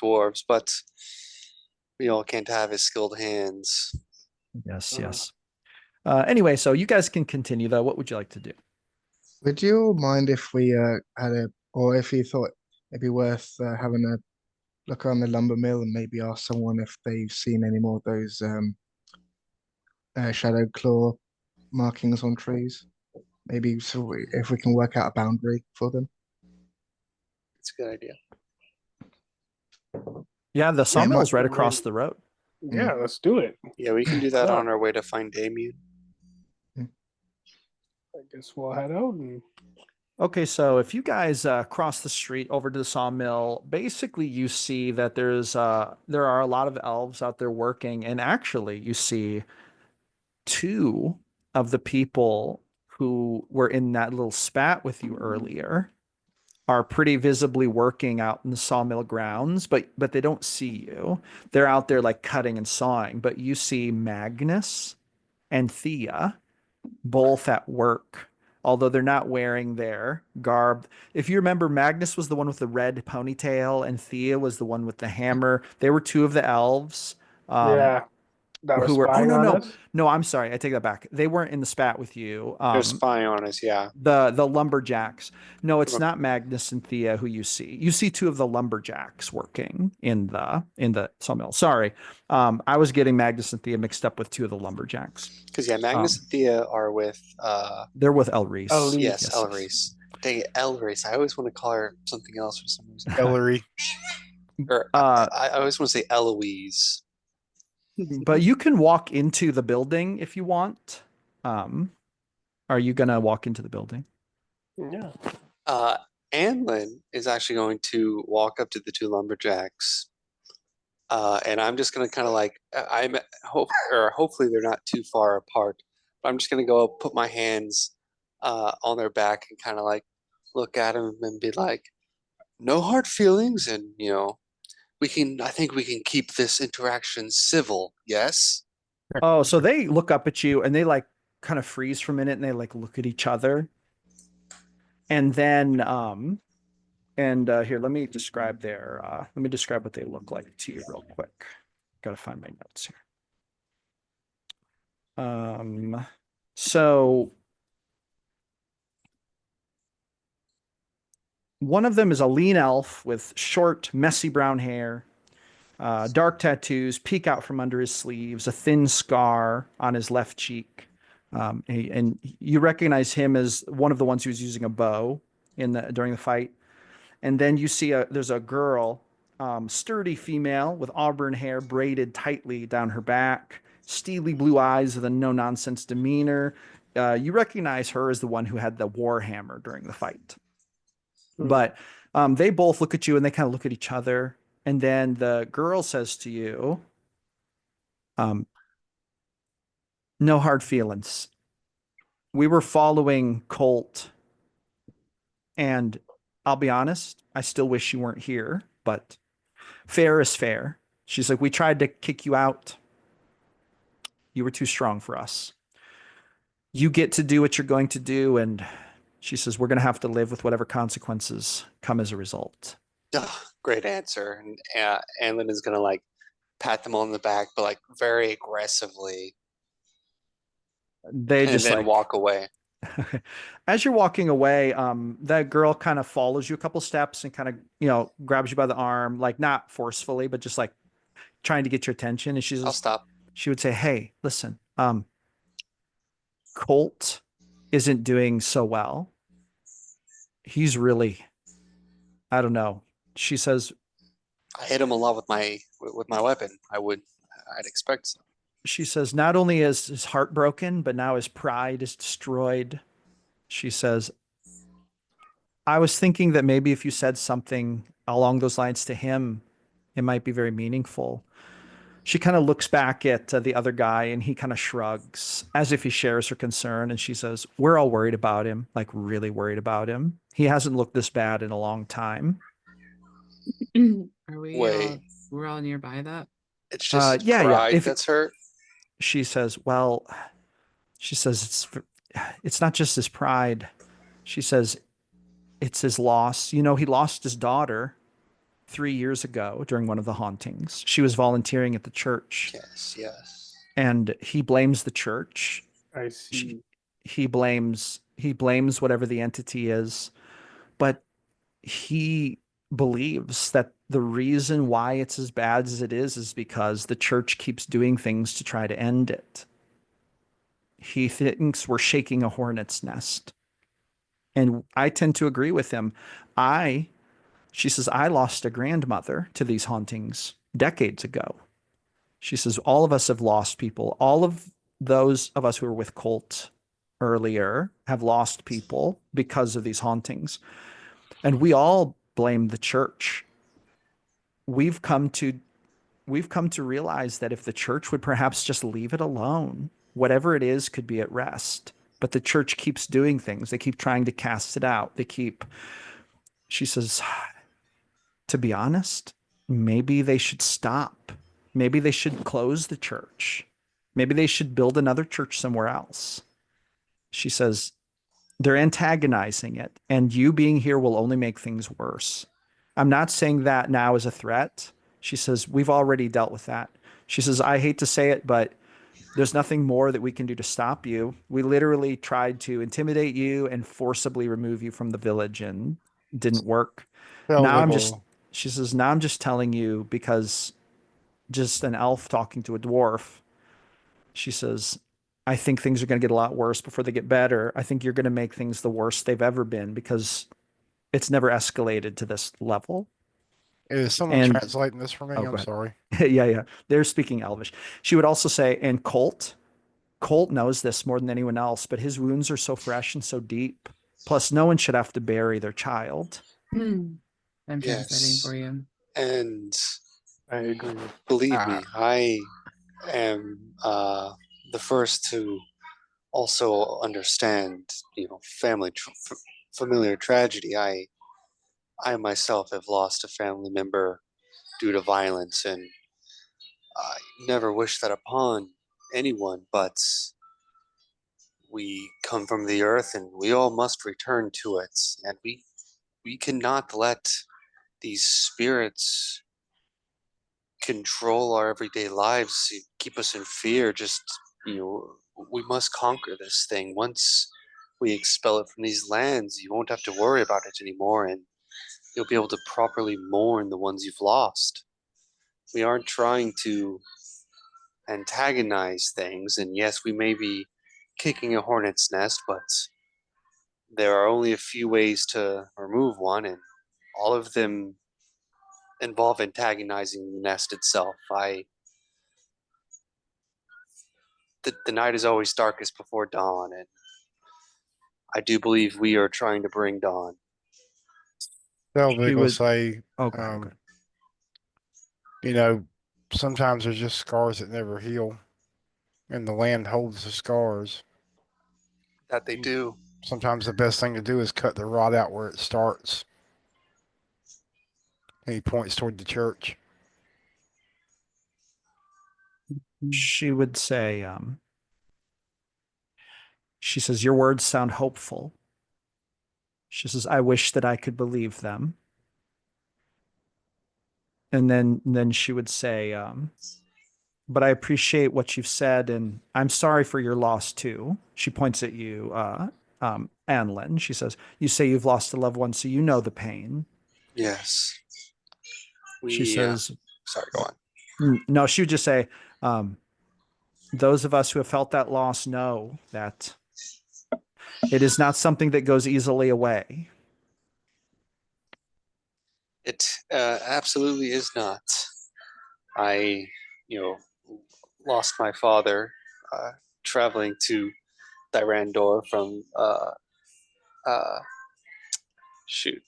dwarves. But we all can't have as skilled hands. Yes, yes. Anyway, so you guys can continue though. What would you like to do? Would you mind if we or if you thought it'd be worth having a look around the lumber mill and maybe ask someone if they've seen any more of those shadow claw markings on trees? Maybe if we can work out a boundary for them. It's a good idea. Yeah, the sawmill's might- right across the road. Yeah, let's do it. Yeah, we can do that Yeah. on our way to find Damien. I guess we'll head out and Okay, so if you guys cross the street over to the sawmill, basically you see that there are a lot of elves out there working, and actually you see two of the people who were in that little spat with you earlier are pretty visibly working out in the sawmill grounds, but they don't see you. They're out there like cutting and sawing, but you see Magnus and Thea both at work, although they're not wearing their garb. If you remember, Magnus was the one with the red ponytail, and Thea was the one with the hammer. They were two of the elves. Um, Yeah, that was who were, oh spying no, on no, us. no, I'm sorry, I take that back. They weren't in the spat with you. They're spying on us. Yeah. The lumberjacks. No, it's Okay. not Magnus and Thea who you see. You see two of the lumberjacks working in the sawmill. Sorry. I was getting Magnus and Thea mixed up with two of the lumberjacks. Because yeah, Magnus Um, and Thea are with they're with Elreese. Elise. yes, Yes, yes. Elreese. Dang it, Elreese. I always want to call her something else for some reason. Ellery. Or I always want to say Eloise. But you can walk into the building if you want. Are you gonna walk into the building? Yeah. Uh, Anlin is actually going to walk up to the two lumberjacks, and I'm just gonna kind of like hopefully they're not too far apart. But I'm just gonna go up, put my hands on their back, and kind of like look at them and be like, "No hard feelings, and we can. I think we can keep this interaction civil. Yes." Oh, so they look up at you and they like kind of freeze for a minute and they like look at each other. And then here, let me describe what they look like to you real quick. Gotta find my notes here. So one of them is a lean elf with short, messy brown hair, dark tattoos peek out from under his sleeves, a thin scar on his left cheek. And you recognize him as one of the ones who was using a bow during the fight. And then you see there's a girl, sturdy female with auburn hair braided tightly down her back, steely blue eyes with a no nonsense demeanor. You recognize her as the one who had the war hammer during the fight. But they both look at you and they kind of look at each other. And then the girl says to you, no hard feelings. We were following Colt, and I'll be honest, I still wish you weren't here, but fair is fair. She's like, we tried to kick you out. You were too strong for us. You get to do what you're going to do, and she says, we're going to have to live with whatever consequences come as a result. Great answer. And Anlin is gonna like pat them on the back, but like very aggressively, They and just then like walk away. as you're walking away, that girl kind of follows you a couple steps and kind of, grabs you by the arm, like not forcefully, but just like trying to get your attention. And I'll stop. she would say, hey, listen, Colt isn't doing so well. He's really, I don't know. She says, I hit him a lot with my weapon. I'd expect so. she says, not only is his heart broken, but now his pride is destroyed. She says, I was thinking that maybe if you said something along those lines to him, it might be very meaningful. She kind of looks back at the other guy and he kind of shrugs as if he shares her concern. And she says, we're all worried about him, like really worried about him. He hasn't looked this bad in a long time. Are we Wait. we're all nearby that? It's just yeah. pride If that's hurt. she says, well, it's not just his pride. She says, it's his loss. He lost his daughter 3 years ago during one of the hauntings. She was volunteering at the church. Yes. And he blames the church. I see. He blames whatever the entity is, but he believes that the reason why it's as bad as it is because the church keeps doing things to try to end it. He thinks we're shaking a hornet's nest. And I tend to agree with him. She says, I lost a grandmother to these hauntings decades ago. She says, all of us have lost people. All of those of us who were with Colt earlier have lost people because of these hauntings. And we all blame the church. We've come to realize that if the church would perhaps just leave it alone, whatever it is could be at rest. But the church keeps doing things. They keep trying to cast it out. She says, to be honest, maybe they should stop. Maybe they should close the church. Maybe they should build another church somewhere else. She says, they're antagonizing it, and you being here will only make things worse. I'm not saying that now as a threat. She says, we've already dealt with that. She says, I hate to say it, but there's nothing more that we can do to stop you. We literally tried to intimidate you and forcibly remove you from the village and didn't work. Tell Now them I'm just, all. she says, now I'm just telling you because just an elf talking to a dwarf. She says, I think things are going to get a lot worse before they get better. I think you're going to make things the worst they've ever been because it's never escalated to this level. Is someone And translating this for me? oh, I'm go ahead. sorry. Yeah. They're speaking Elvish. She would also say, and Colt knows this more than anyone else, but his wounds are so fresh and so deep. Plus, no one should have to bury their child. I'm translating Yes. for you. And I agree. believe Ah. me, I am the first to also understand, familiar tragedy. I myself have lost a family member due to violence, and I never wish that upon anyone, but we come from the earth and we all must return to it, and we cannot let these spirits control our everyday lives, keep us in fear. Just, we must conquer this thing. Once we expel it from these lands, you won't have to worry about it anymore, and you'll be able to properly mourn the ones you've lost. We aren't trying to antagonize things, and yes, we may be kicking a hornet's nest, but there are only a few ways to remove one, and all of them involve antagonizing the nest itself. The night is always darkest before dawn, and I do believe we are trying to bring dawn. Selvig She will would, say, oh, go ahead. you know, sometimes there's just scars that never heal, and the land holds the scars. That they do. Sometimes the best thing to do is cut the rot out where it starts. And he points toward the church. She would say, she says, your words sound hopeful. She says, I wish that I could believe them. And then she would say, but I appreciate what you've said, and I'm sorry for your loss too. She points at you, Anlin. She says, you say you've lost a loved one, so you know the pain. Yes. She says, Sorry, go on. no, she would just say, those of us who have felt that loss know that it is not something that goes easily away. It absolutely is not. I, lost my father traveling to Dyrandor from shoot.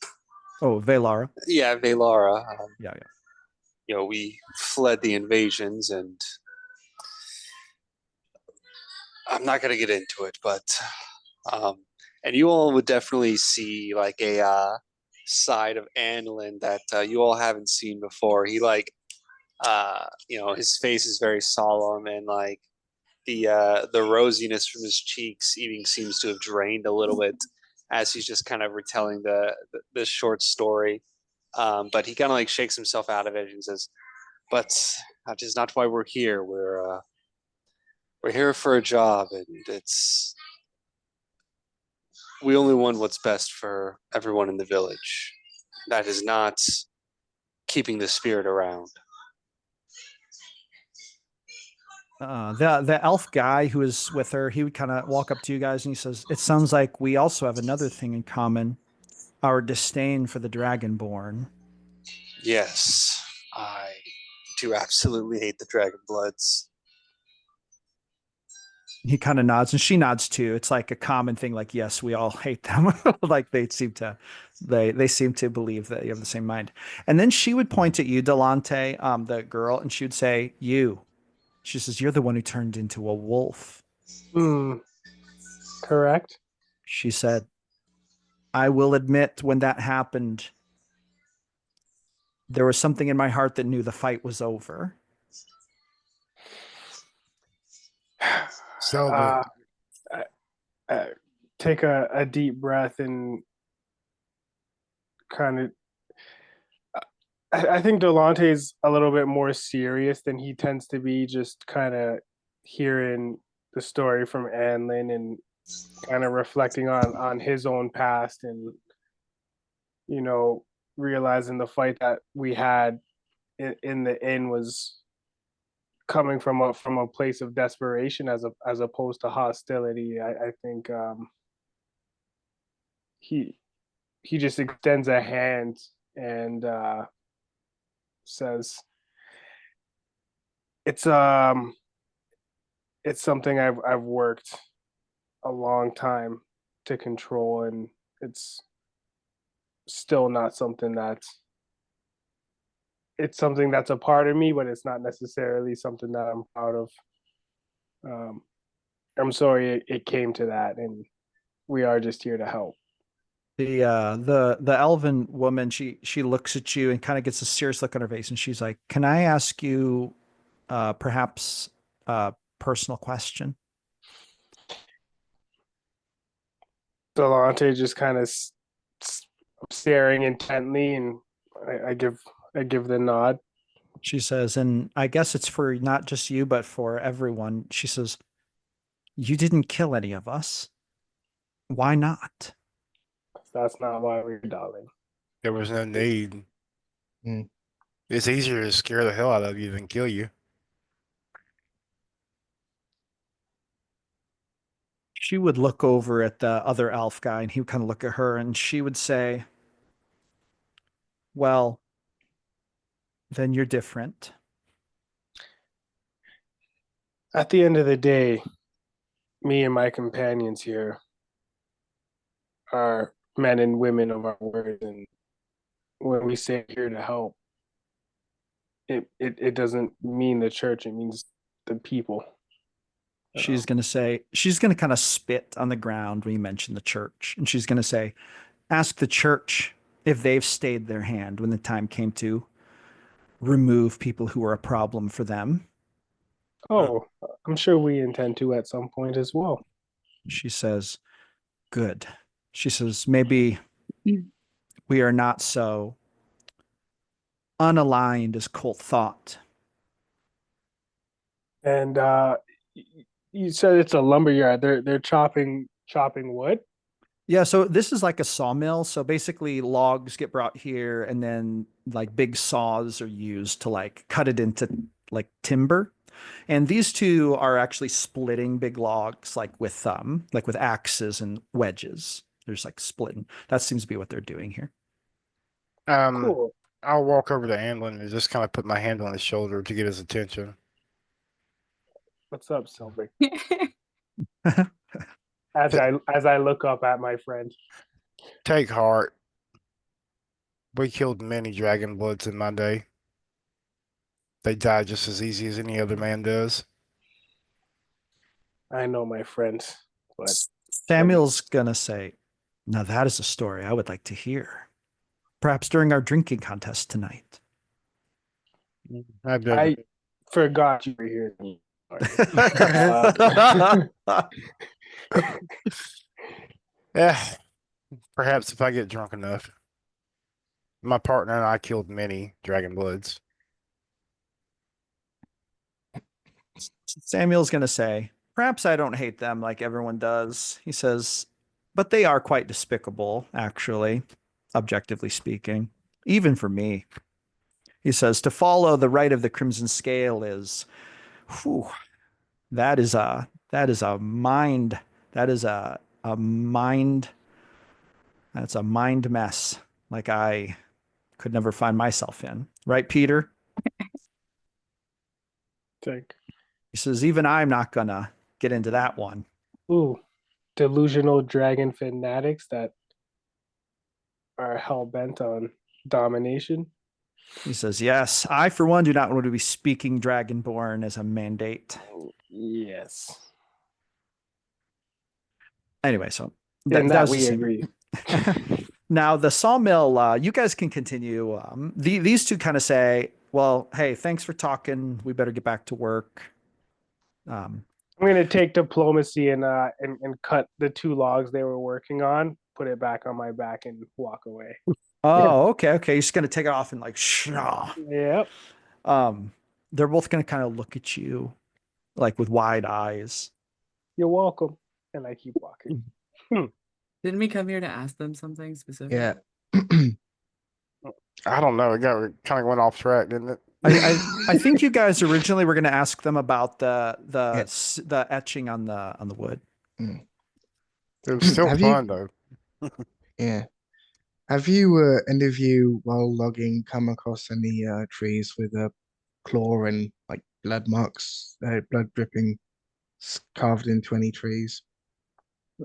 Oh, Velara. Yeah, Velara. Yeah. We fled the invasions, and I'm not going to get into it, but and you all would definitely see like a side of Anlin that you all haven't seen before. He his face is very solemn, and like the rosiness from his cheeks even seems to have drained a little bit as he's just kind of retelling the short story. But he kind of like shakes himself out of it and says, "But that is not why we're here. We're here for a job, and we only want what's best for everyone in the village. That is not keeping the spirit around." The elf guy who is with her, he would kind of walk up to you guys and he says, it sounds like we also have another thing in common, our disdain for the Dragonborn. Yes, I do absolutely hate the Dragon Bloods. He kind of nods and she nods too. It's like a common thing, like, yes, we all hate them. Like they seem to believe that you have the same mind. And then she would point at you, Delante, the girl, and she would say, you. She says, you're the one who turned into a wolf. Correct. She said, I will admit, when that happened, there was something in my heart that knew the fight was over. So Uh, take a deep breath and kind of. I think Delante's a little bit more serious than he tends to be. Just kind of hearing the story from Anlin and kind of reflecting on his own past, and you know, realizing the fight that we had in the inn was coming from a place of desperation as opposed to hostility. I think he he just extends a hand and says, "It's it's something I've worked a long time to control, and it's still not something that's it's something that's a part of me, but it's not necessarily something that I'm proud of. Um, I'm sorry it came to that, and we are just here to help." The elven woman, she looks at you and kind of gets a serious look on her face, and she's like, "Can I ask you perhaps a personal question?" Delante just kind of staring intently, and I give the nod. She says, "And I guess it's for not just you, but for everyone." She says, "You didn't kill any of us. Why not?" That's not why we're darling. there was no need. Mm. It's easier to scare the hell out of you than kill you. She would look over at the other elf guy, and he would kind of look at her, and she would say, "Well, then you're different." At the end of the day, me and my companions here are men and women of our word, and when we say here to help, it doesn't mean the church; it means the people. She's going to say, she's going to kind of spit on the ground when you mention the church. And she's going to say, "Ask the church if they've stayed their hand when the time came to remove people who were a problem for them." Oh, I'm sure we intend to at some point as well. She says, "Good." She says, "Maybe we are not so unaligned as Colt thought." And you said it's a lumber yard. They're chopping wood. Yeah, so this is like a sawmill. So basically logs get brought here and then like big saws are used to like cut it into like timber. And these two are actually splitting big logs like with axes and wedges. There's like splitting. That seems to be what they're doing here. Cool. I'll walk over to Anlin and just kind of put my hand on his shoulder to get his attention. What's up, Silver? As I look up at my friend. Take heart. We killed many dragon bloods in my day. They die just as easy as any other man does. I know my friend, but Samuel's gonna say, "Now that is a story I would like to hear. Perhaps during our drinking contest tonight." I've never. I forgot you were here. Yeah, perhaps if I get drunk enough. My partner and I killed many dragon bloods. Samuel's going to say, "Perhaps I don't hate them like everyone does." He says, "But they are quite despicable, actually, objectively speaking, even for me." He says, "To follow the right of the Crimson Scale is, whew, that is a mind, that is a mind, that's a mind mess like I could never find myself in." Right, Peter? Take. He says, "Even I'm not gonna get into that one." Ooh, delusional dragon fanatics that are hell bent on domination. He says, "Yes, I for one do not want to be speaking Dragonborn as a mandate." Yes. Anyway, so In that that was we the agree. Now the sawmill, you guys can continue. These two kind of say, "Well, hey, thanks for talking. We better get back to work." Um, I'm gonna take diplomacy and cut the 2 logs they were working on, put it back on my back, and walk away. oh, okay, okay. You're just gonna take it off and like, Shah. Yep. Um, they're both gonna kind of look at you like with wide eyes. You're welcome. And I keep walking. Didn't we come here to ask them something specific? Yeah. I don't know. It kind of went off track, didn't it? I think you guys originally were gonna ask them about the Yeah. the etching on the wood. Mm. It was still Have you- fun though. Yeah. Have you, any of you, while logging, come across any trees with a claw and like blood marks, blood dripping carved into any trees?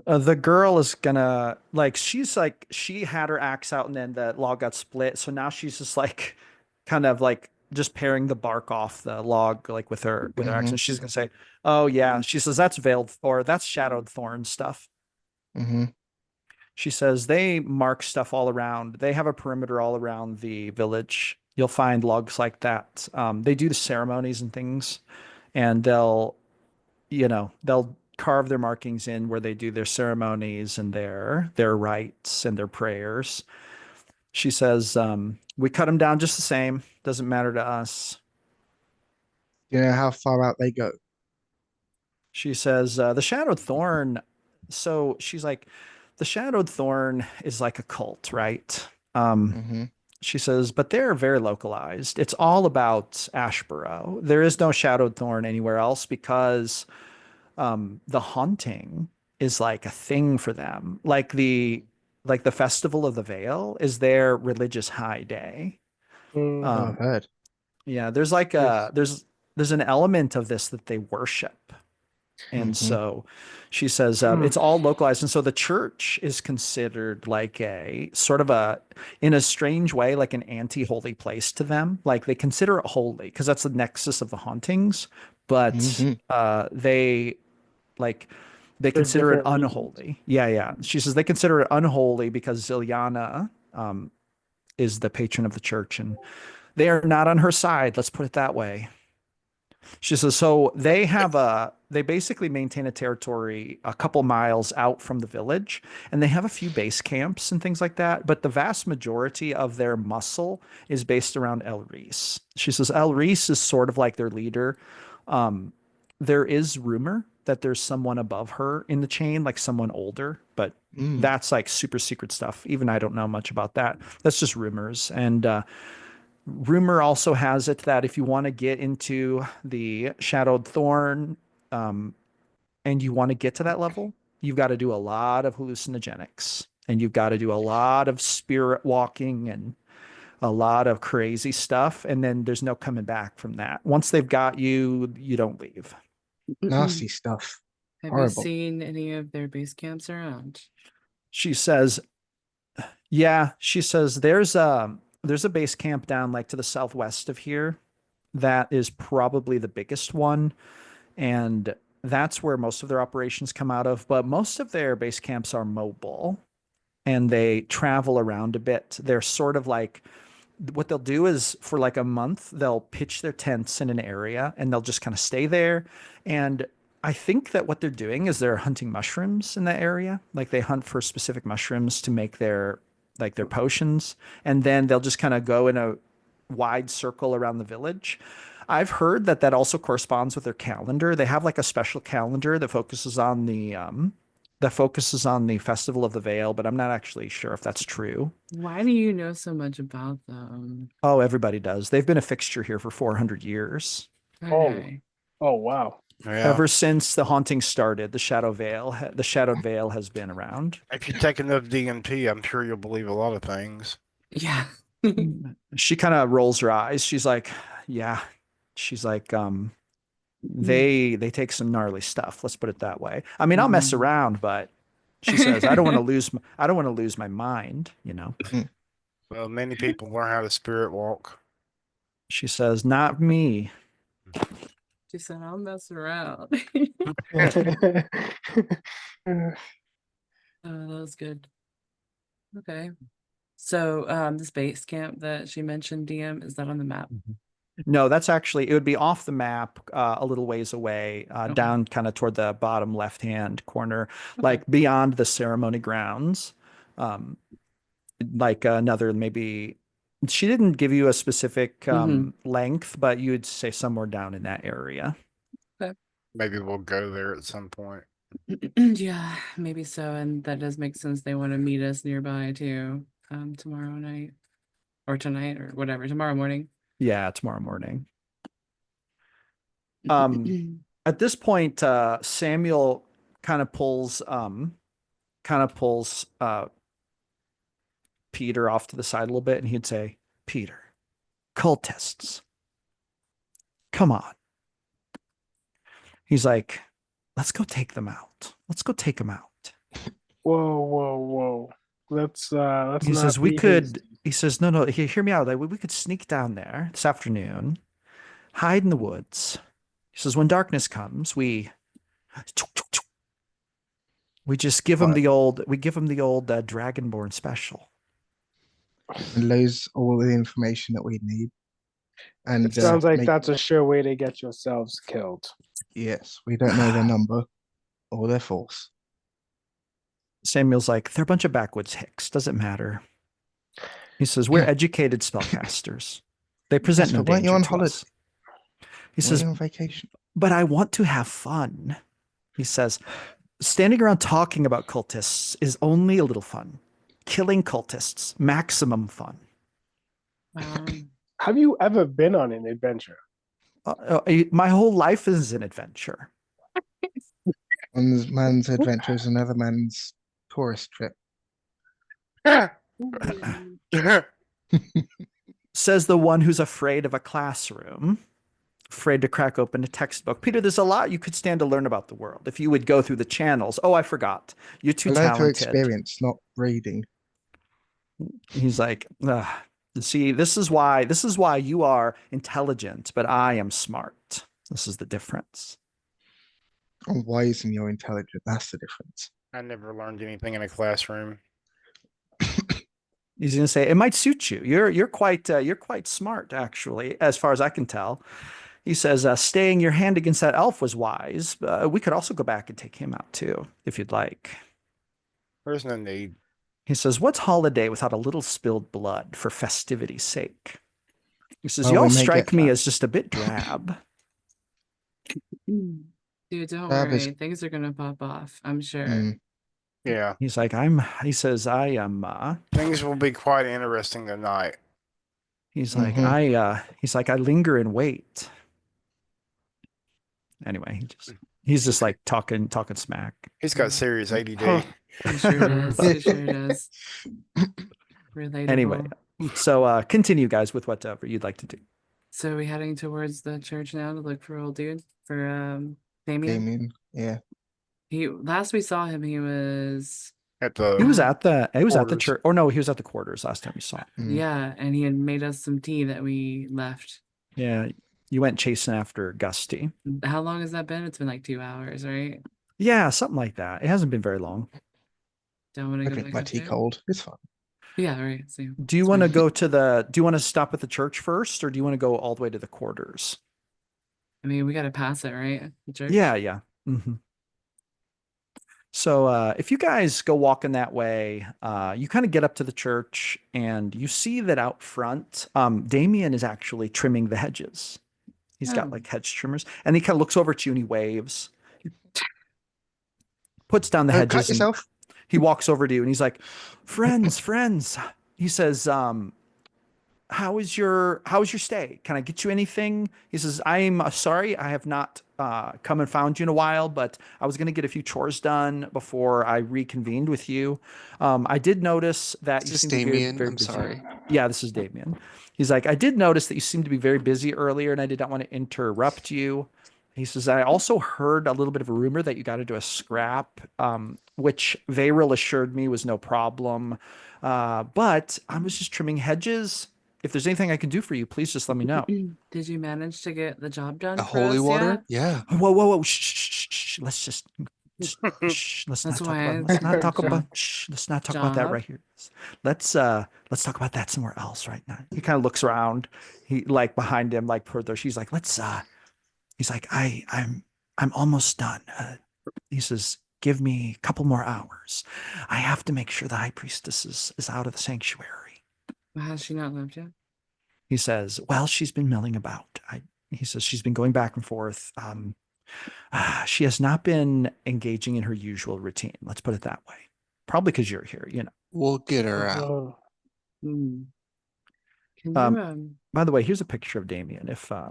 The girl is gonna like she had her axe out and then the log got split, so now she's just like kind of like just paring the bark off the log like with her axe, Mhm. and she's gonna say, "Oh yeah," she says, "That's veiled or that's shadowed thorn stuff." Mm-hmm. She says they mark stuff all around. They have a perimeter all around the village. You'll find logs like that. They do the ceremonies and things, and they'll carve their markings in where they do their ceremonies and their rites and their prayers. She says, we cut them down just the same. Doesn't matter to us. Do you know how far out they go? She says, the shadowed thorn. So she's like, the shadowed thorn is like a cult, right? Mm-hmm. She says, but they're very localized. It's all about Ashburrow. There is no shadowed thorn anywhere else because the haunting is like a thing for them. Like the festival of the veil is their religious high day. Mm. Oh, I've heard. Yeah, there's like Yes. there's an element of this that they worship. And Mhm. so she says it's all localized. And so the church is considered like a sort of in a strange way, like an anti-holy place to them. Like they consider it holy because that's the nexus of the hauntings. But Mhm. they like they For consider it different reasons. unholy. Yeah, yeah. She says they consider it unholy because Ziliana is the patron of the church and they are not on her side. Let's put it that way. She says, so they basically maintain a territory a couple miles out from the village, and they have a few base camps and things like that. But the vast majority of their muscle is based around El Reese. She says, El Reese is sort of like their leader. There is rumor that there's someone above her in the chain, like someone older, but Mm. that's like super secret stuff. Even I don't know much about that. That's just rumors. And rumor also has it that if you want to get into the Shadowed Thorn, and you want to get to that level, you've got to do a lot of hallucinogenics and you've got to do a lot of spirit walking and a lot of crazy stuff. And then there's no coming back from that. Once they've got you, you don't leave. Nasty stuff. Have you Horrible. seen any of their base camps around? She says, yeah, she says there's a base camp down like to the southwest of here. That is probably the biggest one. And that's where most of their operations come out of. But most of their base camps are mobile and they travel around a bit. They're sort of like what they'll do is for like a month, they'll pitch their tents in an area and they'll just kind of stay there. And I think that what they're doing is they're hunting mushrooms in that area. Like they hunt for specific mushrooms to make their potions. And then they'll just kind of go in a wide circle around the village. I've heard that that also corresponds with their calendar. They have like a special calendar that focuses on the Festival of the Veil, but I'm not actually sure if that's true. Why do you know so much about them? Oh, everybody does. They've been a fixture here for 400 years. Okay. Oh wow. Yeah. Ever since the haunting started, the Shadowed Veil has been around. If you take enough DMT, I'm sure you'll believe a lot of things. Yeah. She kind of rolls her eyes. She's like, yeah. She's like, they take some gnarly stuff. Let's put it that way. I mean, I'll mess around, but she says, I don't want to lose my mind, you know. Well, many people learn how to spirit walk. She says, not me. She said, I'll mess around. Uh, Oh, that was good. Okay. So this base camp that she mentioned, DM, is that on the map? No, that's actually, it would be off the map, a little ways away, Okay. down kind of toward the bottom left-hand corner, Okay. like beyond the ceremony grounds. Like another, maybe, she didn't give you a specific length, but you would say somewhere down in that area. Maybe we'll go there at some point. Yeah, maybe so. And that does make sense. They want to meet us nearby too, tomorrow night or tonight or whatever, tomorrow morning. Yeah, tomorrow morning. At this point, Samuel kind of pulls Peter off to the side a little bit, and he'd say, Peter, cultists, come on. He's like, let's go take them out. Let's go take them out. Whoa. Let's He not says, we be could, hasty. he says, no, hear me out. Like, we could sneak down there this afternoon, hide in the woods. He says, when darkness comes, we just give him the old, Dragonborn special. And lose all the information that we need. And It sounds like that's a sure way to get yourselves killed. Yes, we don't know their number or their force. Samuel's like, they're a bunch of backwoods hicks. Doesn't matter. He says, we're educated spellcasters. They present no weren't you danger on to holiday? us. He says, on vacation. but I want to have fun. He says, standing around talking about cultists is only a little fun. Killing cultists, maximum fun. Have you ever been on an adventure? My whole life is an adventure. One man's adventure is another man's tourist trip. Says the one who's afraid of a classroom, afraid to crack open a textbook. Peter, there's a lot you could stand to learn about the world if you would go through the channels. Oh, I forgot. You're too talented. Through experience, not reading. He's like, see, this is why you are intelligent, but I am smart. This is the difference. I'm wise and you're intelligent. That's the difference. I never learned anything in a classroom. He's gonna say it might suit you. You're quite smart, actually, as far as I can tell. He says, staying your hand against that elf was wise. We could also go back and take him out too, if you'd like. There's no need. He says, what's holiday without a little spilled blood for festivity's sake? He says, Well, y'all we may strike get me that. as just a bit drab. Dude, don't That worry. is- Things are gonna pop off, I'm sure. Yeah, He's like, I am, things will be quite interesting tonight. he's like, I linger and wait. Anyway, he's just like talking smack. He's got serious ADD. He sure does. He sure does. Relatable. Anyway, so continue, guys, with whatever you'd like to do. So we heading towards the church now to look for old dude for Damien. Damien, yeah. Last we saw him, he was At the He was at the Quarters. church, or no, he was at the quarters last time we saw him. yeah, and he had made us some tea that we left. Yeah, you went chasing after Gusty. How long has that been? It's been like 2 hours, right? Yeah, something like that. It hasn't been very long. Don't want I to go drink back my up tea there? cold. It's fine. Yeah, right. Same. Do you It's want to fine. go to do you want to stop at the church first, or do you want to go all the way to the quarters? I mean, we got to pass it, right? The church? Yeah. Mm-hmm. So if you guys go walking that way, you kind of get up to the church and you see that out front, Damien is actually trimming the hedges. He's got Oh. like hedge trimmers, and he kind of looks over at you and he waves. He puts down the Cut hedges and yourself. he walks over to you and he's like, friends. He says, how was your stay? Can I get you anything? He says, I'm sorry, I have not come and found you in a while, but I was going to get a few chores done before I reconvened with you. I did notice that Is you this seem to be Damien? very I'm busy. sorry. Yeah, this is Damien. He's like, I did notice that you seemed to be very busy earlier, and I did not want to interrupt you. He says, I also heard a little bit of a rumor that you got into a scrap, which Vayril assured me was no problem. But I was just trimming hedges. If there's anything I can do for you, please just let me know. Did you manage to get the job done A for holy us water? yet? Yeah. Whoa. Shh. Let's just Shh, let's That's not talk why about. it's Let's not her talk about. job. Shh, let's not talk about that Job. right here. Let's talk about that somewhere else right now. He kind of looks around. He like behind him, like further. She's like, let's. He's like, I'm almost done. He says, give me a couple more hours. I have to make sure the high priestess is out of the sanctuary. Has she not left yet? He says, well, she's been milling about. He says she's been going back and forth. She has not been engaging in her usual routine. Let's put it that way. Probably because you're here, you know. We'll get her out. Oh, Hmm. Can Um, you By the way, here's a picture of Damien. If I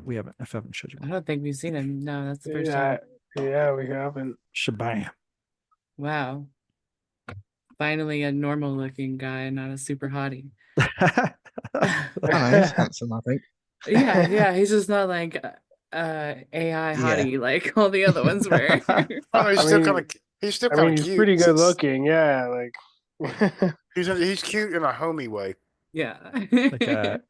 haven't showed you, I don't think we've seen him. No, that's the first yeah, time. yeah, we haven't. shabam. Wow. Finally a normal looking guy, not a super hottie. I don't know, he's handsome, I think. Yeah, he's just not like AI Yeah. hottie like all the other ones were. Oh, he's I still mean- kind of he's still I kind mean, of he's pretty cute. good looking. Yeah, like. He's cute in a homey way. Yeah.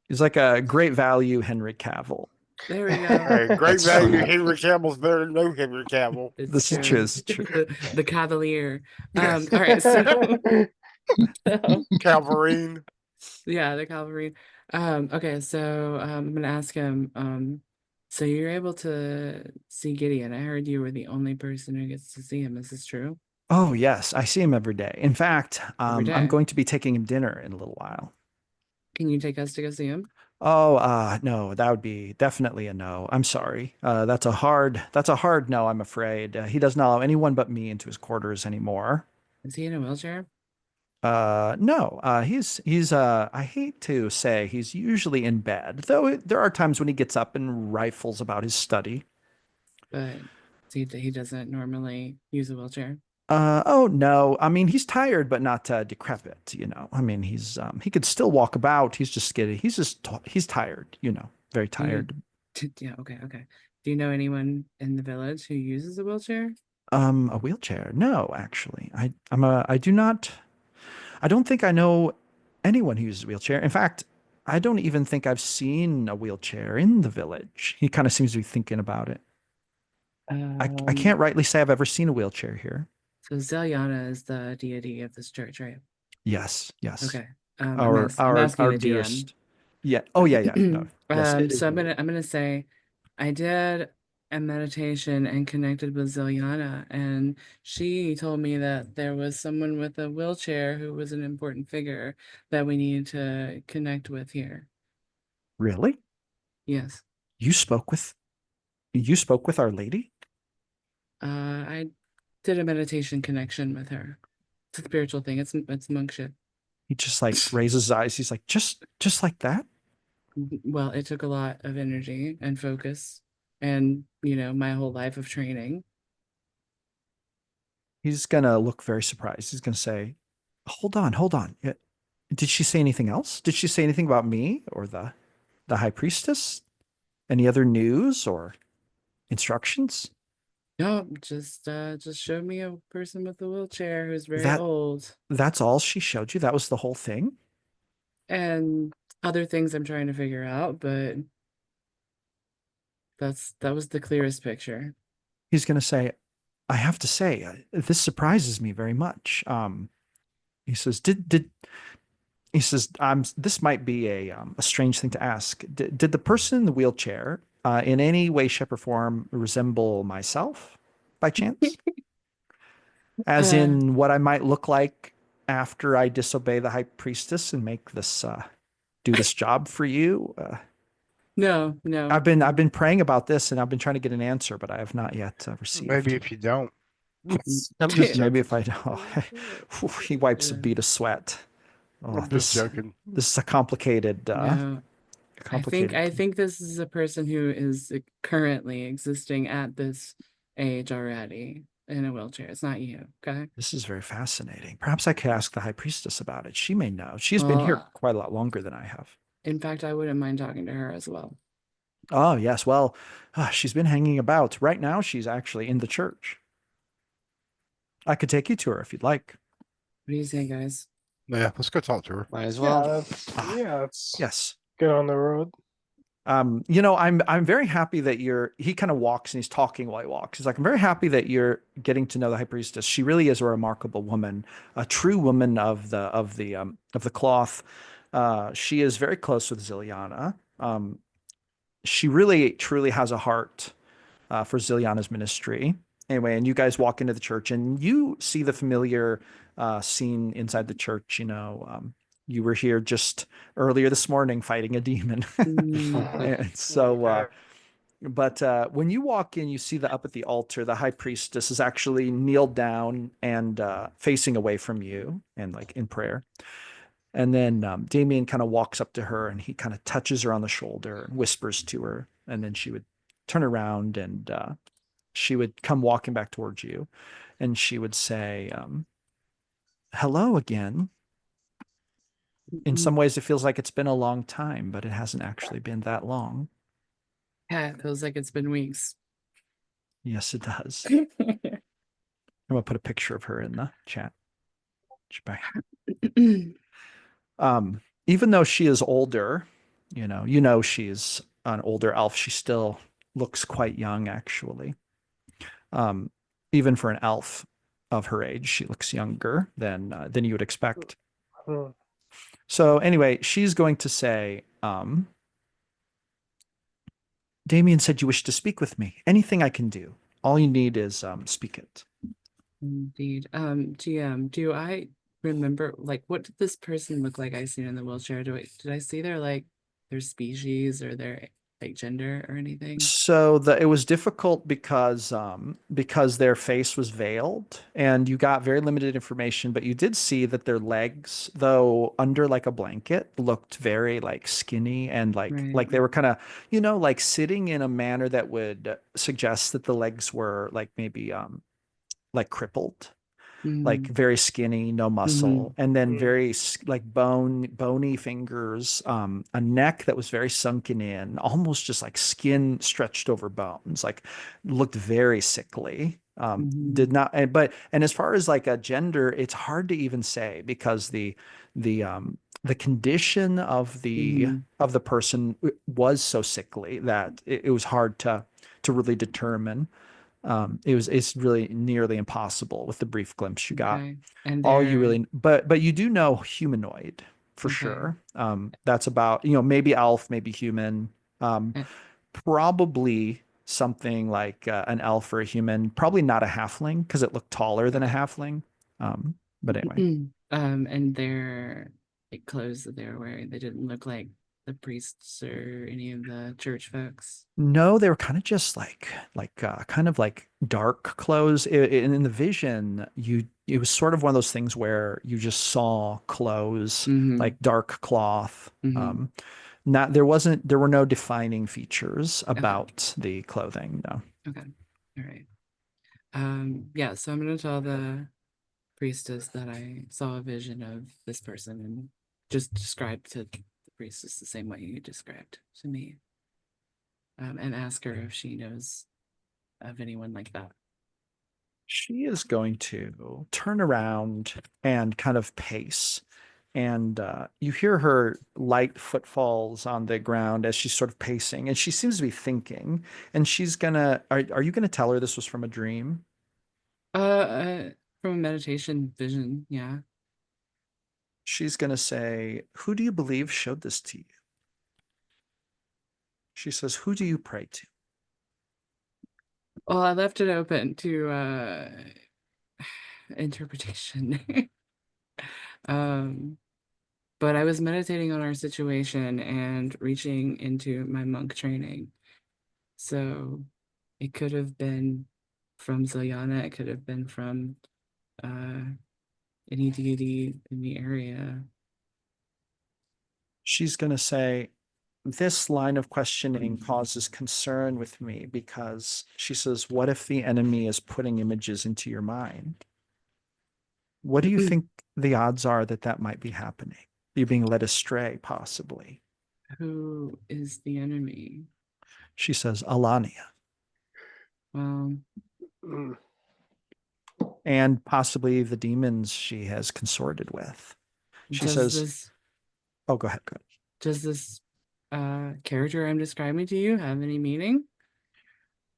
He's like a great value Henry Cavill. There we go. Hey, great That's value. true. Henry Cavill's better than no Henry Cavill. It's This is true. true. This is true. The Cavalier. Yes. All right, so Calverine. yeah, the cavalry. Okay, so I'm gonna ask him. So you're able to see Gideon. I heard you were the only person who gets to see him. Is this true? Oh yes, I see him every day. In fact, Every day? I'm going to be taking him dinner in a little while. Can you take us to go see him? Oh, no, that would be definitely a no. I'm sorry. That's a hard no, I'm afraid. He doesn't allow anyone but me into his quarters anymore. Is he in a wheelchair? No, he's I hate to say he's usually in bed, though there are times when he gets up and rifles about his study. But he doesn't normally use a wheelchair. Oh no, I mean he's tired but not decrepit, you know. I mean he could still walk about. He's just he's tired, you know, very Do you- tired. Yeah, okay. Do you know anyone in the village who uses a wheelchair? A wheelchair? No, actually. I don't think I know anyone who uses a wheelchair. In fact, I don't even think I've seen a wheelchair in the village. He kind of seems to be thinking about it. I can't rightly say I've ever seen a wheelchair here. So Zelyana is the deity of this church, right? Yes. Okay. I'm Our asking our the DM. dearest. Yeah. Oh yeah. No. Yes. it is So I'm the- gonna say I did a meditation and connected with Zelyana, and she told me that there was someone with a wheelchair who was an important figure that we needed to connect with here. Really? Yes. You spoke with Our Lady? I did a meditation connection with her. It's a spiritual thing. It's monkship. He just like raises his eyes. He's like, just like that? Well, it took a lot of energy and focus and, my whole life of training. He's gonna look very surprised. He's gonna say, hold on. Did she say anything else? Did she say anything about me or the high priestess? Any other news or instructions? No, just showed me a person with a wheelchair who's very That- old. That's all she showed you? That was the whole thing? And other things I'm trying to figure out, but that was the clearest picture. He's gonna say, I have to say, this surprises me very much. He says, he says, this might be a strange thing to ask. Did the person in the wheelchair, in any way, shape, or form, resemble myself, by chance? As in what I might look like after I disobey the high priestess and make this do this job for you? No. I've been praying about this and I've been trying to get an answer, but I have not yet received. Maybe if you don't. I'm just Maybe joking. if I don't. He wipes a bead of sweat. Oh, I'm just joking. This is a complicated. No. Complicated. I think this is a person who is currently existing at this age already in a wheelchair. It's not you, okay? This is very fascinating. Perhaps I could ask the high priestess about it. She may know. She's been here quite a lot longer than I have. In fact, I wouldn't mind talking to her as well. Oh, yes. Well, she's been hanging about. Right now, she's actually in the church. I could take you to her if you'd like. What do you say, guys? Yeah, let's go talk to her. Might as Yeah, well. let's Yes. get on the road. I'm very happy that he kind of walks and he's talking while he walks. He's like, I'm very happy that you're getting to know the high priestess. She really is a remarkable woman, a true woman of the cloth. She is very close with Ziliana. She really truly has a heart for Ziliana's ministry. Anyway, and you guys walk into the church and you see the familiar scene inside the church. You were here just earlier this morning fighting a demon. And so, but when you walk in, you see that up at the altar, the high priestess is actually kneeled down and facing away from you and like in prayer. And then Damien kind of walks up to her and he kind of touches her on the shoulder and whispers to her. And then she would turn around and she would come walking back towards you. And she would say, hello again. In some ways, it feels like it's been a long time, but it hasn't actually been that long. Yeah, it feels like it's been weeks. Yes, it does. I'm going to put a picture of her in the chat. Even though she is older, she's an older elf, she still looks quite young, actually. Even for an elf of her age, she looks younger than you would expect. So anyway, she's going to say, Damien said you wish to speak with me. Anything I can do. All you need is speak it. Indeed. GM, do I remember, like, what did this person look like I seen in the wheelchair? Did I see their species or their like gender or anything? So it was difficult because their face was veiled and you got very limited information, but you did see that their legs, though under like a blanket, looked very like skinny and like they were kind of, like sitting in a manner that would suggest that the legs were like maybe like crippled. Like very skinny, no muscle, and then very like bony fingers, a neck that was very sunken in, almost just like skin stretched over bones, like looked very sickly. Did not, and as far as like a gender, it's hard to even say because the condition of the person was so sickly that it was hard to really determine. It's really nearly impossible with the brief glimpse you got. Okay. And All you really, but you do know humanoid for sure. That's about, maybe elf, maybe human, probably something like an elf or a human, probably not a halfling because it looked taller than a halfling. But anyway. And their like clothes that they were wearing, they didn't look like the priests or any of the church folks. No, they were kind of just kind of like dark clothes. In the vision, it was sort of one of those things where you just saw clothes, like dark cloth. There were no defining features about the clothing. No. Okay. All right. Yeah, so I'm gonna tell the priestess that I saw a vision of this person and just describe to the priestess the same way you described to me. And ask her if she knows of anyone like that. She is going to turn around and kind of pace. And you hear her light footfalls on the ground as she's sort of pacing. And she seems to be thinking. And she's gonna, are you gonna tell her this was from a dream? From a meditation vision, yeah. She's gonna say, who do you believe showed this to you? She says, who do you pray to? Well, I left it open to interpretation. But I was meditating on our situation and reaching into my monk training. So it could have been from Ziliana, it could have been from any deity in the area. She's gonna say, this line of questioning causes concern with me because she says, what if the enemy is putting images into your mind? What do you think the odds are that might be happening? You being led astray, possibly. Who is the enemy? She says, Alania. And possibly the demons she has consorted with. She says, oh, go ahead. Does this character I'm describing to you have any meaning?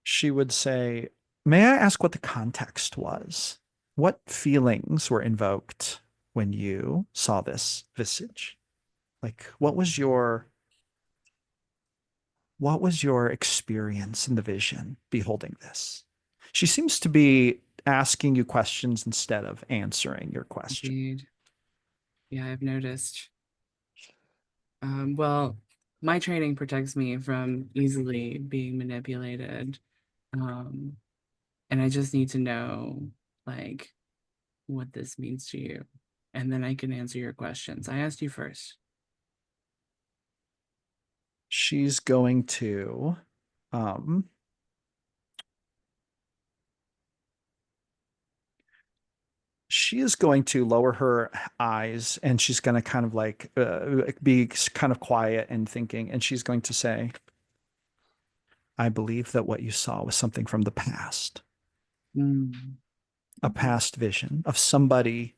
She would say, "May I ask what the context was? What feelings were invoked when you saw this visage? Like, what was your experience in the vision beholding this?" She seems to be asking you questions instead of answering your question. Indeed. Yeah, I've noticed. Well, my training protects me from easily being manipulated. And I just need to know, like, what this means to you. And then I can answer your questions. I asked you first. She's going to um she is going to lower her eyes, and she's going to kind of like be kind of quiet and thinking, and she's going to say, "I believe that what you saw was something from the past, Mm. a past vision of somebody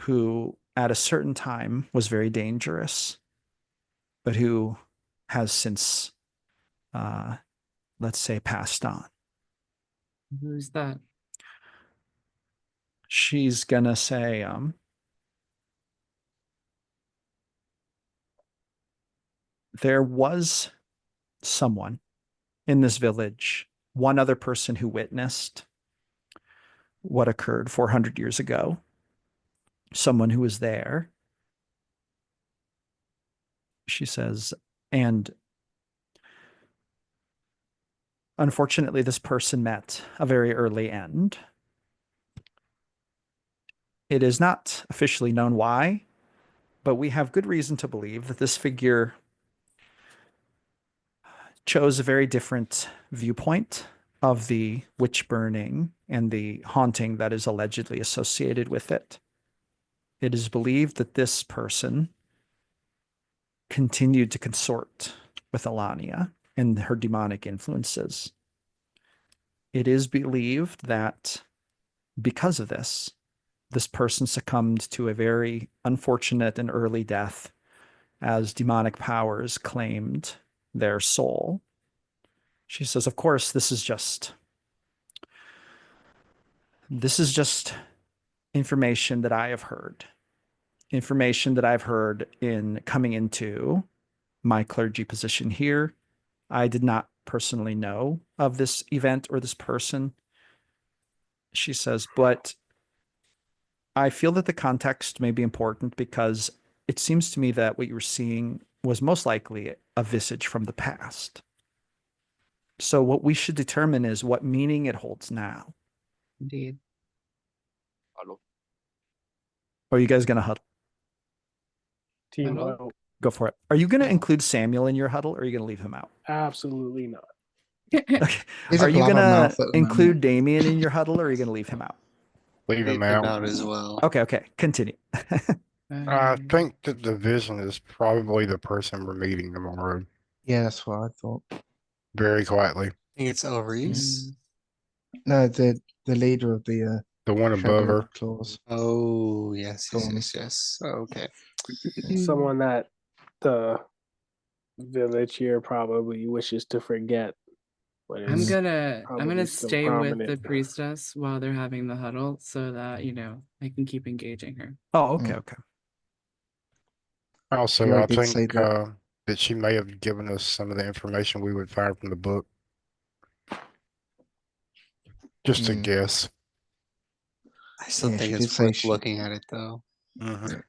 who at a certain time was very dangerous, but who has since, uh, let's say, passed on." Who's that? She's going to say, "There was someone in this village, one other person who witnessed what occurred 400 years ago, someone who was there." She says, "And unfortunately, this person met a very early end. It is not officially known why, but we have good reason to believe that this figure chose a very different viewpoint of the witch burning and the haunting that is allegedly associated with it. It is believed that this person continued to consort with Alania and her demonic influences. It is believed that because of this person succumbed to a very unfortunate and early death as demonic powers claimed their soul." She says, "Of course, this is just information that I have heard, information that I've heard in coming into my clergy position here. I did not personally know of this event or this person." She says, "But I feel that the context may be important because it seems to me that what you were seeing was most likely a visage from the past. So what we should determine is what meaning it holds now." Indeed. Are you guys going to huddle? Team Huddle? huddle. Go for it. Are you going to Huddle. include Samuel in your huddle, or are you going to leave him out? Absolutely not. Okay. He's Are a you going to blabbermouth at the include moment. Damien in your huddle, or are you going to leave him out? Leave him Leave him out. out as well. Okay. Continue. I think that the vision is probably the person we're meeting tomorrow, Yeah, that's what I thought. very quietly. I think it's Elreese. No, the leader of the The one above Shadow her. Claws. Oh, yes. Thorns. Okay. Someone that the village here probably wishes to forget. But I'm it's gonna probably still stay with the prominent. priestess while they're having the huddle so that, I can keep engaging her. Oh, okay. Also, You already I did say think that. that she may have given us some of the information we would find from the book. Just a Mm. guess. I still Yeah, think she did it's say worth she- looking at it, though. Mhm.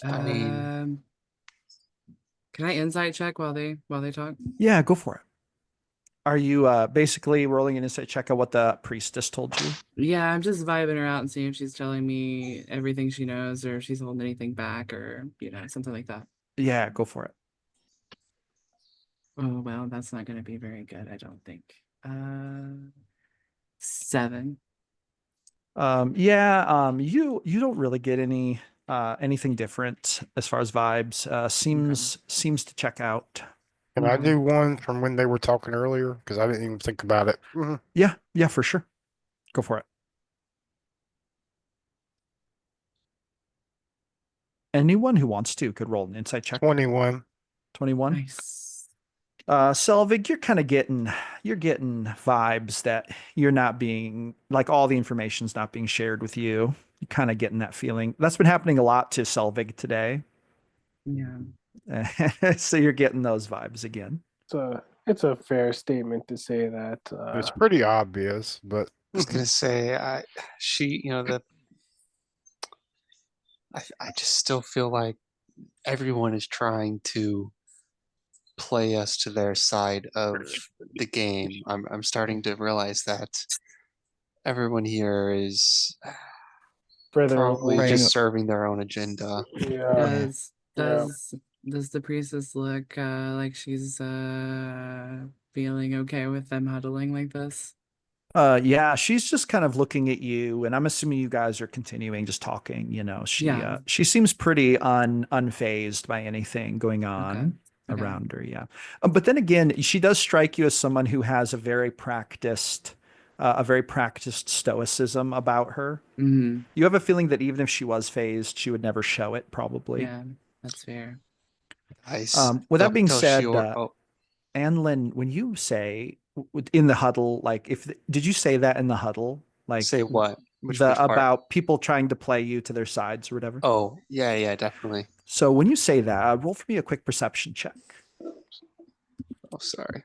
I mean, Can I insight check while they talk? Yeah, go for it. Are you basically rolling an insight check on what the priestess told you? Yeah, I'm just vibing her out and seeing if she's telling me everything she knows or if she's holding anything back or, something like that. Yeah, go for it. Oh, well, that's not going to be very good, I don't think. 7. You don't really get anything different as far as vibes. Seems to check out. Can I do one from when they were talking earlier? Because I didn't even think about it. Yeah, for sure. Go for it. Anyone who wants to could roll an insight check. 21. 21. Nice. Selvig, you're getting vibes that you're not being, like, all the information's not being shared with you. You're kind of getting that feeling. That's been happening a lot to Selvig today. Yeah. So you're getting those vibes again. It's a fair statement to say that. It's pretty obvious, but I was gonna say, I just still feel like everyone is trying to play us to their side of the game. I'm starting to realize that everyone here is for their probably own, just serving their own agenda. yeah, Does yeah. does the priestess look like she's feeling okay with them huddling like this? Yeah, she's just kind of looking at you, and I'm assuming you guys are continuing just talking. Yeah. She seems pretty unfazed by anything going on Okay. around her. Yeah, but then again, she does strike you as someone who has a very practiced stoicism about her. Mm-hmm. You have a feeling that even if she was phased, she would never show it, probably. Yeah, that's fair. Nice. With that Don't being tell said, Shior- Anlin, when you say in the huddle, like, did you say that in the huddle? Like, say what? Which part? about people trying to play you to their sides or whatever? Oh, yeah, definitely. So when you say that, roll for me a quick perception check. Oh, sorry.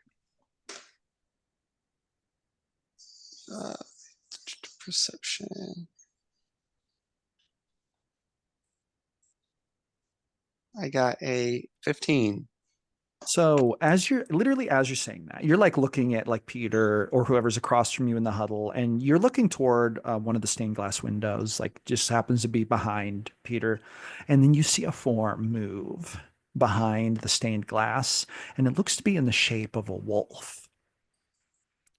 Perception. I got a 15. So as you're saying that, you're like looking at like Peter or whoever's across from you in the huddle, and you're looking toward one of the stained glass windows, like just happens to be behind Peter, and then you see a form move behind the stained glass, and it looks to be in the shape of a wolf.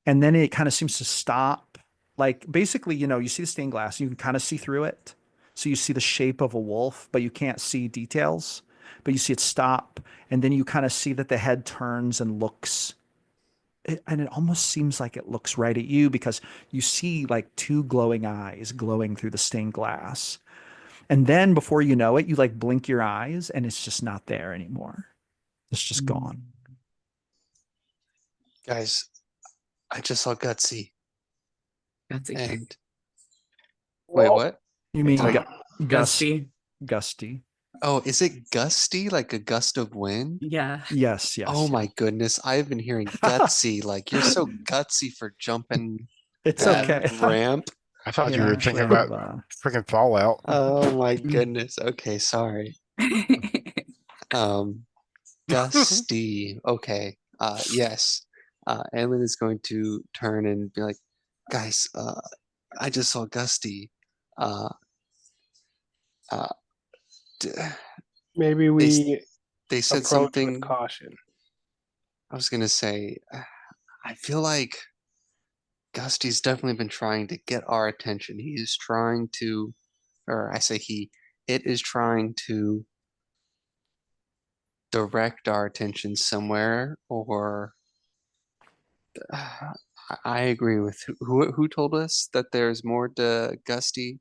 And then it kind of seems to stop. Like basically, you see the stained glass, you can kind of see through it. So you see the shape of a wolf, but you can't see details. But you see it stop, and then you kind of see that the head turns and looks, and it almost seems like it looks right at you because you see like two glowing eyes glowing through the stained glass. And then before you know it, you like blink your eyes and it's just not there anymore. It's just gone. Guys, I just saw Gutsy. Gutsy. And wait, what? You mean Did Gusty. Gusty? Oh, is it gusty, like a gust of wind? Yeah. Yes. Oh my goodness, I've been hearing gutsy. Like you're so gutsy for jumping It's that okay. ramp. I thought you Yeah. were thinking about freaking Fallout. Oh my goodness. Okay, sorry. Gusty. Okay. Yes. Alan is going to turn and be like, guys, I just saw Gusty. Uh, d- Maybe we they said approach something. with caution. I was gonna say, I feel like Gusty's definitely been trying to get our attention. He is trying to, or I say he, it is trying to direct our attention somewhere, or I agree with who told us that there's more to Gusty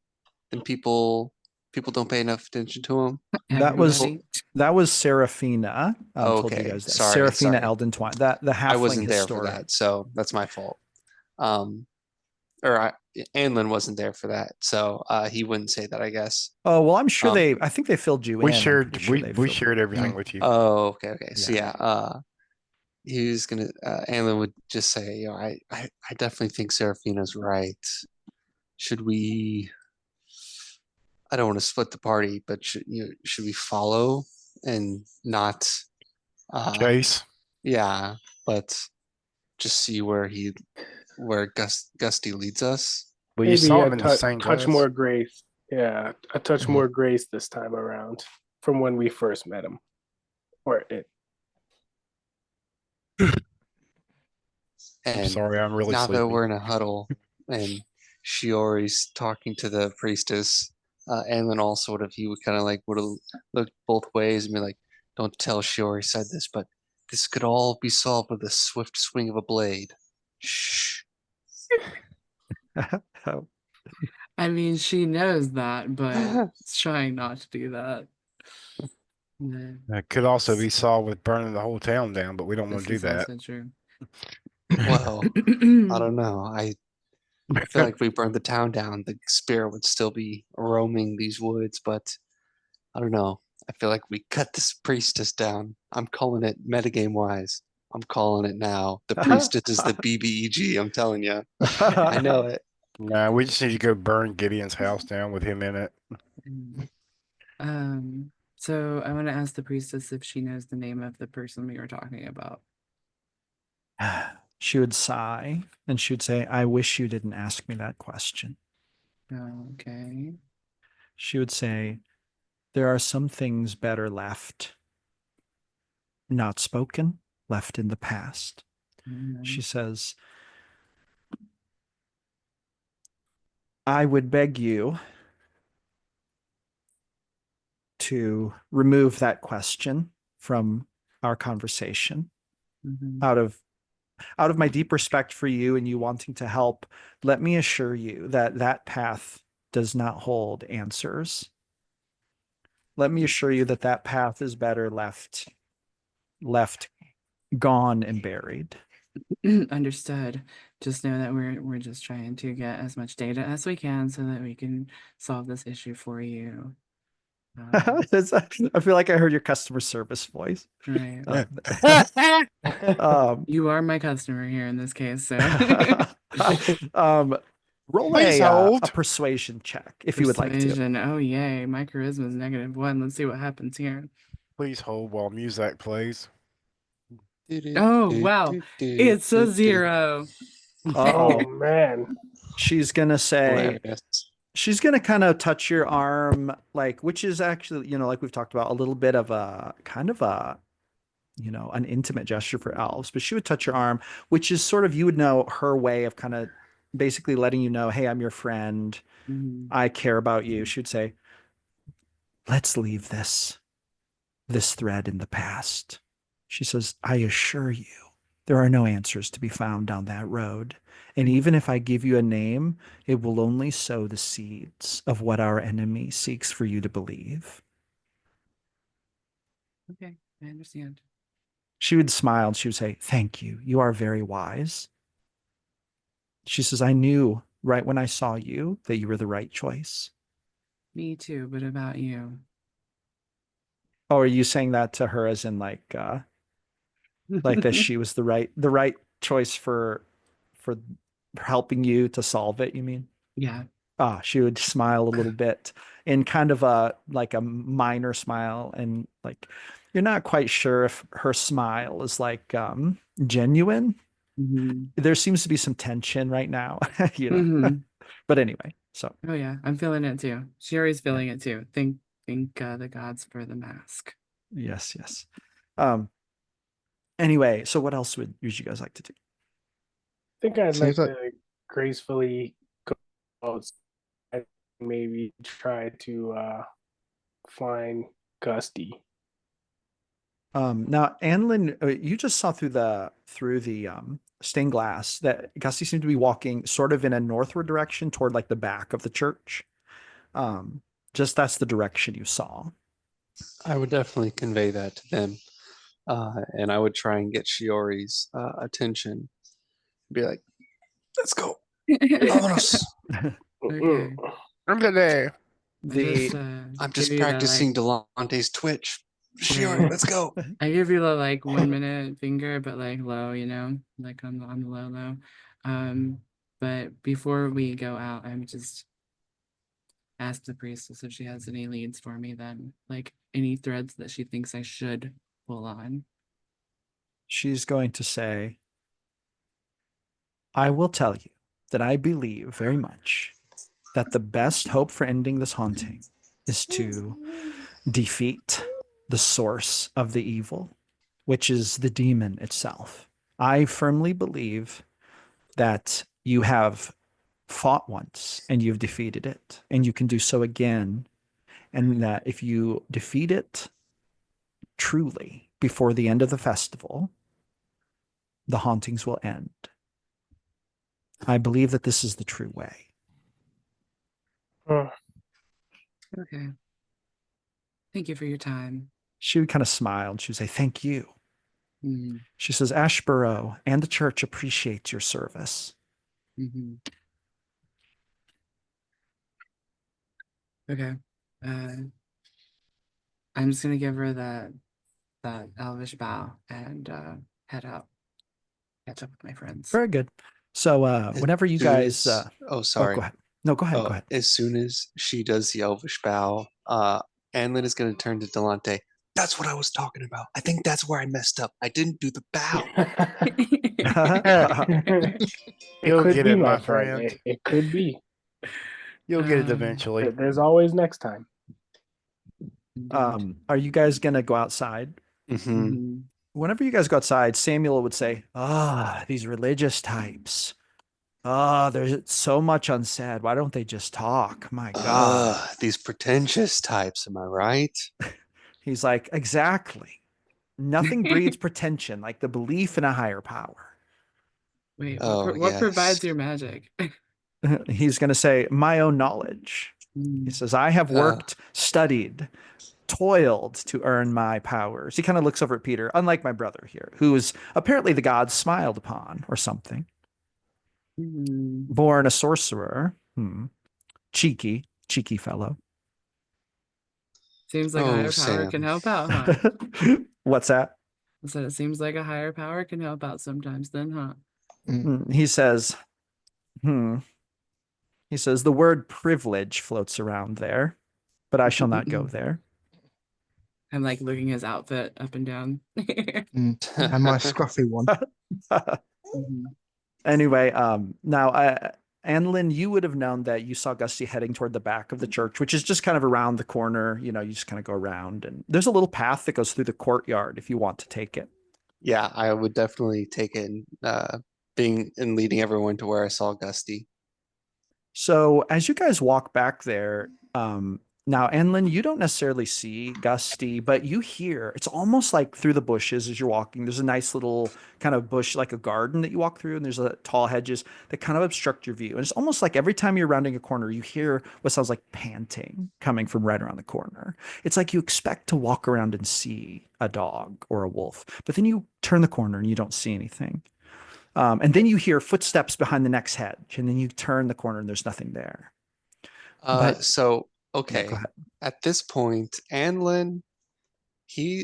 than people don't pay enough attention to him. That was Everybody. that was Serafina. Told you Okay, guys that. sorry, Serafina sorry. Elden Twine. The I halfling wasn't there for historian. that, so that's my fault. Or Anlin wasn't there for that, so he wouldn't say that, I guess. Oh well, I'm sure Um, I think they filled you We in. I'm shared pretty sure they we filled shared you. everything with you. Oh, okay. So Yeah. yeah, he was gonna. Anlin would just say, I definitely think Serafina's right. Should we? I don't want to split the party, but should we follow and not? Chase. Yeah, but just see where Gusty leads us. Well, you Maybe saw a him in the same touch glass. more grace. Yeah, a touch Mhm. more grace this time around from when we first met him. Or it. I'm And sorry, I'm really now sleepy. that we're in a huddle and Shiori's talking to the priestess, and then all sort of he would kind of like would have looked both ways and be like, "Don't tell Shiori said this, but this could all be solved with a swift swing of a blade." Shh. Oh. I mean, she knows that, but trying not to do that. It could also be solved with burning the whole town down, but we don't want to do This is that. also true. Well, I don't know. I feel like if we burned the town down, the spirit would still be roaming these woods, but I don't know. I feel like we cut this priestess down. I'm calling it metagame wise. I'm calling it now. The priestess is the BBEG. I'm telling you. I know it. Nah, we just need to go burn Gideon's house down with him in it. So I want to ask the priestess if she knows the name of the person we were talking about. She would sigh and she would say, I wish you didn't ask me that question. Okay. She would say, there are some things better left not spoken, left in the past. She says, I would beg you to remove that question from our conversation. Out of my deep respect for you and you wanting to help, let me assure you that that path does not hold answers. Let me assure you that that path is better left gone and buried. Understood. Just know that we're just trying to get as much data as we can so that we can solve this issue for you. I feel like I heard your customer service voice. Right. Um, You are my customer here in this case, so roll Please a hold. persuasion check if you would like to. persuasion. Oh yay, my charisma is -1. Let's see what happens here. Please hold while music plays. Oh wow, it's a 0. Oh Uh-oh. man. She's gonna say, Hilarious. she's gonna kind of touch your arm, like, which is actually, like we've talked about, a little bit of a kind of a, an intimate gesture for elves, but she would touch your arm, which is sort of, you would know her way of kind of basically letting you know, hey, I'm your friend. I care about you. She would say, let's leave this thread in the past. She says, I assure you, there are no answers to be found down that road. And even if I give you a name, it will only sow the seeds of what our enemy seeks for you to believe. Okay, I understand. She would smile and she would say, thank you. You are very wise. She says, I knew right when I saw you that you were the right choice. Me too, but about you. Oh, are you saying that to her as in like that she was the right choice for helping you to solve it, you mean? Yeah. She would smile a little bit in kind of a like a minor smile, and like you're not quite sure if her smile is like genuine. There seems to be some tension right now, But anyway, so Oh yeah, I'm feeling it too. Sherry's feeling it too. Thank the gods for the mask. yes. Anyway, so what else would you guys like to do? I think I'd like Seems like to gracefully go outside and maybe try to find Gusty. Now, Anlin, you just saw through the stained glass that Gusty seemed to be walking sort of in a northward direction toward like the back of the church. Just that's the direction you saw. I would definitely convey that to them. And I would try and get Shiori's attention. Be like, let's go. Vámonos. Okay. I'm there. The I'm give just you the, practicing Delante's Twitch. Shiori, let's go. I give you the like 1 minute finger, but like low, like on the low. But before we go out, I'm just ask the priestess if she has any leads for me then, like any threads that she thinks I should pull on. she's going to say, I will tell you that I believe very much that the best hope for ending this haunting is to defeat the source of the evil, which is the demon itself. I firmly believe that you have fought once and you've defeated it, and you can do so again. And that if you defeat it truly before the end of the festival, the hauntings will end. I believe that this is the true way. Huh. Okay. Thank you for your time. she would kind of smile and she would say, "Thank you." Mhm. She says, "Ashburrow and the church appreciates your service." Mhm. Okay. Uh, I'm just gonna give her that elvish bow and head out, catch up with my friends. Very good. So As whenever you soon guys as- oh, oh, sorry. go ahead. No, go ahead. Go Oh, ahead. as soon as she does the elvish bow, Anlin is going to turn to Delante. That's what I was talking about. I think that's where I messed up. I didn't do the bow. It You'll could get be, it, my my friend. friend. It could be. You'll get it Um, eventually. There's always next time. Indeed. Are you guys gonna go outside? Hmm. Mhm. Whenever you guys go outside, Samuel would say, "Ah, these religious types. Ah, there's so much unsaid. Why don't they just talk? My God." These pretentious types, am I right? He's like, "Exactly. Nothing breeds pretension like the belief in a higher power." Wait, Oh, what provides yes. your magic? He's going to say, "My own knowledge." He Mm. says, "I have worked, studied, toiled to earn my powers." He kind of looks over at Peter, unlike my brother here, who is apparently the gods smiled upon or something. Mhm. Born a sorcerer. Cheeky, cheeky fellow. Seems like a Oh, higher power can Sam. help out, huh? What's that? I said it seems like a higher power can help out sometimes then, huh? He says, hmm. He says, "The word privilege floats around there, but I shall not go there." I'm like looking his outfit up and down. And my scruffy one. Mhm. Anyway, now, Anlin, you would have known that you saw Gusty heading toward the back of the church, which is just kind of around the corner. You know, you just kind of go around, and there's a little path that goes through the courtyard if you want to take it. Yeah, I would definitely take it, being and leading everyone to where I saw Gusty. So as you guys walk back there, now, Enlin, you don't necessarily see Gusty, but you hear it's almost like through the bushes as you're walking. There's a nice little kind of bush, like a garden that you walk through, and there's a tall hedges that kind of obstruct your view. And it's almost like every time you're rounding a corner, you hear what sounds like panting coming from right around the corner. It's like you expect to walk around and see a dog or a wolf, but then you turn the corner and you don't see anything. And then you hear footsteps behind the next hedge, and then you turn the corner and there's nothing there. But So yeah, go okay, ahead. at this point, Anlin,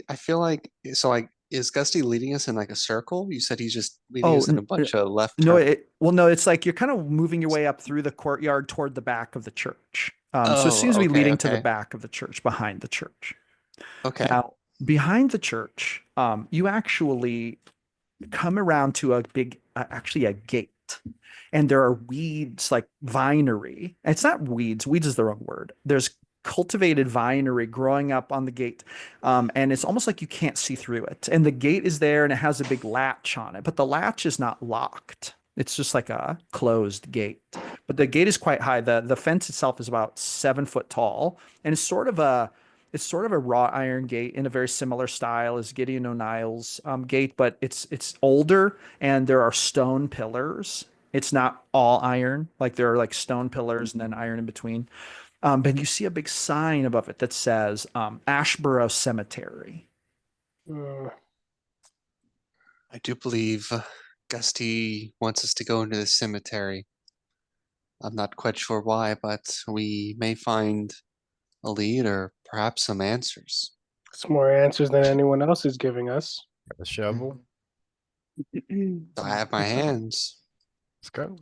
I feel like, so like, is Gusty leading us in like a circle? You said he's just leading Oh, us in a bunch of left no, turn. no, it's like you're kind of moving your way up through the courtyard toward the back of the church. So it Oh, seems to be okay, leading to the okay, back of the church, behind the church. okay. Now, behind the church, you actually come around to a big, actually a gate. And there are weeds, like vinery. It's not weeds, weeds is the wrong word. There's cultivated vinery growing up on the gate. And it's almost like you can't see through it. And the gate is there and it has a big latch on it, but the latch is not locked. It's just like a closed gate. But the gate is quite high. The fence itself is about 7 foot tall, and it's sort of a wrought iron gate in a very similar style as Gideon O'Neill's gate, but it's older and there are stone pillars. It's not all iron, like there are like stone pillars and then iron in between. But you see a big sign above it that says Ashburrow Cemetery. Uh, I do believe Gusty wants us to go into the cemetery. I'm not quite sure why, but we may find a lead or perhaps some answers. some more answers than anyone else is giving us. Got the shovel. I have my hands. Let's go.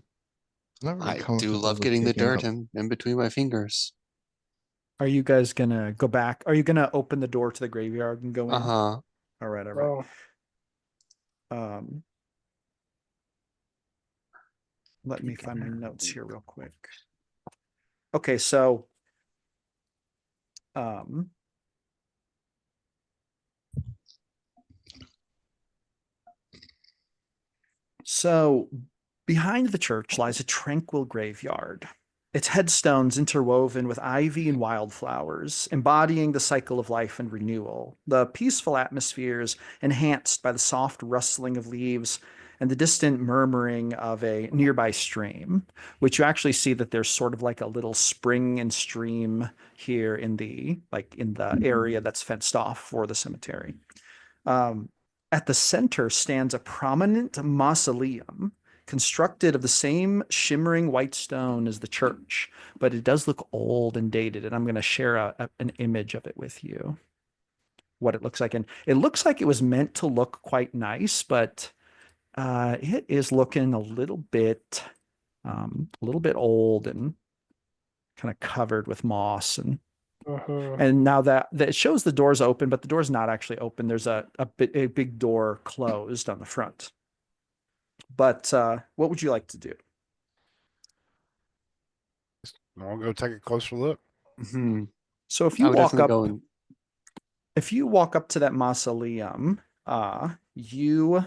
Not really I do comfortable love with getting the digging dirt up. in between my fingers. Are you guys gonna go back? Are you gonna open the door to the graveyard and go in? Uh-huh. All right, all right. Oh, Let me find my notes here real quick. Okay, so um so behind the church lies a tranquil graveyard. Its headstones interwoven with ivy and wildflowers, embodying the cycle of life and renewal. The peaceful atmosphere is enhanced by the soft rustling of leaves and the distant murmuring of a nearby stream, which you actually see that there's sort of like a little spring and stream here in the area that's fenced off for the cemetery. At the center stands a prominent mausoleum constructed of the same shimmering white stone as the church, but it does look old and dated, and I'm going to share an image of it with you, what it looks like. And it looks like it was meant to look quite nice, but it is looking a little bit old and kind of covered with moss. And now that it shows the doors open, but the door's not actually open. There's a big door closed on the front. But what would you like to do? I'll go take a closer look. Hmm. So if I you would walk definitely up, go and if you walk up to that mausoleum, you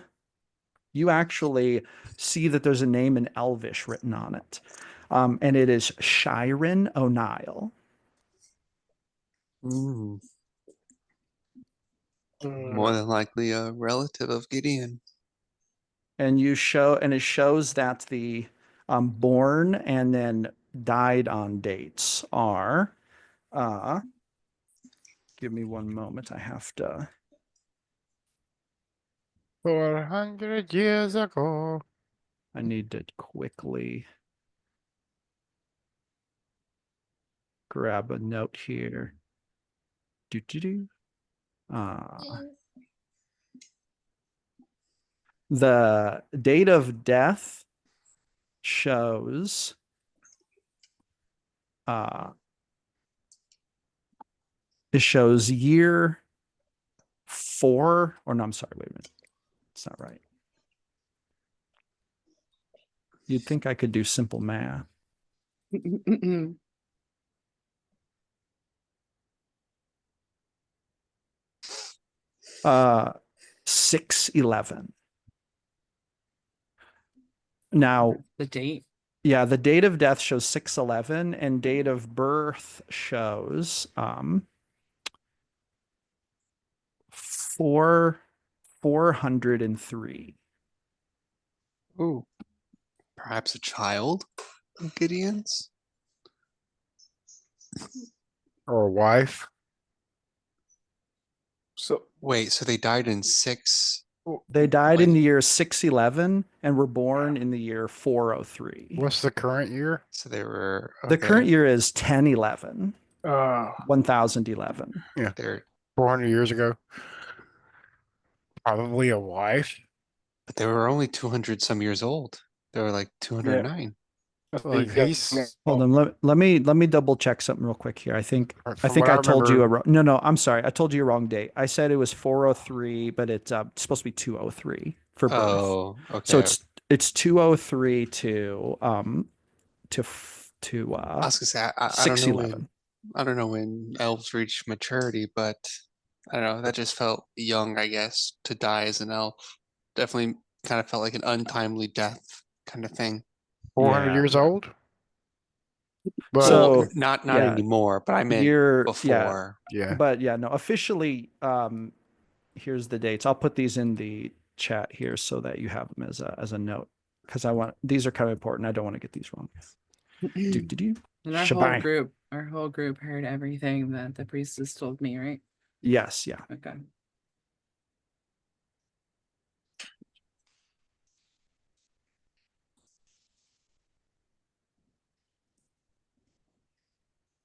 actually see that there's a name in Elvish written on it, and it is Shiren O'Neill. more Mm. than likely a relative of Gideon. And it shows that the born and then died on dates are. Give me one moment. I have to. 400 years ago. I need to quickly grab a note here. The date of death shows it shows year 4, or no, I'm sorry, wait a minute. It's not right. You'd think I could do simple math. 6/11. Now, The date. yeah, the date of death shows 6/11, and date of birth shows 403. Ooh, perhaps a child of Gideon's? Or a wife. So Wait, so they died in 6? They died in Wait. the year 6/11 and were born in the year 403. What's the current year? So they were The okay. current year is 1011, uh 1011. They're 400 years ago. Probably a wife. but they were only 200 some years old. They were like 209. Well, he's Hold on, let me double check something real quick here. I think from what I told you remember- no, I'm sorry. I told you a wrong date. I said it was 403, but it's supposed to be 203 for birth. Oh, okay. So it's 203 to I was gonna say I don't know 6/11. I don't know when elves reach maturity, but I don't know, that just felt young, I guess, to die as an elf. Definitely kind of felt like an untimely death kind of thing. 400 Yeah. years old. But So Not yeah, anymore, but I meant year before. yeah, But yeah, no, officially, here's the dates. I'll put these in the chat here so that you have them as a note, because these are kind of important. I don't want to get these wrong. Do. And our Shebang. whole group heard everything that the priestess told me, right? Yes, yeah. Okay.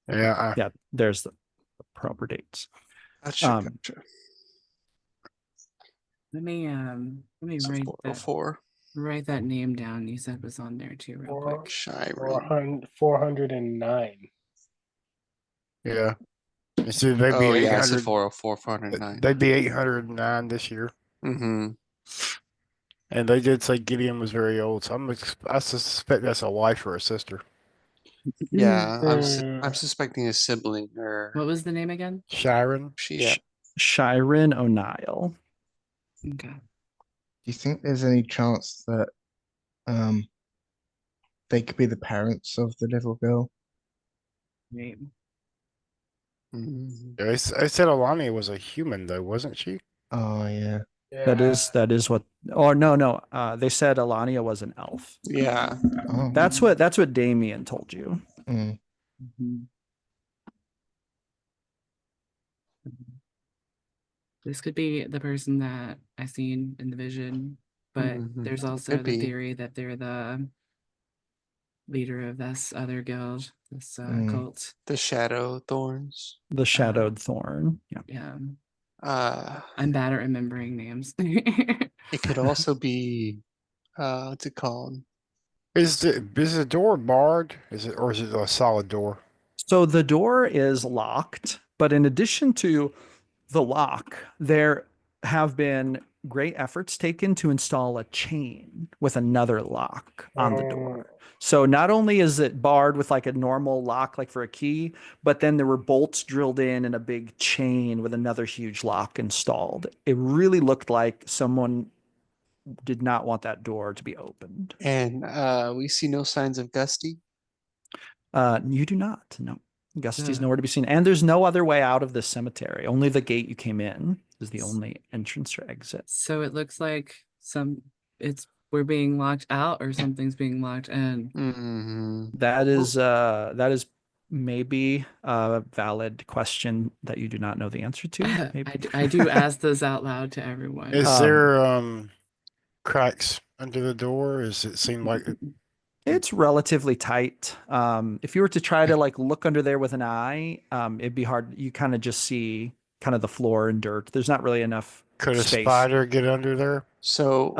yeah. Yeah, there's the proper dates. Gotcha. Let me So write 404. write that name down. You said was on there too, real quick. Shiren. 409. Yeah. You see, they'd Oh be yeah, I said 800. 404, 409. They'd be 809 this year. Mm-hmm. And they did say Gideon was very old, so I suspect that's a wife or a sister. Yeah, I'm Mm. suspecting a sibling or What was the name again? Shiren. yeah. Shiren O'Neill. Okay. Do you think there's any chance that they could be the parents of the little girl? Great. Mhm. I said Alani was a human though, wasn't she? Oh yeah. That is what. Or no. They said Alania was an elf. Yeah. Oh. That's what Damien told you. Mm. This could be the person that I seen in the vision, but Mhm. there's also Could the be. theory that they're the leader of this other guild, this Mm. cult. The Shadow Thorns. The Shadowed Thorn. Yeah. Yeah, Uh, I'm bad at remembering names. it could also be, what's it called? Is the door barred? Is it, or is it a solid door? So the door is locked, but in addition to the lock, there have been great efforts taken to install a chain with another lock on the door. So not only is it barred with like a normal lock, like for a key, but then there were bolts drilled in a big chain with another huge lock installed. It really looked like someone did not want that door to be opened. And we see no signs of Gusty. You do not. No. Gusty's Yeah. nowhere to be seen. And there's no other way out of this cemetery. Only the gate you came in is the only entrance or exit. So it looks like we're being locked out or something's being locked in. Mm-hmm. That is maybe a valid question that you do not know the answer to. Maybe. I do ask those out loud to everyone. Is there cracks under the door? Does it seem like It's relatively tight. If you were to try to like look under there with an eye, it'd be hard. You kind of just see kind of the floor and dirt. There's not really enough could a space. spider get under there? So,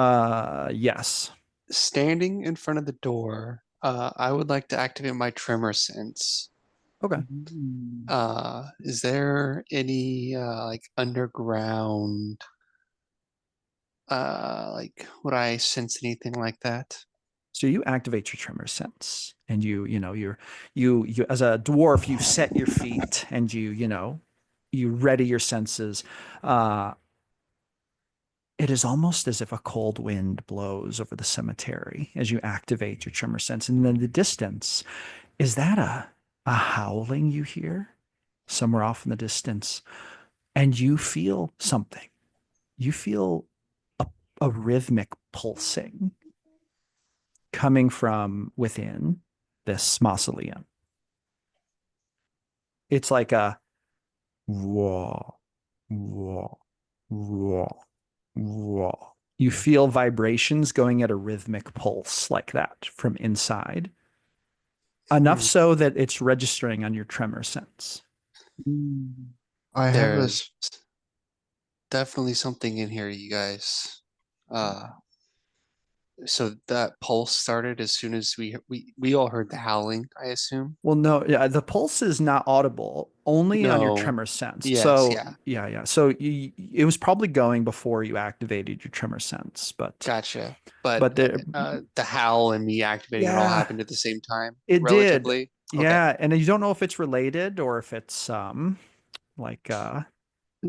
Yes. standing in front of the door, I would like to activate my tremor sense. Okay. Is there any like underground, like would I sense anything like that? So you activate your tremor sense, and you as a dwarf, you set your feet, and you ready your senses. It is almost as if a cold wind blows over the cemetery as you activate your tremor sense, and in the distance, is that a howling you hear somewhere off in the distance, and you feel something. You feel a rhythmic pulsing coming from within this mausoleum. It's like a whoa, whoa, whoa, whoa. You feel vibrations going at a rhythmic pulse like that from inside. Enough so that it's registering on your tremor sense. I have a There's definitely something in here, you guys. So that pulse started as soon as we all heard the howling, I assume. Well, no, yeah, the pulse is not audible, only on your No. tremor sense. Yes, So, yeah. yeah. So it was probably going before you activated your tremor sense, but Gotcha. but But there, the howl and me activating it all Yeah. happened at the same time, it did. relatively. Okay. Yeah, and you don't know if it's related or if it's like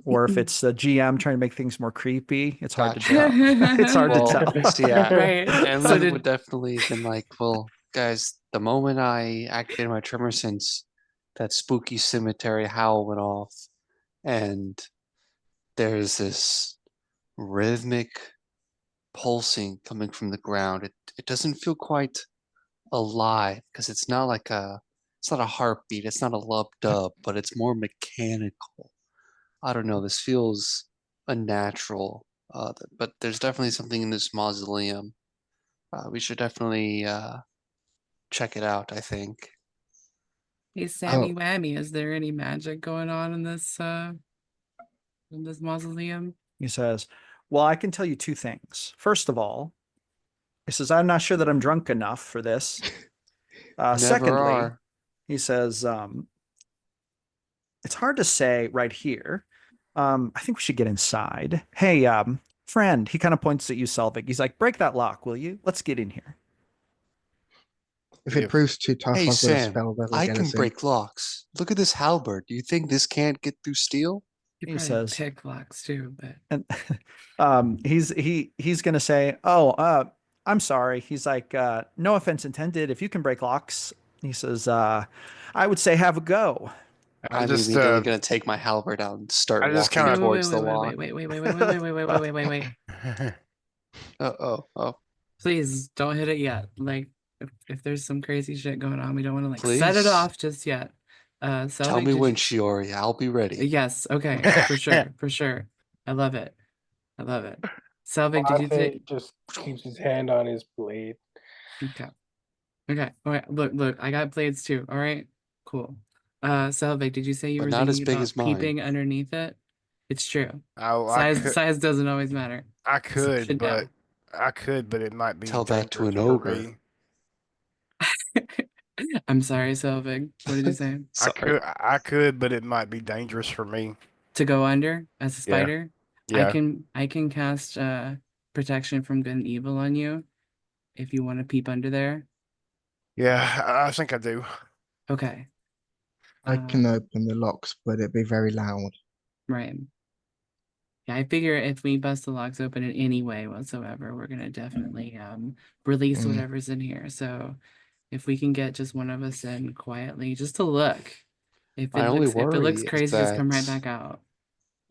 or if it's the GM trying to make things more creepy. It's hard to Gotcha. tell. It's hard Well, to tell. so yeah, Right. Emlyn would definitely have been like, well, guys, the moment I activated my tremor sense, that spooky cemetery howl went off, and there's this rhythmic pulsing coming from the ground. It doesn't feel quite alive because it's not a heartbeat, it's not a lub dub, but it's more mechanical. I don't know, this feels unnatural. But there's definitely something in this mausoleum. We should definitely check it out, I think. Hey, Sammy Whammy, is there any magic going on in this mausoleum? He says, well, I can tell you two things. First of all, he says, I'm not sure that I'm drunk enough for this. Never Secondly, are. he says, it's hard to say right here. I think we should get inside. Hey, friend, he kind of points at you, Selvig. He's like, break that lock, will you? Let's get in here. If it proves too tough, Hey I've got a Sam, spell that'll I get can us in. break locks. Look at this halberd. Do you think this can't get through steel? You He probably says- pick locks too, but And he's gonna say, I'm sorry. He's like, no offense intended. If you can break locks, he says, I would say have a go. I I'm just immediately going to take my halberd out and start I just walking kinda- towards the log. Wait. Oh, Please don't hit it yet. Like, if there's some crazy shit going on, we don't want to like set Please. it off just yet. tell Selvig, me did when, you- Shiori. I'll be ready. Yes, okay, for sure. I love it. Selvig, did you Monte take? just keeps his hand on his blade. Okay. All right. Look, I got blades too. All right, cool. Selvig, did you say you But were not as thinking big about as mine. peeping underneath it? It's true. I Size doesn't always matter. I Sit could, but down. it might be Tell that to dangerous an for ogre. me. I'm sorry, Selvig. What did you say? Sorry. I could, but it might be dangerous for me. To go under as a Yeah. spider? Yeah. I can cast protection from good and evil on you if you want to peep under there. Yeah, I think I do. Okay. I Uh, can open the locks, but it'd be very loud. Right. Yeah, I figure if we bust the locks open in any way whatsoever, we're gonna definitely release Mm. whatever's in here. So if we can get just one of us in quietly, just to look. If My it only looks worry is crazy, just come right that- back out.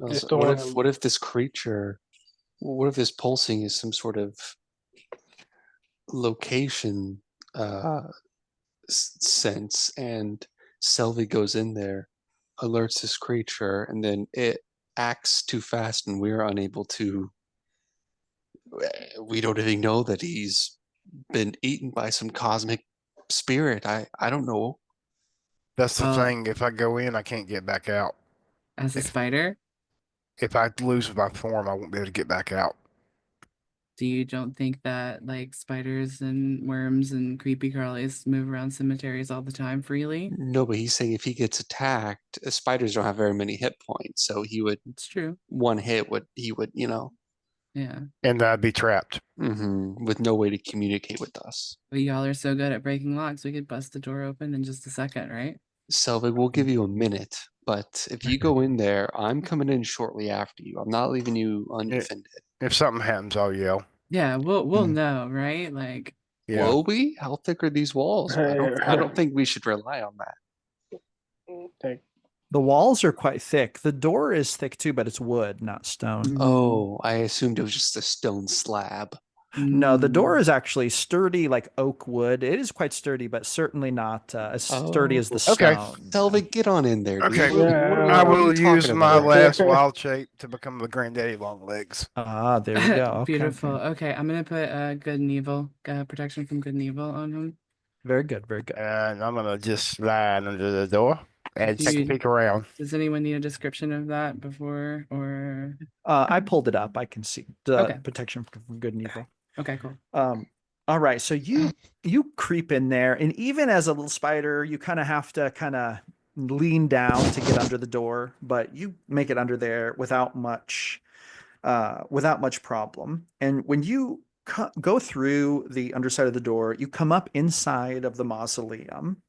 Just don't want him- What if this creature, what if this pulsing is some sort of location sense, and Selvi goes in there, alerts this creature, and then it acts too fast and we're unable to, we don't even know that he's been eaten by some cosmic spirit. I don't know. That's the Well- thing. If I go in, I can't get back out. As a If- spider, If I lose my form, I won't be able to get back out. you don't think that like spiders and worms and creepy crawlies move around cemeteries all the time freely? No, but he's saying if he gets attacked, spiders don't have very many hit points, so he would, It's true. one hit would, he would, Yeah. And I'd be trapped. with no way to communicate with us. But y'all are so good at breaking locks, we could bust the door open in just a second, right? Selvig, we'll give you a minute, but if you go in there, I'm coming in shortly after you. I'm not leaving you undefended. If something happens, I'll yell. Yeah, we'll Mm. know, right? Like, Yeah. Will we? How thick are these walls? I don't think we should rely on that. Take The walls are quite thick. The door is thick too, but it's wood, not stone. Oh, I assumed it was just a stone slab. No, the door mm, is actually sturdy, like oak wood. It is quite sturdy, but certainly not as sturdy as the Okay. stone. Selvig, get on in there, dude. Okay. Yeah, I what will use my about? last wild shape to become the granddaddy long legs. Ah, there we go. Okay, beautiful. okay. Okay, I'm gonna put good and evil, protection from good and evil on him. Very good, very good. And I'm gonna just slide under the door and Do take a you- peek around. Does anyone need a description of that before or? I pulled it up. I can see the Okay. protection from good and evil. Okay, cool. All right, so you creep in there, and even as a little spider, you kind of have to kind of lean down to get under the door, but you make it under there without much problem. And when you go through the underside of the door, you come up inside of the mausoleum.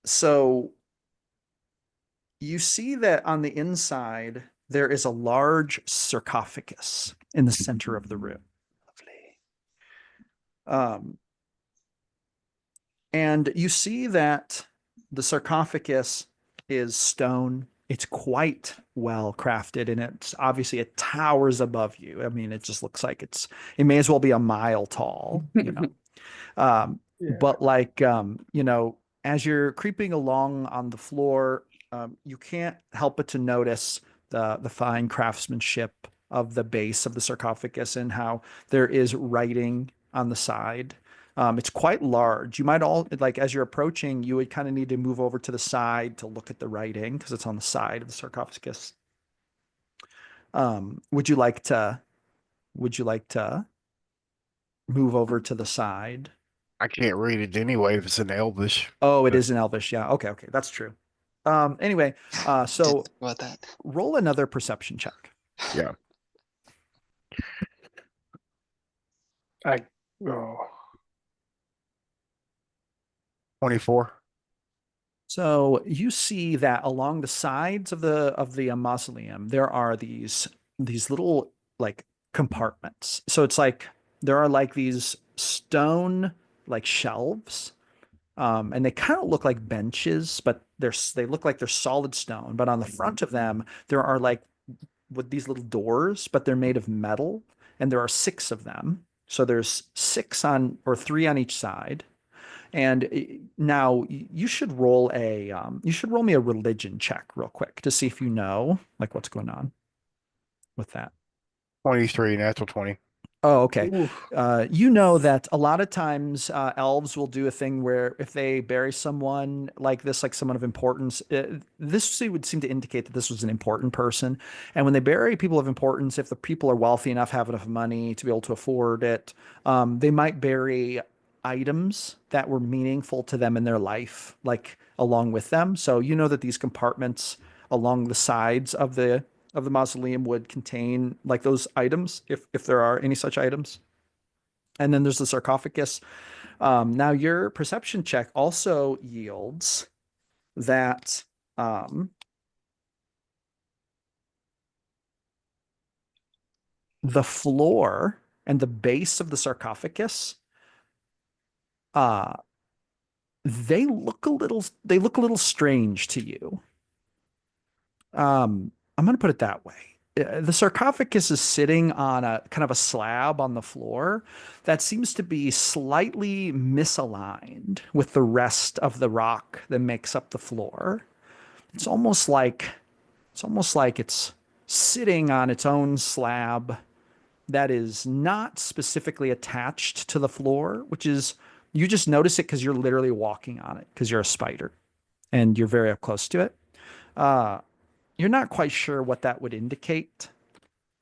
So you see that on the inside there is a large sarcophagus in the center of the room. And you see that the sarcophagus is stone. It's quite well crafted, and it's obviously it towers above you. I mean, it just looks like it may as well be a mile tall, you know. Yeah. But like, as you're creeping along on the floor, you can't help but to notice the fine craftsmanship of the base of the sarcophagus and how there is writing on the side. It's quite large. You might all like as you're approaching, you would kind of need to move over to the side to look at the writing because it's on the side of the sarcophagus. Would you like to move over to the side? I can't read it anyway if it's in Elvish. Oh, it is in Elvish. Yeah. Okay. That's true. Anyway, so Didn't think about that. roll another perception check. Yeah. Oh, 24. So you see that along the sides of the mausoleum, there are these little like compartments. So it's like there are like these stone like shelves And they kind of look like benches, but they look like they're solid stone. But on the front of them, there are like with these little doors, but they're made of metal, and there are 6 of them. So there's 6 on or 3 on each side. And now you should roll me a religion check real quick to see if you know like what's going on with that. 23, natural 20. Oh, okay. Oof. You know that a lot of times elves will do a thing where if they bury someone like this, like someone of importance, this would seem to indicate that this was an important person. And when they bury people of importance, if the people are wealthy enough, have enough money to be able to afford it, they might bury items that were meaningful to them in their life, like along with them. So you know that these compartments along the sides of the mausoleum would contain like those items, if there are any such items. And then there's the sarcophagus. Now your perception check also yields that the floor and the base of the sarcophagus uh they look a little strange to you. I'm going to put it that way. The sarcophagus is sitting on a kind of a slab on the floor that seems to be slightly misaligned with the rest of the rock that makes up the floor. It's almost like it's sitting on its own slab that is not specifically attached to the floor, which is you just notice it because you're literally walking on it because you're a spider and you're very up close to it. Uh, you're not quite sure what that would indicate.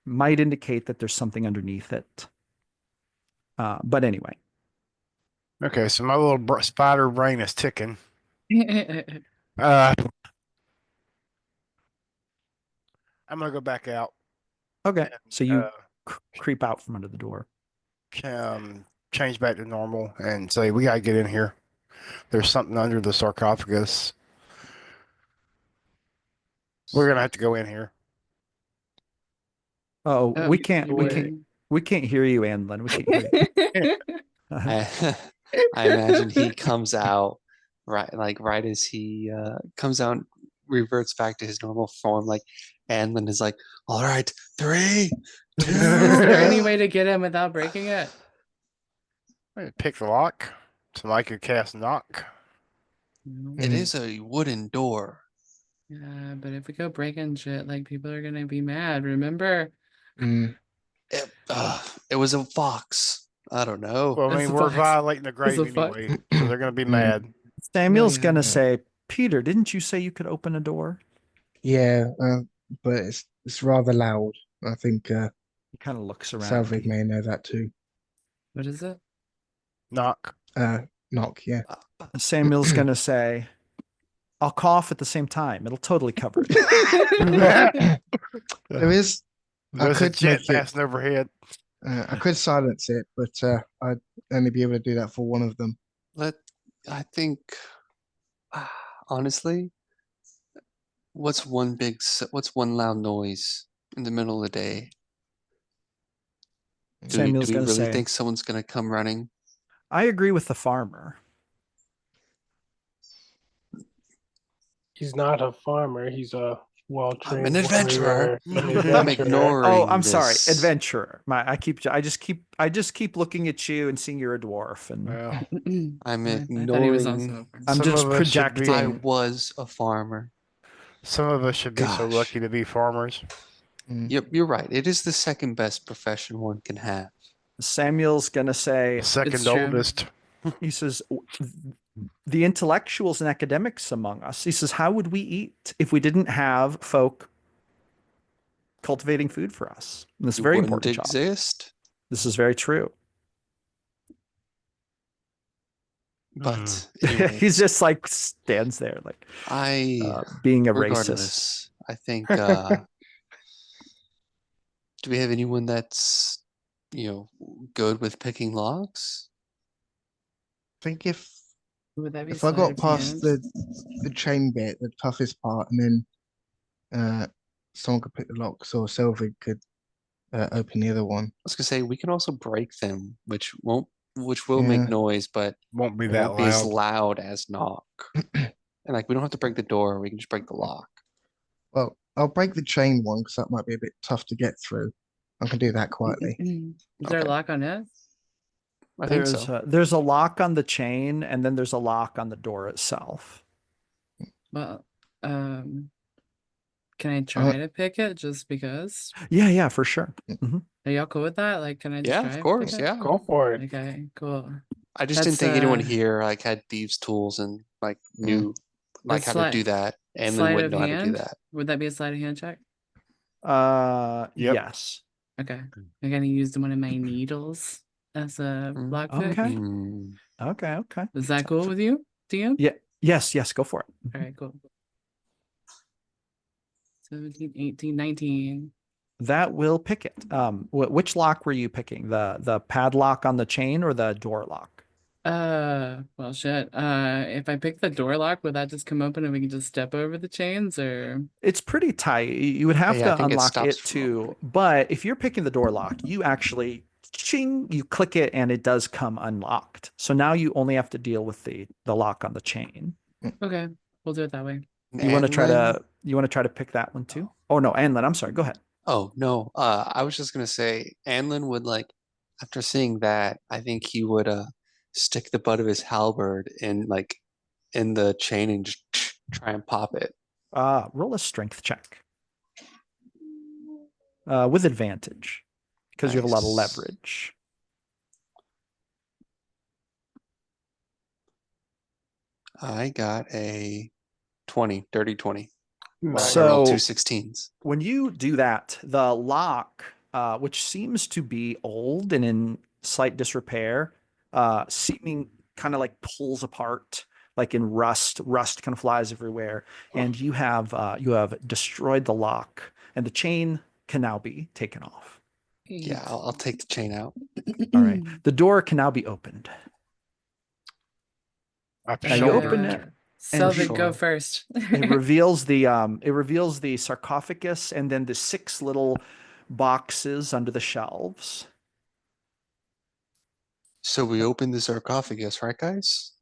Might indicate that there's something underneath it. But anyway. Okay, so my little spider brain is ticking. Uh, I'm gonna go back out. Okay. So you Uh, creep out from under the door. Change back to normal and say, we gotta get in here. There's something under the sarcophagus. We're gonna have to go in here. Oh, Oh, we can't hear you, Anlin. We can't hear you. I, I imagine he comes out right as he comes out, reverts back to his normal form. Like Anlin is like, "All right, 3, 2." Is there any way to get him without breaking it? Pick the lock. Somebody could cast knock. No. It is a wooden door. Yeah, but if we go breaking shit, like people are gonna be mad. Remember? Mm. It was a fox. I don't know. Well, I That's mean, the we're fox. violating the grave the fox. anyway, so they're gonna be mad. Samuel's yeah. gonna Yeah. say, Peter, didn't you say you could open a door? Yeah, but it's rather loud. I think He kind of looks around. Salvig may know that too. What is it? Knock. Knock, yeah. Samuel's gonna say, I'll cough at the same time. It'll totally cover it. There is. I There's a could jet make it. passing overhead. I could silence it, but I'd only be able to do that for one of them. I think, honestly, what's one loud noise in the middle of the day? Do Samuel's we gonna really say, think someone's gonna come running? I agree with the farmer. He's not a farmer. He's a I'm well-trained an adventurer. warrior, an I'm adventurer. ignoring. Oh, I'm sorry, this. adventurer. I just keep looking at you and seeing you're a dwarf, and Well, I'm I thought he was ignoring. also. I'm some just of us should be- I projecting. was a farmer. some of us should be so Gosh. lucky to be farmers. Yep, you're right. It is the second best profession one can have. Samuel's gonna say, The second true. oldest. he says, the intellectuals and academics among us. He says, how would we eat if we didn't have folk cultivating food for us? And this is a You very wouldn't important job. exist. This is very true. But He's anyways, just like stands there, like being a racist. regardless, I think. Do we have anyone that's good with picking locks? I think if Would that be I sleight got of past hand? the chain bit, the toughest part, and then someone could pick the locks, or Selvig could open the other one. I was gonna say we can also break them, which won't which will make Yeah. noise, but Won't be it that won't be as loud. loud as knock. And like we don't have to break the door; we can just break the lock. Well, I'll break the chain one because that might be a bit tough to get through. I can do that quietly. Is there a Okay. lock on it? I think so. There's a lock on the chain, and then there's a lock on the door itself. Well, can I try to pick it just because? Yeah, for sure. Are y'all cool with that? Like, can I just Yeah, try of to course. pick it? Yeah. Go for it. Okay, cool. I just didn't That's, think anyone here like had thieves' tools and like knew like That's how to do that. And then Sleight wouldn't of know how to do hand? that. Would that be a sleight of hand check? Yep. Yes. Okay. I'm gonna use one of my needles as a lockpick. Okay. Mm. Okay. Is that cool with you, DM? Yeah. Yes, go for it. All right, cool. 17, 18, 19. That will pick it. Which lock were you picking? The padlock on the chain or the door lock? Well, shit. If I pick the door lock, would that just come open and we can just step over the chains, or? It's pretty tight. You would have Yeah, I to think it unlock stops it from too. opening. But if you're picking the door lock, you actually ching, you click it and it does come unlocked. So now you only have to deal with the lock on the chain. Okay, we'll do it that way. You want to try Anlin? to pick that one too? Oh no, Anlin, I'm sorry. Go ahead. Oh no. I was just gonna say Anlin would like after seeing that, I think he would stick the butt of his halberd in like in the chain and just try and pop it. Roll a strength check. With advantage. Because you have a lot of Nice. leverage. I got a 20, dirty 20. Nice. I rolled So- two 16s. When you do that, the lock, which seems to be old and in slight disrepair, seeming kind of like pulls apart, like in rust. Rust kind of flies everywhere, and you have destroyed the lock, and the chain can now be taken off. Yeah, I'll take the chain out. All right, the door can now be opened. I'm you sure. open it, Selvig, sure. go first. It reveals the sarcophagus and then the 6 little boxes under the shelves. So we opened the sarcophagus, right, guys?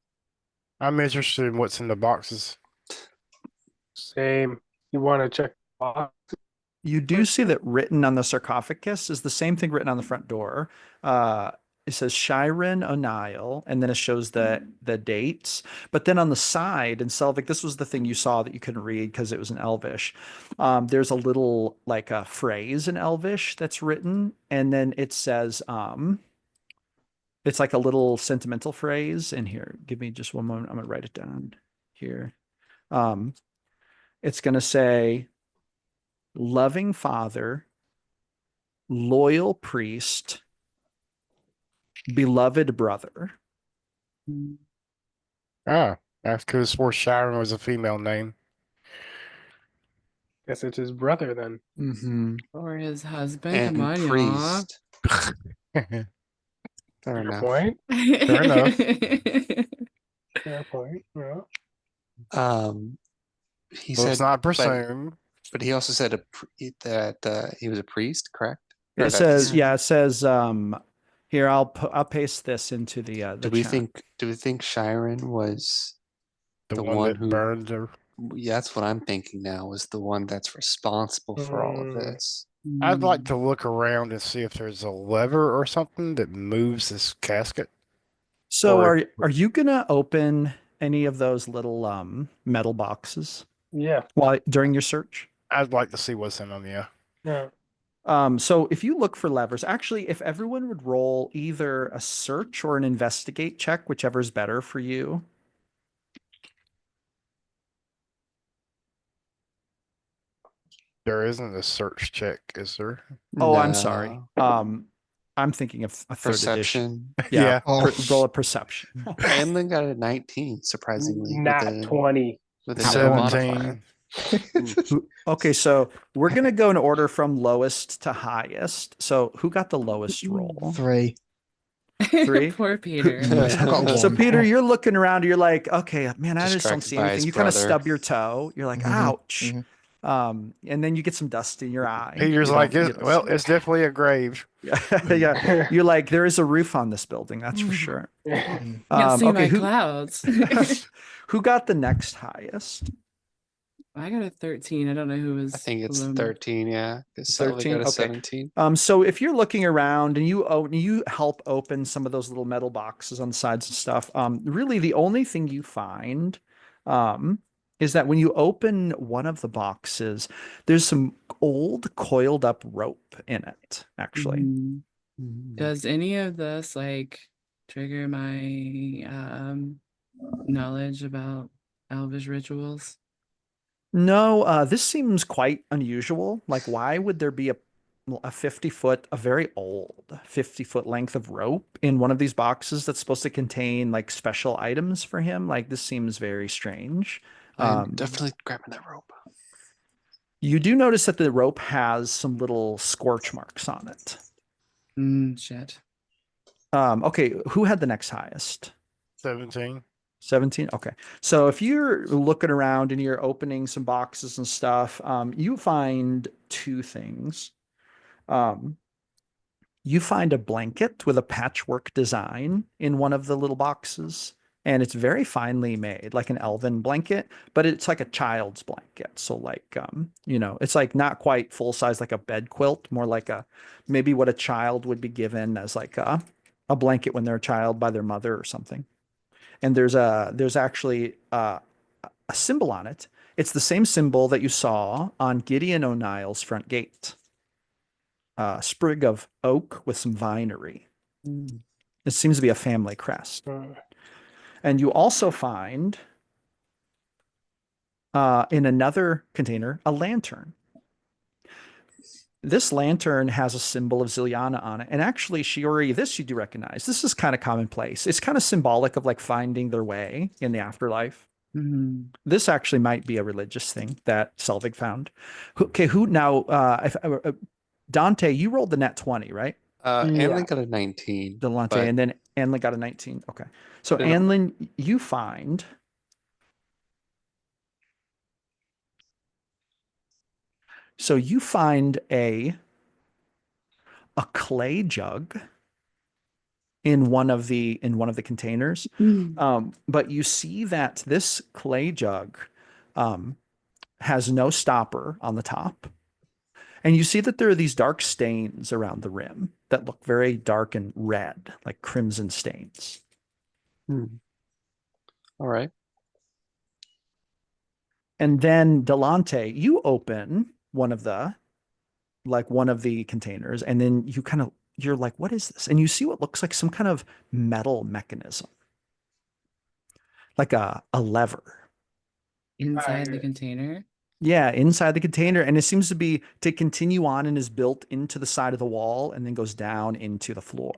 I'm interested in what's in the boxes. Same. You want to check box? You do see that written on the sarcophagus is the same thing written on the front door. It says Shiren O'Neill, and then it shows the dates. But then on the side, in Selvig, this was the thing you saw that you couldn't read because it was in Elvish. There's a little like a phrase in Elvish that's written, and then it says it's like a little sentimental phrase in here. Give me just one moment. I'm gonna write it down here. It's gonna say, loving father, loyal priest, beloved brother. Ah, that's because swore Sharon was a female name. Guess it's his brother then. Mm-hmm. Or his husband. And Come on, priest. Fair Fair Fair enough. point. y'all. Fair enough. Fair point. Yeah. He Well, said, it's not presumed. but he also said that he was a priest, correct? Or It that's- says, here, I'll paste this into the Do we chat. think Shiren was The the one one that who- burned her. Yeah, that's what I'm thinking now, was the one that's responsible for all of Mm. this. I'd like to look around and see if there's a lever or something that moves this casket. So or- are you gonna open any of those little metal boxes Yeah. during your search? I'd like to see what's in them, yeah. Yeah. So if you look for levers, actually, if everyone would roll either a search or an investigate check, whichever's better for you. There isn't a search check, is there? Oh, I'm sorry. No. I'm thinking of a third edition. Perception. Yeah. Oh. Roll a perception. Anlin got a 19, surprisingly. Nat 20. With a How no much? modifier. 17. Okay, so we're gonna go in order from lowest to highest. So who got the lowest roll? 3. 3? Poor Peter. I got So one. Peter, you're looking around. You're like, okay, man, I just don't Distracted see by anything. his You kind of brother. stub your toe. You're like, Mhm, ouch. mhm. And then you get some dust in your eye. Peter's You like, don't get well, it's definitely a grave. yeah, yeah. You're like, there is a roof on this building, that's for sure. Mm. Can't see Okay, my clouds. who got the next highest? I got a 13. I don't know who was I think it's below me. 13. Yeah, because Sully 13? got a Okay. 17. So if you're looking around and you help open some of those little metal boxes on the sides and stuff, really the only thing you find, is that when you open one of the boxes, there's some old coiled up rope in it, actually. Mhm. Does any of this like trigger my knowledge about elvish rituals? No, this seems quite unusual. Like, why would there be a 50-foot, a very old 50-foot length of rope in one of these boxes that's supposed to contain like special items for him? Like, this seems very strange. I'm definitely grabbing that rope. You do notice that the rope has some little scorch marks on it. Shit. Okay, who had the next highest? 17. 17. Okay. So if you're looking around and you're opening some boxes and stuff, you find two things. You find a blanket with a patchwork design in one of the little boxes, and it's very finely made, like an elven blanket, but it's like a child's blanket. So like, it's like not quite full size like a bed quilt, more like maybe what a child would be given as like a blanket when they're a child by their mother or something. And there's actually a symbol on it. It's the same symbol that you saw on Gideon O'Neill's front gate. A sprig of oak with some vinery. It seems to be a family crest. And you also find in another container a lantern. This lantern has a symbol of Ziliana on it. And actually, Shiori, this you do recognize. This is kind of commonplace. It's kind of symbolic of like finding their way in the afterlife. This actually might be a religious thing that Selvig found. Okay, who now? Dante, you rolled the net 20, right? Anlin got a 19. Delante, but and then Anlin got a 19. Okay. So But in a- Anlin, you find a clay jug in one of the containers. But you see that this clay jug has no stopper on the top. And you see that there are these dark stains around the rim that look very dark and red, like crimson stains. All right. And then Delante, you open one of the containers, and then you're like, what is this? And you see what looks like some kind of metal mechanism, like a lever. Inside the container? Yeah, inside the container. And it seems to continue on and is built into the side of the wall and then goes down into the floor.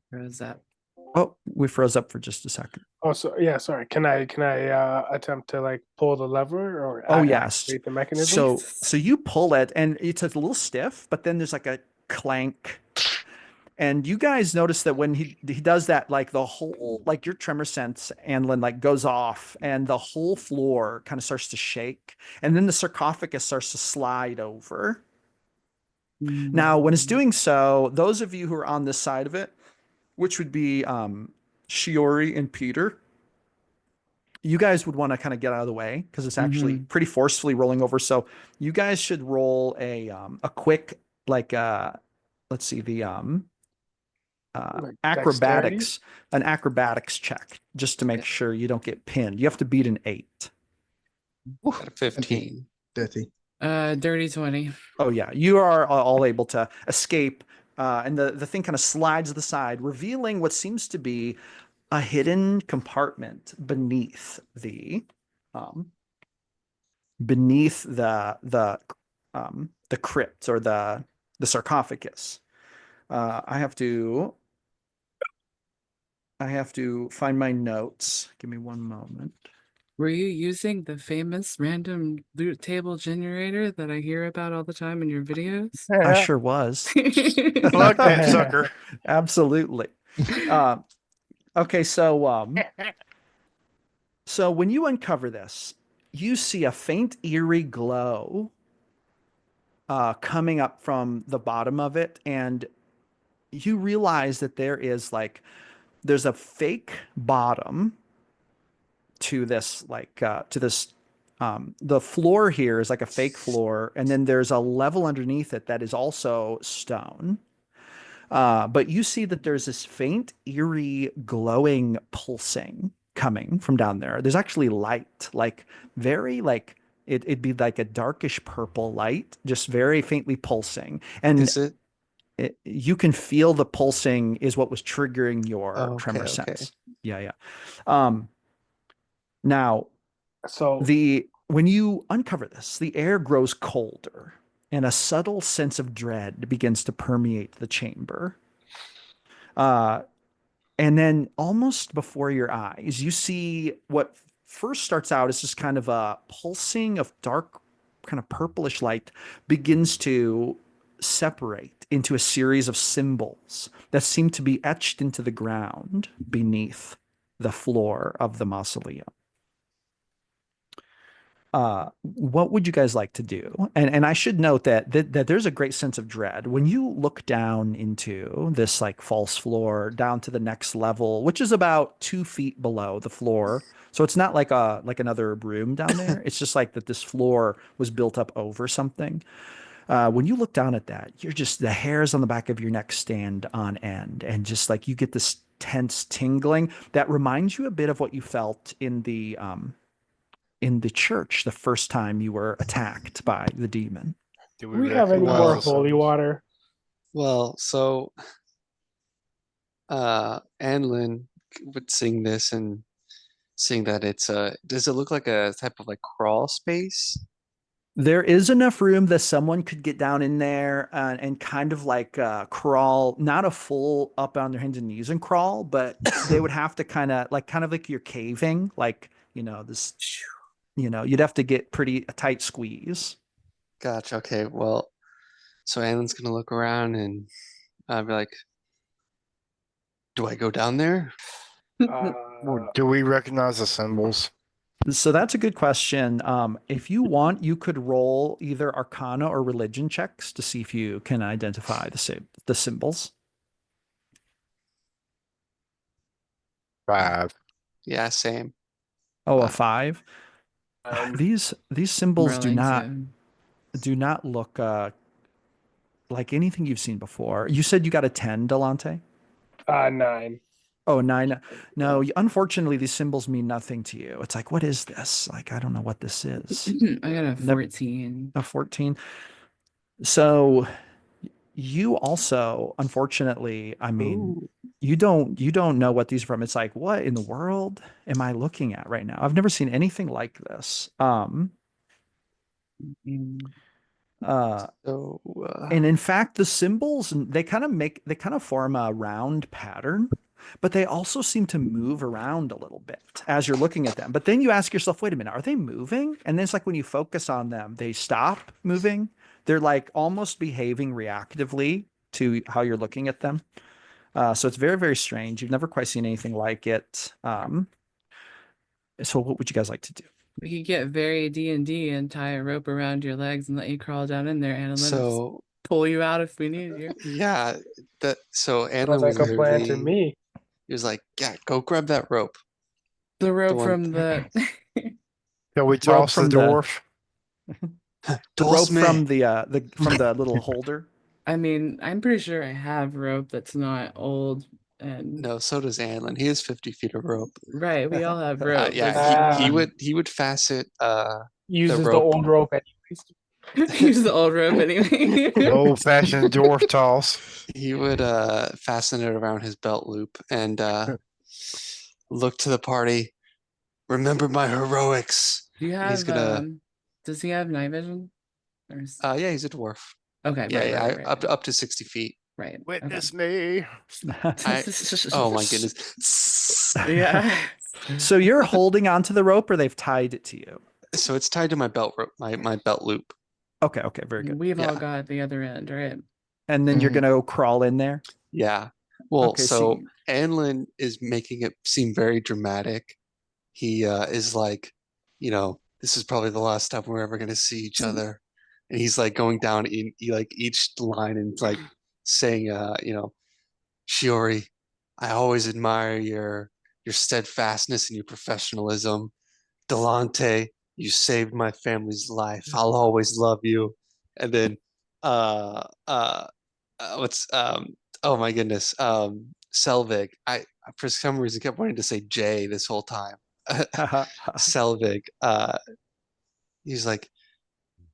Froze up. Oh, we froze up for just a second. Oh, so yeah, sorry. Can I attempt to like pull the lever or Oh, yes. activate the mechanism? So you pull it and it's a little stiff, but then there's like a clank. And you guys notice that when he does that, like the whole, like your tremor sense, Anlin, like goes off and the whole floor kind of starts to shake. And then the sarcophagus starts to slide over. Now, when it's doing so, those of you who are on this side of it, which would be Shiori and Peter, you guys would want to kind of get out of the way because it's actually pretty forcefully rolling over. So you guys should roll a quick, like let's see, the Like acrobatics, an acrobatics check, just to make sure you don't get pinned. You have to beat an 8. Got a 15. Dirty. Dirty 20. Oh yeah, you are all able to escape, and the thing kind of slides to the side, revealing what seems to be a hidden compartment beneath the crypt or the sarcophagus. I have to find my notes. Give me one moment. Were you using the famous random loot table generator that I hear about all the time in your videos? I sure was. Fuck that sucker. Absolutely. Okay, so So when you uncover this, you see a faint, eerie glow coming up from the bottom of it, and you realize that there's a fake bottom to this, the floor here is like a fake floor, and then there's a level underneath it that is also stone. But you see that there's this faint, eerie, glowing pulsing coming from down there. There's actually light, like very like it'd be like a darkish purple light, just very faintly pulsing. And Is it? you can feel the pulsing is what was triggering your Oh, tremor okay, okay. sense. Yeah, yeah. Um, now So when you uncover this, the air grows colder and a subtle sense of dread begins to permeate the chamber. Uh, and then almost before your eyes, you see what first starts out as just kind of a pulsing of dark, kind of purplish light begins to separate into a series of symbols that seem to be etched into the ground beneath the floor of the mausoleum. What would you guys like to do? And I should note that there's a great sense of dread when you look down into this like false floor down to the next level, which is about 2 feet below the floor. So it's not like another room down there. It's just like that this floor was built up over something. When you look down at that, the hairs on the back of your neck stand on end, and just like you get this tense tingling that reminds you a bit of what you felt in the church the first time you were attacked by the demon. Do do we have any more recognize the holy symbols? water? Well, so Anlin would sing this and seeing that it's does it look like a type of like crawl space? There is enough room that someone could get down in there and kind of like crawl, not a full up on their hands and knees and crawl, but they would have to kind of like you're caving, like, you'd have to get a tight squeeze. Gotcha. Okay. Well, so Anlin's gonna look around and be like, "Do I go down there?" Do we recognize the symbols? So that's a good question. If you want, you could roll either Arcana or Religion checks to see if you can identify the symbols. 5. Yeah, same. Oh, a 5. These symbols do not look like anything you've seen before. You said you got a 10, Delante? 9. Oh, 9. No, unfortunately, these symbols mean nothing to you. It's like, what is this? Like, I don't know what this is. I got a 14. A 14. So you also, unfortunately, I mean, you don't know what these are from. It's like, what in the world am I looking at right now? I've never seen anything like this. So, And in fact, the symbols, they kind of form a round pattern, but they also seem to move around a little bit as you're looking at them. But then you ask yourself, wait a minute, are they moving? And then it's like when you focus on them, they stop moving. They're like almost behaving reactively to how you're looking at them. So it's very, very strange. You've never quite seen anything like it. So what would you guys like to do? We could get very D&D and tie a rope around your legs and let you crawl down in there, and let us so pull you out if we need you. yeah, so Sounds Anlin was like a plan to literally me. he was like, "Yeah, go grab that rope." The rope one- from the Shall we toss the from the- dwarf? The Toss rope me. from the little holder. I mean, I'm pretty sure I have rope that's not old and No, so does Anlin. He has 50 feet of rope. right. We all have rope. Yeah, he Ah. would facet Uses the rope. old rope anyways. use the old rope anyway. Old-fashioned dwarf toss. He would fasten it around his belt loop and look to the party. Remember my heroics. Do you He's have gonna does he have night vision? Or yeah, he's a dwarf. okay, Yeah, right, up to 60 feet. right. Witness me. Oh my goodness. Yeah. So you're holding onto the rope, or they've tied it to you? So it's tied to my belt rope, my belt loop. Okay, very good. We've all Yeah. got the other end, right? And then you're Mhm. gonna go crawl in there. Yeah. Well, Okay, so so Anlin is making it seem very dramatic he is like, this is probably the last time we're ever gonna see each other. And he's like going down like each line and like saying, Shiori, I always admire your steadfastness and your professionalism. Delante, you saved my family's life. I'll always love you. And then what's oh my goodness, Selvig. I for some reason kept wanting to say Jay this whole time. Selvig. He's like,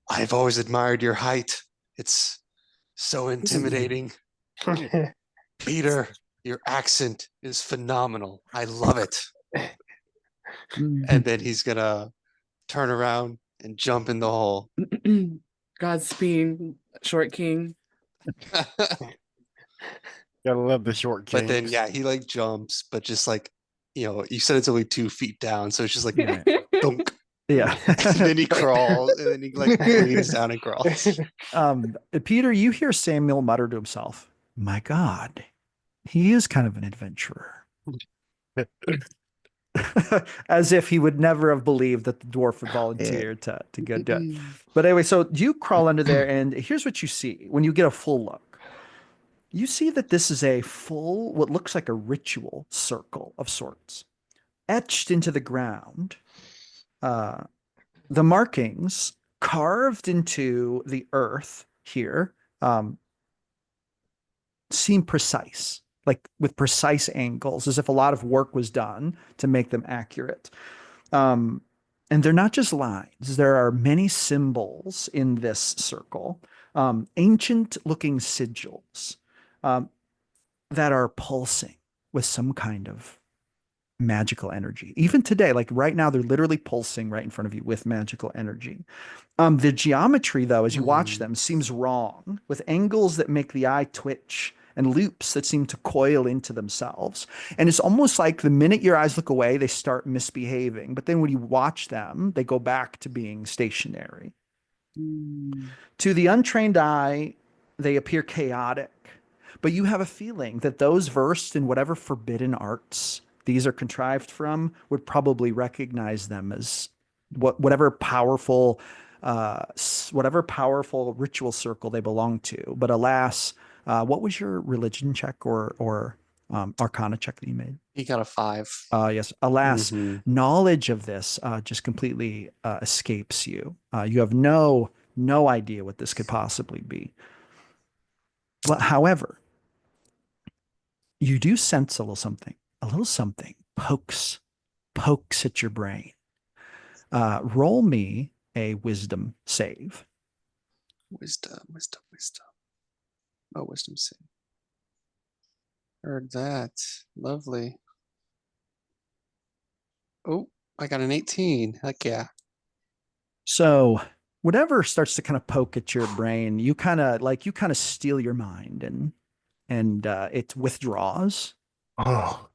I've always admired your height. It's so intimidating. Peter, your accent is phenomenal. I love it. And then he's gonna turn around and jump in the hole. Godspeed, Short King. Gotta love the short kings. But then yeah, he like jumps, but just like, you said it's only 2 feet down, so it's just like dunk. Yeah. And then he crawls, and then he like leans down and crawls. Peter, you hear Samuel mutter to himself, "My God, he is kind of an adventurer." As if he would never have believed that the dwarf would volunteer to go do it. But anyway, so you crawl under there, and here's what you see when you get a full look. You see that this is a full, what looks like a ritual circle of sorts, etched into the ground. The markings carved into the earth here seem precise, like with precise angles, as if a lot of work was done to make them accurate. And they're not just lines. There are many symbols in this circle, ancient looking sigils that are pulsing with some kind of magical energy. Even today, like right now, they're literally pulsing right in front of you with magical energy. The geometry, though, as you watch them, seems wrong, with angles that make the eye twitch and loops that seem to coil into themselves. And it's almost like the minute your eyes look away, they start misbehaving. But then when you watch them, they go back to being stationary. To the untrained eye, they appear chaotic. But you have a feeling that those versed in whatever forbidden arts these are contrived from would probably recognize them as whatever powerful ritual circle they belong to. But alas, what was your religion check or arcana check that you made? He got a 5. Yes. Alas, knowledge of this just completely escapes you. You have no idea what this could possibly be. But however, you do sense a little something pokes at your brain. Roll me a wisdom save. Wisdom. Oh, wisdom save. Heard that. Lovely. Oh, I got an 18. Heck yeah. So whatever starts to kind of poke at your brain, you kind of steal your mind and it withdraws. Oh,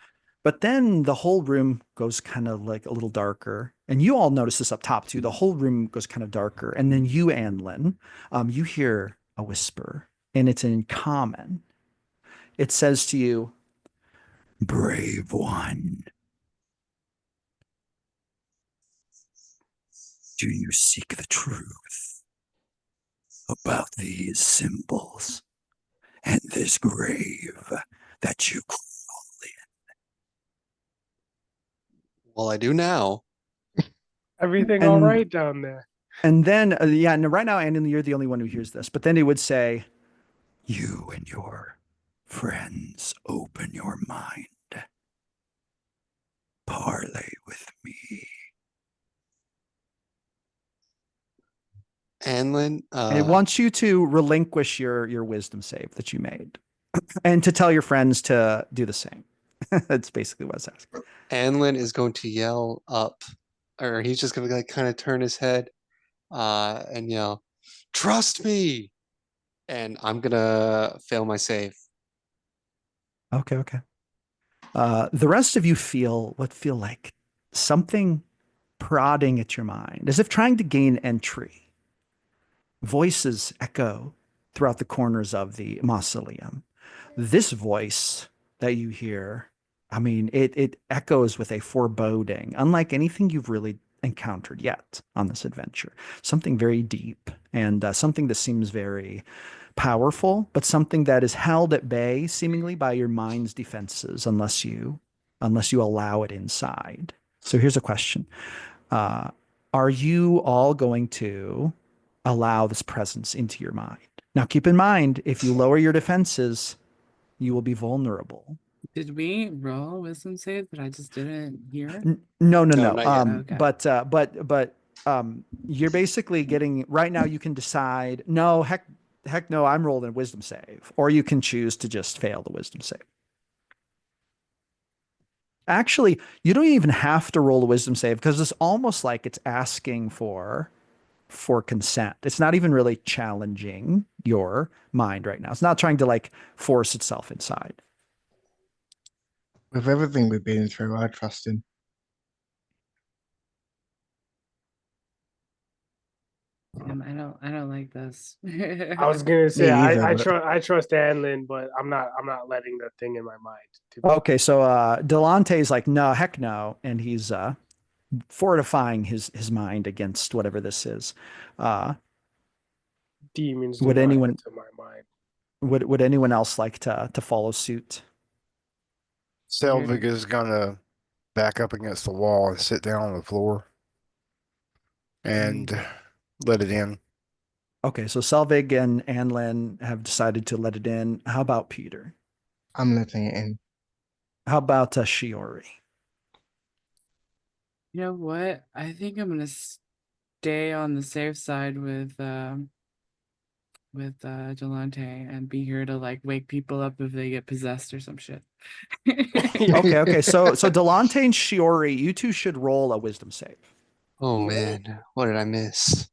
but then the whole room goes kind of like a little darker. And you all notice this up top too. The whole room goes kind of darker. And then you, Anlin, you hear a whisper, and it's in common. It says to you, "Brave one, do you seek the truth about these symbols and this grave that you crawl in?" Well, I do now. Everything all right down there? And then, right now, Anlin, you're the only one who hears this. But then he would say, "You and your friends, open your mind. Parley with me." Anlin, And it wants you to relinquish your wisdom save that you made, and to tell your friends to do the same. That's basically what it's asking. Anlin is going to yell up, or he's just going to like kind of turn his head and yell, "Trust me!" And I'm going to fail my save. Okay. The rest of you feel like something prodding at your mind, as if trying to gain entry. Voices echo throughout the corners of the mausoleum. This voice that you hear I mean, it echoes with a foreboding, unlike anything you've really encountered yet on this adventure. Something very deep and something that seems very powerful, but something that is held at bay seemingly by your mind's defenses unless you allow it inside. So here's a question. Uh, are you all going to allow this presence into your mind? Now, keep in mind, if you lower your defenses, you will be vulnerable. Did we roll wisdom save that I just didn't hear? No, no, No, no. not yet. Okay. But you're basically getting right now. You can decide. No, heck, no. I'm rolling a wisdom save, or you can choose to just fail the wisdom save. Actually, you don't even have to roll a wisdom save because it's almost like it's asking for consent. It's not even really challenging your mind right now. It's not trying to like force itself inside. With everything we've been through, I trust him. I don't like this. I was gonna say either, I but- trust Anlin, but I'm not letting that thing in my mind. Okay, so Delante's like, no, heck no, and he's fortifying his mind against whatever this is. Demons do Would not anyone enter my mind. would anyone else like to follow suit? Selvig is gonna back up against the wall and sit down on the floor and let it in. Okay, so Selvig and Anlin have decided to let it in. How about Peter? I'm letting it in. How about Shiori? You know what? I think I'm gonna stay on the safe side with Delante and be here to like wake people up if they get possessed or some shit. Okay. So Delante and Shiori, you two should roll a wisdom save. Oh man, what did I miss?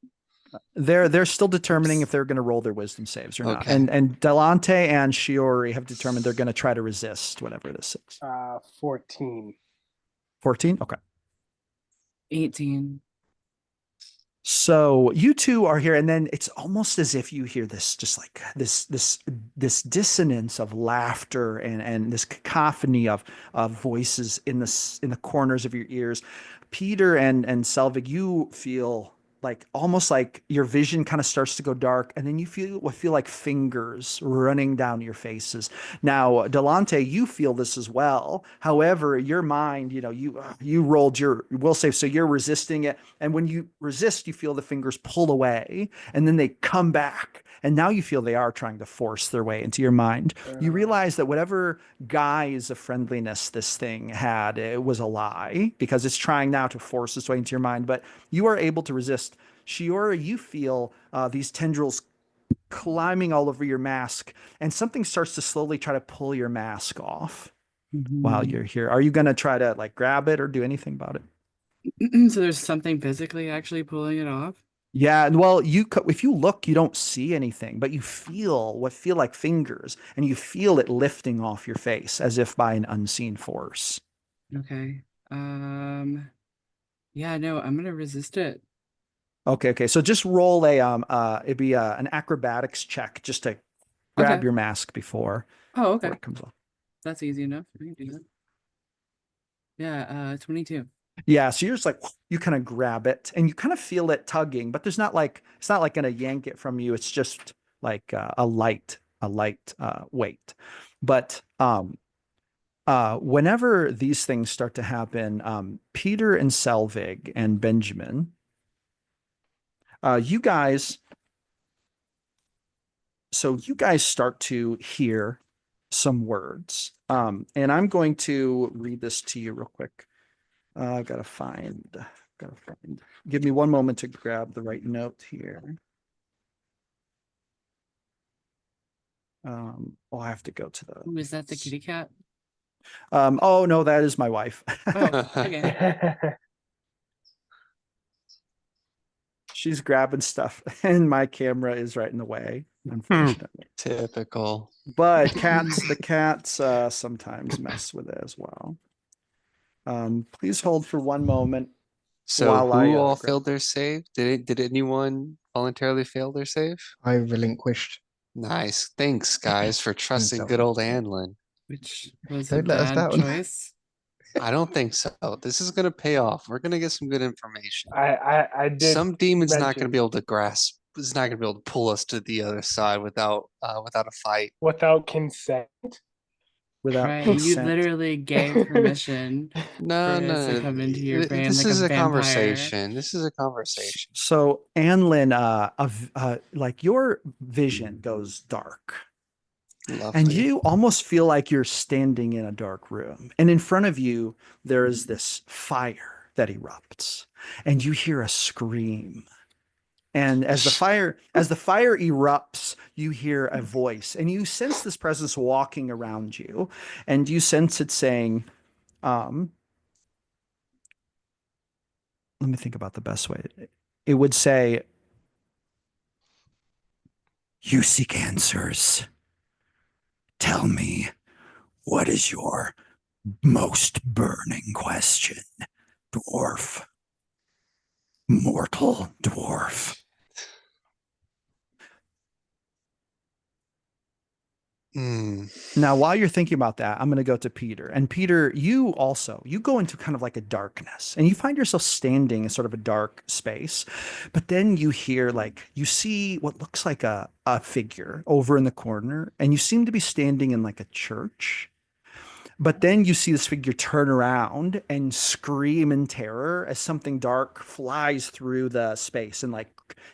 They're still determining if they're going to roll their wisdom saves or not. Okay. And Delante and Shiori have determined they're going to try to resist whatever this is. 14. 14? Okay. 18. So you two are here, and then it's almost as if you hear this, just like this dissonance of laughter and this cacophony of voices in the corners of your ears. Peter and Selvig, you feel like almost like your vision kind of starts to go dark, and then you feel like fingers running down your faces. Now, Delante, you feel this as well. However, your mind, you rolled your will save, so you're resisting it. And when you resist, you feel the fingers pull away, and then they come back. And now you feel they are trying to force their way into your mind. You realize that whatever guise of friendliness this thing had, it was a lie because it's trying now to force its way into your mind. But you are able to resist. Shiora, you feel these tendrils climbing all over your mask, and something starts to slowly try to pull your mask off while you're here. Are you going to try to like grab it or do anything about it? So there's something physically actually pulling it off? Yeah, well, if you look, you don't see anything, but you feel what feel like fingers, and you feel it lifting off your face as if by an unseen force. Okay. Yeah, no, I'm gonna resist it. Okay. So just roll it'd be an acrobatics check just to grab Okay. your mask before Okay. it comes off. That's easy enough. I can do that. Yeah, 22. Yeah, so you're just like you kind of grab it and you kind of feel it tugging, but it's not like gonna yank it from you. It's just like a light weight. But whenever these things start to happen, Peter and Selvig and Benjamin, you guys start to hear some words. And I'm going to read this to you real quick. Gotta find. Give me one moment to grab the right note here. I have to go to the. Ooh, is that the kitty cat? Oh no, that is my wife. Oh, okay. She's grabbing stuff, and my camera is right in the way, unfortunately. Typical. But the cats sometimes mess with it as well. Please hold for one moment. So While who I, all grab- failed their save? Did anyone voluntarily fail their save? I relinquished. Nice. Thanks, guys, for trusting so. good old Anlin. which was a Don't let us bad down. choice. I don't think so. This is gonna pay off. We're gonna get some good information. I did Some demon's not gonna mention be able to grasp. Is not gonna be able to pull us to the other side without without a fight. without consent. Without Right, you consent. literally gave permission for No, us to no. come into your brain This like a is a vampire. conversation. This is a conversation. So, Anlin, like your vision goes dark. Lovely. And you almost feel like you're standing in a dark room. And in front of you, there is this fire that erupts. And you hear a scream. And as the fire erupts, you hear a voice. And you sense this presence walking around you. And you sense it saying, let me think about the best way. It would say, "You seek answers. Tell me, what is your most burning question, dwarf? Mortal dwarf." Now, while you're thinking about that, I'm going to go to Peter. And Peter, you go into kind of like a darkness and you find yourself standing in sort of a dark space. But then you hear you see what looks like a figure over in the corner, and you seem to be standing in like a church. But then you see this figure turn around and scream in terror as something dark flies through the space and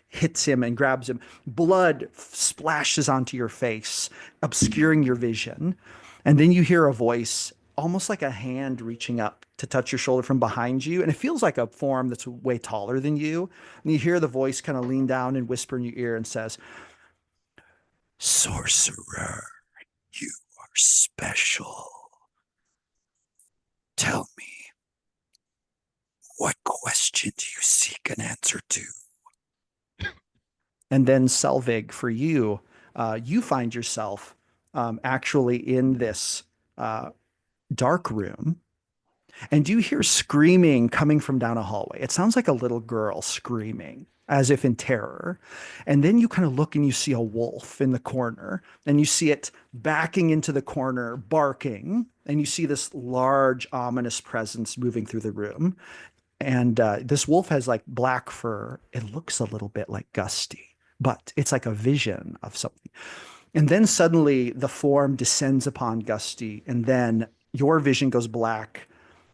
hits him and grabs him. Blood splashes onto your face, obscuring your vision. And then you hear a voice, almost like a hand reaching up to touch your shoulder from behind you. And it feels like a form that's way taller than you. And you hear the voice kind of lean down and whisper in your ear and says, "Sorcerer, you are special. Tell me, what question do you seek an answer to?" And then Selvig, for you, you find yourself actually in this dark room, and you hear screaming coming from down a hallway. It sounds like a little girl screaming, as if in terror. And then you kind of look and you see a wolf in the corner, and you see it backing into the corner, barking. And you see this large, ominous presence moving through the room. And this wolf has black fur. It looks a little bit like Gusty, but it's like a vision of something. And then suddenly the form descends upon Gusty, and then your vision goes black.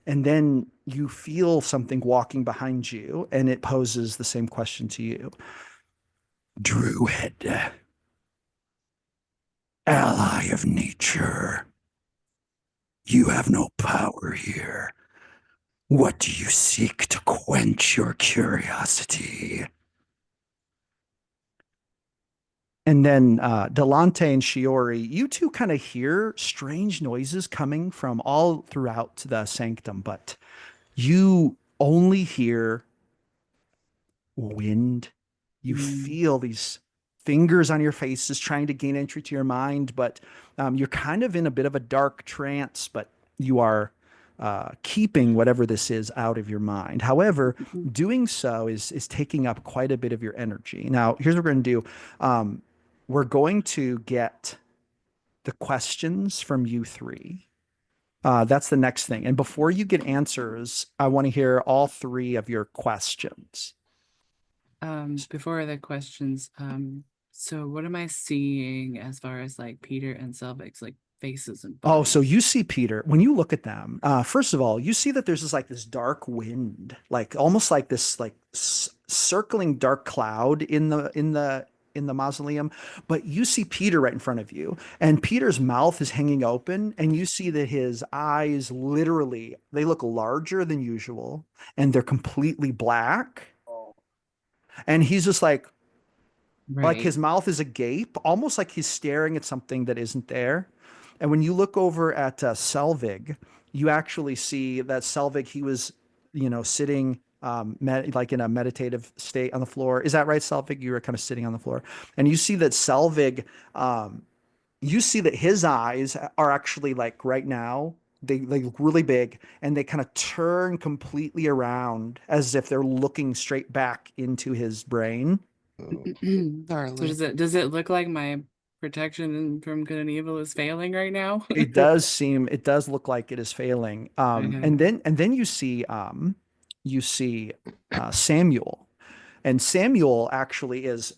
And then you feel something walking behind you, and it poses the same question to you. "Druid, ally of nature, you have no power here. What do you seek to quench your curiosity?" And then Delante and Shiori, you two kind of hear strange noises coming from all throughout the sanctum, but you only hear wind. You feel these fingers on your faces trying to gain entry to your mind, but you're kind of in a bit of a dark trance, but you are keeping whatever this is out of your mind. However, doing so is taking up quite a bit of your energy. Now, here's what we're going to do. We're going to get the questions from you three. That's the next thing. And before you get answers, I want to hear all three of your questions. Before the questions, so what am I seeing as far as Peter and Selvig's faces and Oh, so bodies? you see Peter, when you look at them, first of all, you see that there's this dark wind, almost like this circling dark cloud in the mausoleum, but you see Peter right in front of you, and Peter's mouth is hanging open, and you see that his eyes literally, they look larger than usual, and they're completely black. And he's just like his mouth is agape, almost like he's staring at something that isn't there. And when you look over at Selvig, you actually see that Selvig, he was, sitting in a meditative state on the floor. Is that right, Selvig? You were kind of sitting on the floor. And you see that Selvig, you see that his eyes are actually right now, they look really big, and they kind of turn completely around as if they're looking straight back into his brain. So does it look like my protection from good and evil is failing right now. It does look like it is failing. Okay. And then you see Samuel, and Samuel actually is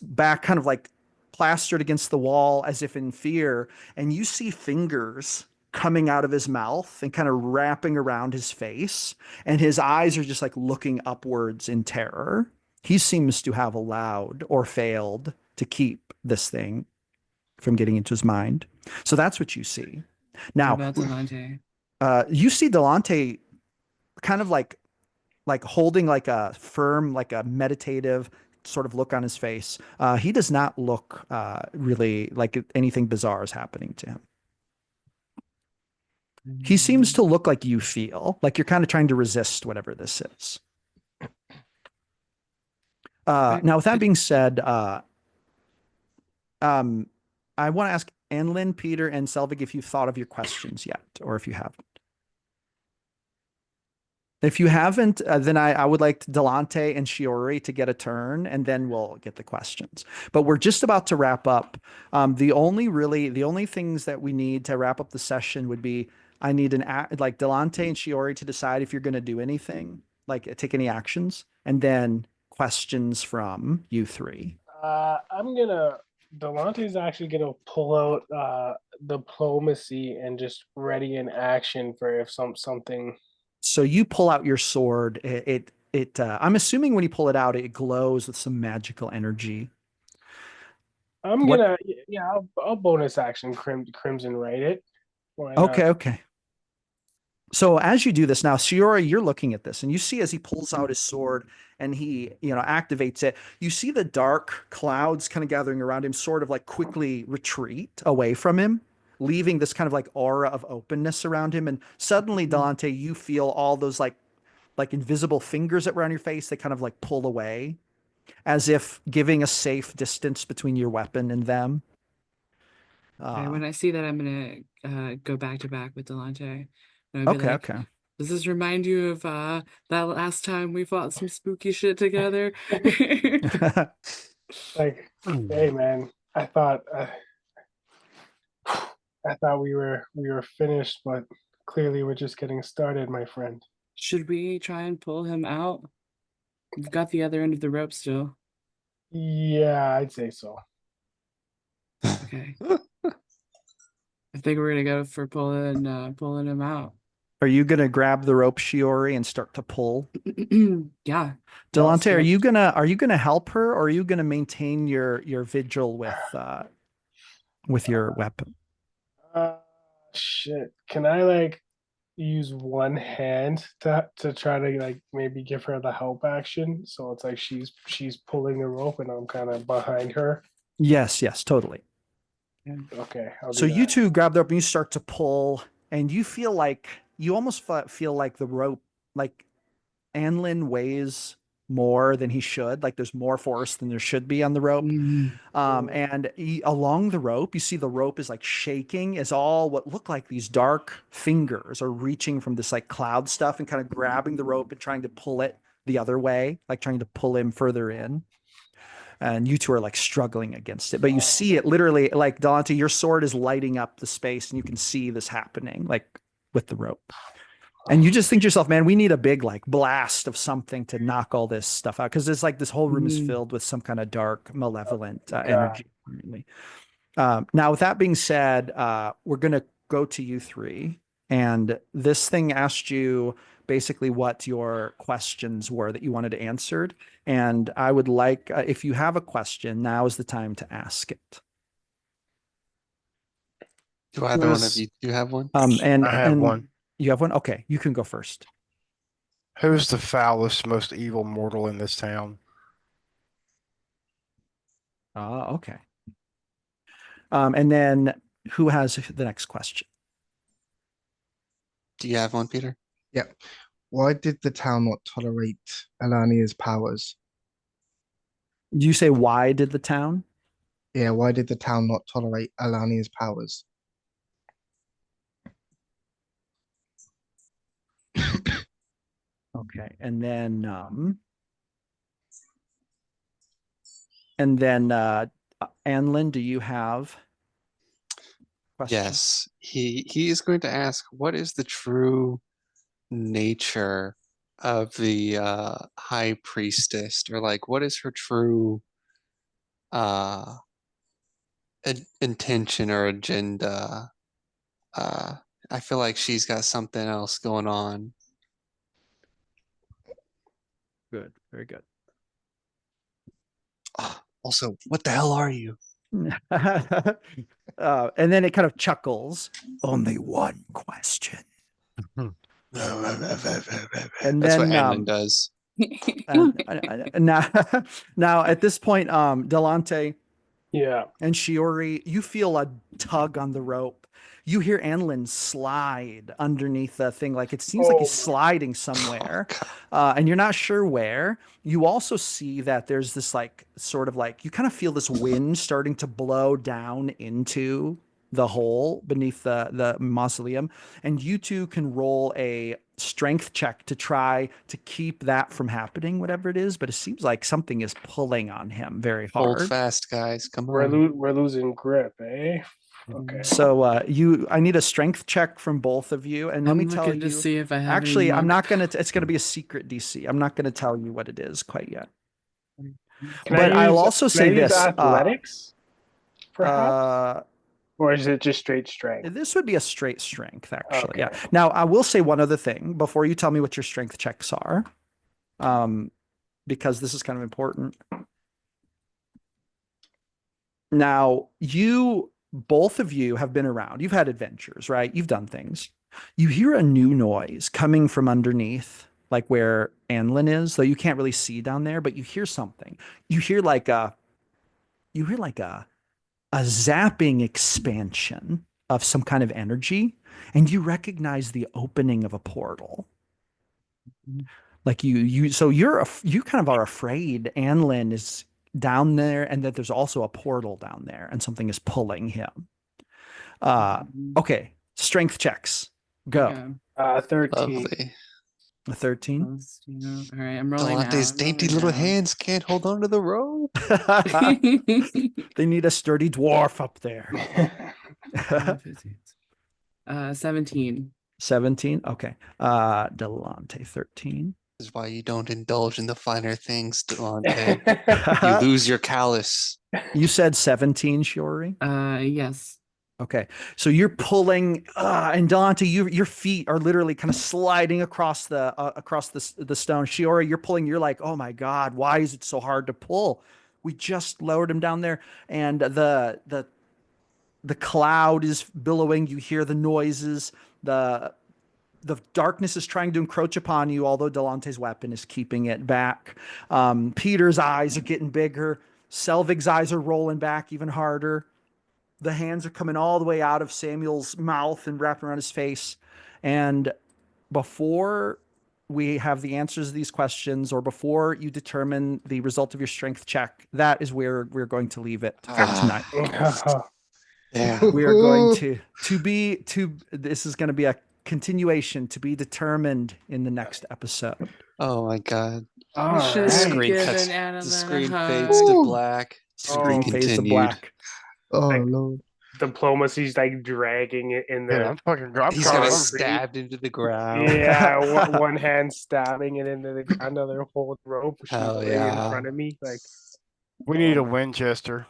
back, kind of like plastered against the wall as if in fear, and you see fingers coming out of his mouth and kind of wrapping around his face, and his eyes are just like looking upwards in terror. He seems to have allowed or failed to keep this thing from getting into his mind. So that's what you see. What Now, about Delante? you see Delante kind of like holding like a firm, like a meditative sort of look on his face. He does not look really like anything bizarre is happening to him. He seems to look like you feel like you're kind of trying to resist whatever this is. Now, with that being said, I want to ask Anlin, Peter, and Selvig if you've thought of your questions yet, or if you haven't. If you haven't, then I would like Delante and Shiori to get a turn, and then we'll get the questions. But we're just about to wrap up. The only things that we need to wrap up the session would be I need like Delante and Shiori to decide if you're going to do anything, like take any actions, and then questions from you three. Delante's actually gonna pull out diplomacy and just ready in action for if something. So you pull out your sword. I'm assuming when you pull it out, it glows with some magical energy. I'll bonus action Crimson Right it. Why not? Okay. So as you do this now, Shiori, you're looking at this, and you see as he pulls out his sword and he, activates it, you see the dark clouds kind of gathering around him, sort of like quickly retreat away from him, leaving this kind of like aura of openness around him. And suddenly, Delante, you feel all those like invisible fingers around your face. They kind of like pull away, as if giving a safe distance between your weapon and them. Okay, when I see that, I'm gonna go back to back with Delante. And I'll be like, Okay. does this remind you of that last time we fought some spooky shit together? Like, hey man, I thought we were finished, but clearly we're just getting started, my friend. Should we try and pull him out? We've got the other end of the rope still. Yeah, I'd say so. Okay. I think we're gonna go for pulling him out. Are you gonna grab the rope, Shiori, and start to pull? Yeah. Delante, are you gonna help her, or are you gonna maintain your vigil with your weapon? Shit. Can I like use one hand to try to like maybe give her the help action? So it's like she's pulling the rope and I'm kind of behind her. Yes, totally. Okay. So you two grab the rope and you start to pull, and you feel like you almost feel like the rope, like Anlin weighs more than he should. Like there's more force than there should be on the rope. And along the rope, you see the rope is like shaking as all what look like these dark fingers are reaching from this like cloud stuff and kind of grabbing the rope and trying to pull it the other way, like trying to pull him further in. And you two are like struggling against it, but you see it literally, like Delante, your sword is lighting up the space and you can see this happening like with the rope. And you just think to yourself, man, we need a big like blast of something to knock all this stuff out. Cause it's like this whole room is filled with some kind of dark, malevolent energy. Now, with that being said, we're going to go to you three. And this thing asked you basically what your questions were that you wanted answered. And I would like, if you have a question, now is the time to ask it. Do either one of you have one? And I have one. You have one? Okay, you can go first. Who's the foulest, most evil mortal in this town? Okay. And then who has the next question? Do you have one, Peter? Yep. Why did the town not tolerate Alania's powers? Do you say why did the town? Yeah, why did the town not tolerate Alania's powers? Okay, and then Anlin, do you have questions? Yes, he is going to ask, what is the true nature of the high priestess, or like what is her true uh intention or agenda? I feel like she's got something else going on. Good, very good. Also, what the hell are you? And then it kind of chuckles. Only one question. And That's then what Anlin does. now, now at this point, Delante Yeah. and Shiori, you feel a tug on the rope. You hear Anlin slide underneath the thing, like it seems like he's sliding somewhere, and you're not sure where. You also see that there's this like sort of like you kind of feel this wind starting to blow down into the hole beneath the mausoleum, and you two can roll a strength check to try to keep that from happening, whatever it is. But it seems like something is pulling on him very hard. Hold fast, guys. Come We're on. we're losing grip, eh? Okay. So I need a strength check from both of you, and let I'm me tell looking to you. see if I have Actually, any I'm luck. not gonna. It's gonna be a secret DC. I'm not gonna tell you what it is quite yet. Can But I'll also say use this. athletics, perhaps, or is it just straight strength? This would be a straight strength, actually. Yeah. Okay. Now, I will say one other thing before you tell me what your strength checks are, because this is kind of important. Now, both of you have been around. You've had adventures, right? You've done things. You hear a new noise coming from underneath, like where Anlin is, though you can't really see down there, but you hear something. You hear like a zapping expansion of some kind of energy, and you recognize the opening of a portal. Like you kind of are afraid Anlin is down there and that there's also a portal down there and something is pulling him. Okay, strength checks. Go. Okay. 13. Lovely. A 13. Plus, all right, I'm rolling Delante's out. dainty little hands can't hold on to the rope. They need a sturdy dwarf up there. 17. 17. Okay. Delante 13. This is why you don't indulge in the finer things, Delante. You lose your callus. You said 17, Shiori? Yes. Okay, so you're pulling, and Delante, your feet are literally kind of sliding across the stone. Shiori, you're pulling. You're like, oh my god, why is it so hard to pull? We just lowered him down there, and the cloud is billowing. You hear the noises. The darkness is trying to encroach upon you, although Delante's weapon is keeping it back. Peter's eyes are getting bigger. Selvig's eyes are rolling back even harder. The hands are coming all the way out of Samuel's mouth and wrapping around his face. And before we have the answers to these questions, or before you determine the result of your strength check, that is where we're going to leave it for tonight. Yeah. We are going this is going to be a continuation to be determined in the next episode. Oh my god. All Should right. have Screen given cuts. Annabelle The a screen hug. fades to black. Screen To be fades to continued. black. Oh Like- Lord. Diplomacy's like dragging it in Yeah, the. I'm fucking. I'm He's trying. gonna I'm- stabbed into the ground. Yeah, one hand stabbing it into the another hold rope. Hell She's yeah. in front of me. Like, We need a Winchester.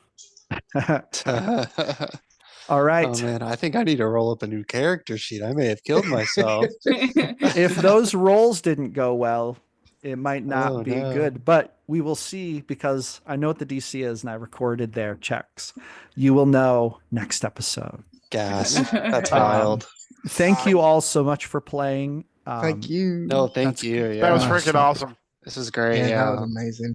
All right. Oh man, I think I need to roll up a new character sheet. I may have killed myself. If those rolls didn't go well, it might not Oh, be no. good, but we will see, because I know what the DC is and I recorded their checks. You will know next episode. Gasp. That's Um, wild. Thank you all so much for playing. Thank you. No, thank that's you. good. Yeah. That was Nice. freaking awesome. This was great. Yeah, Yeah. that was amazing.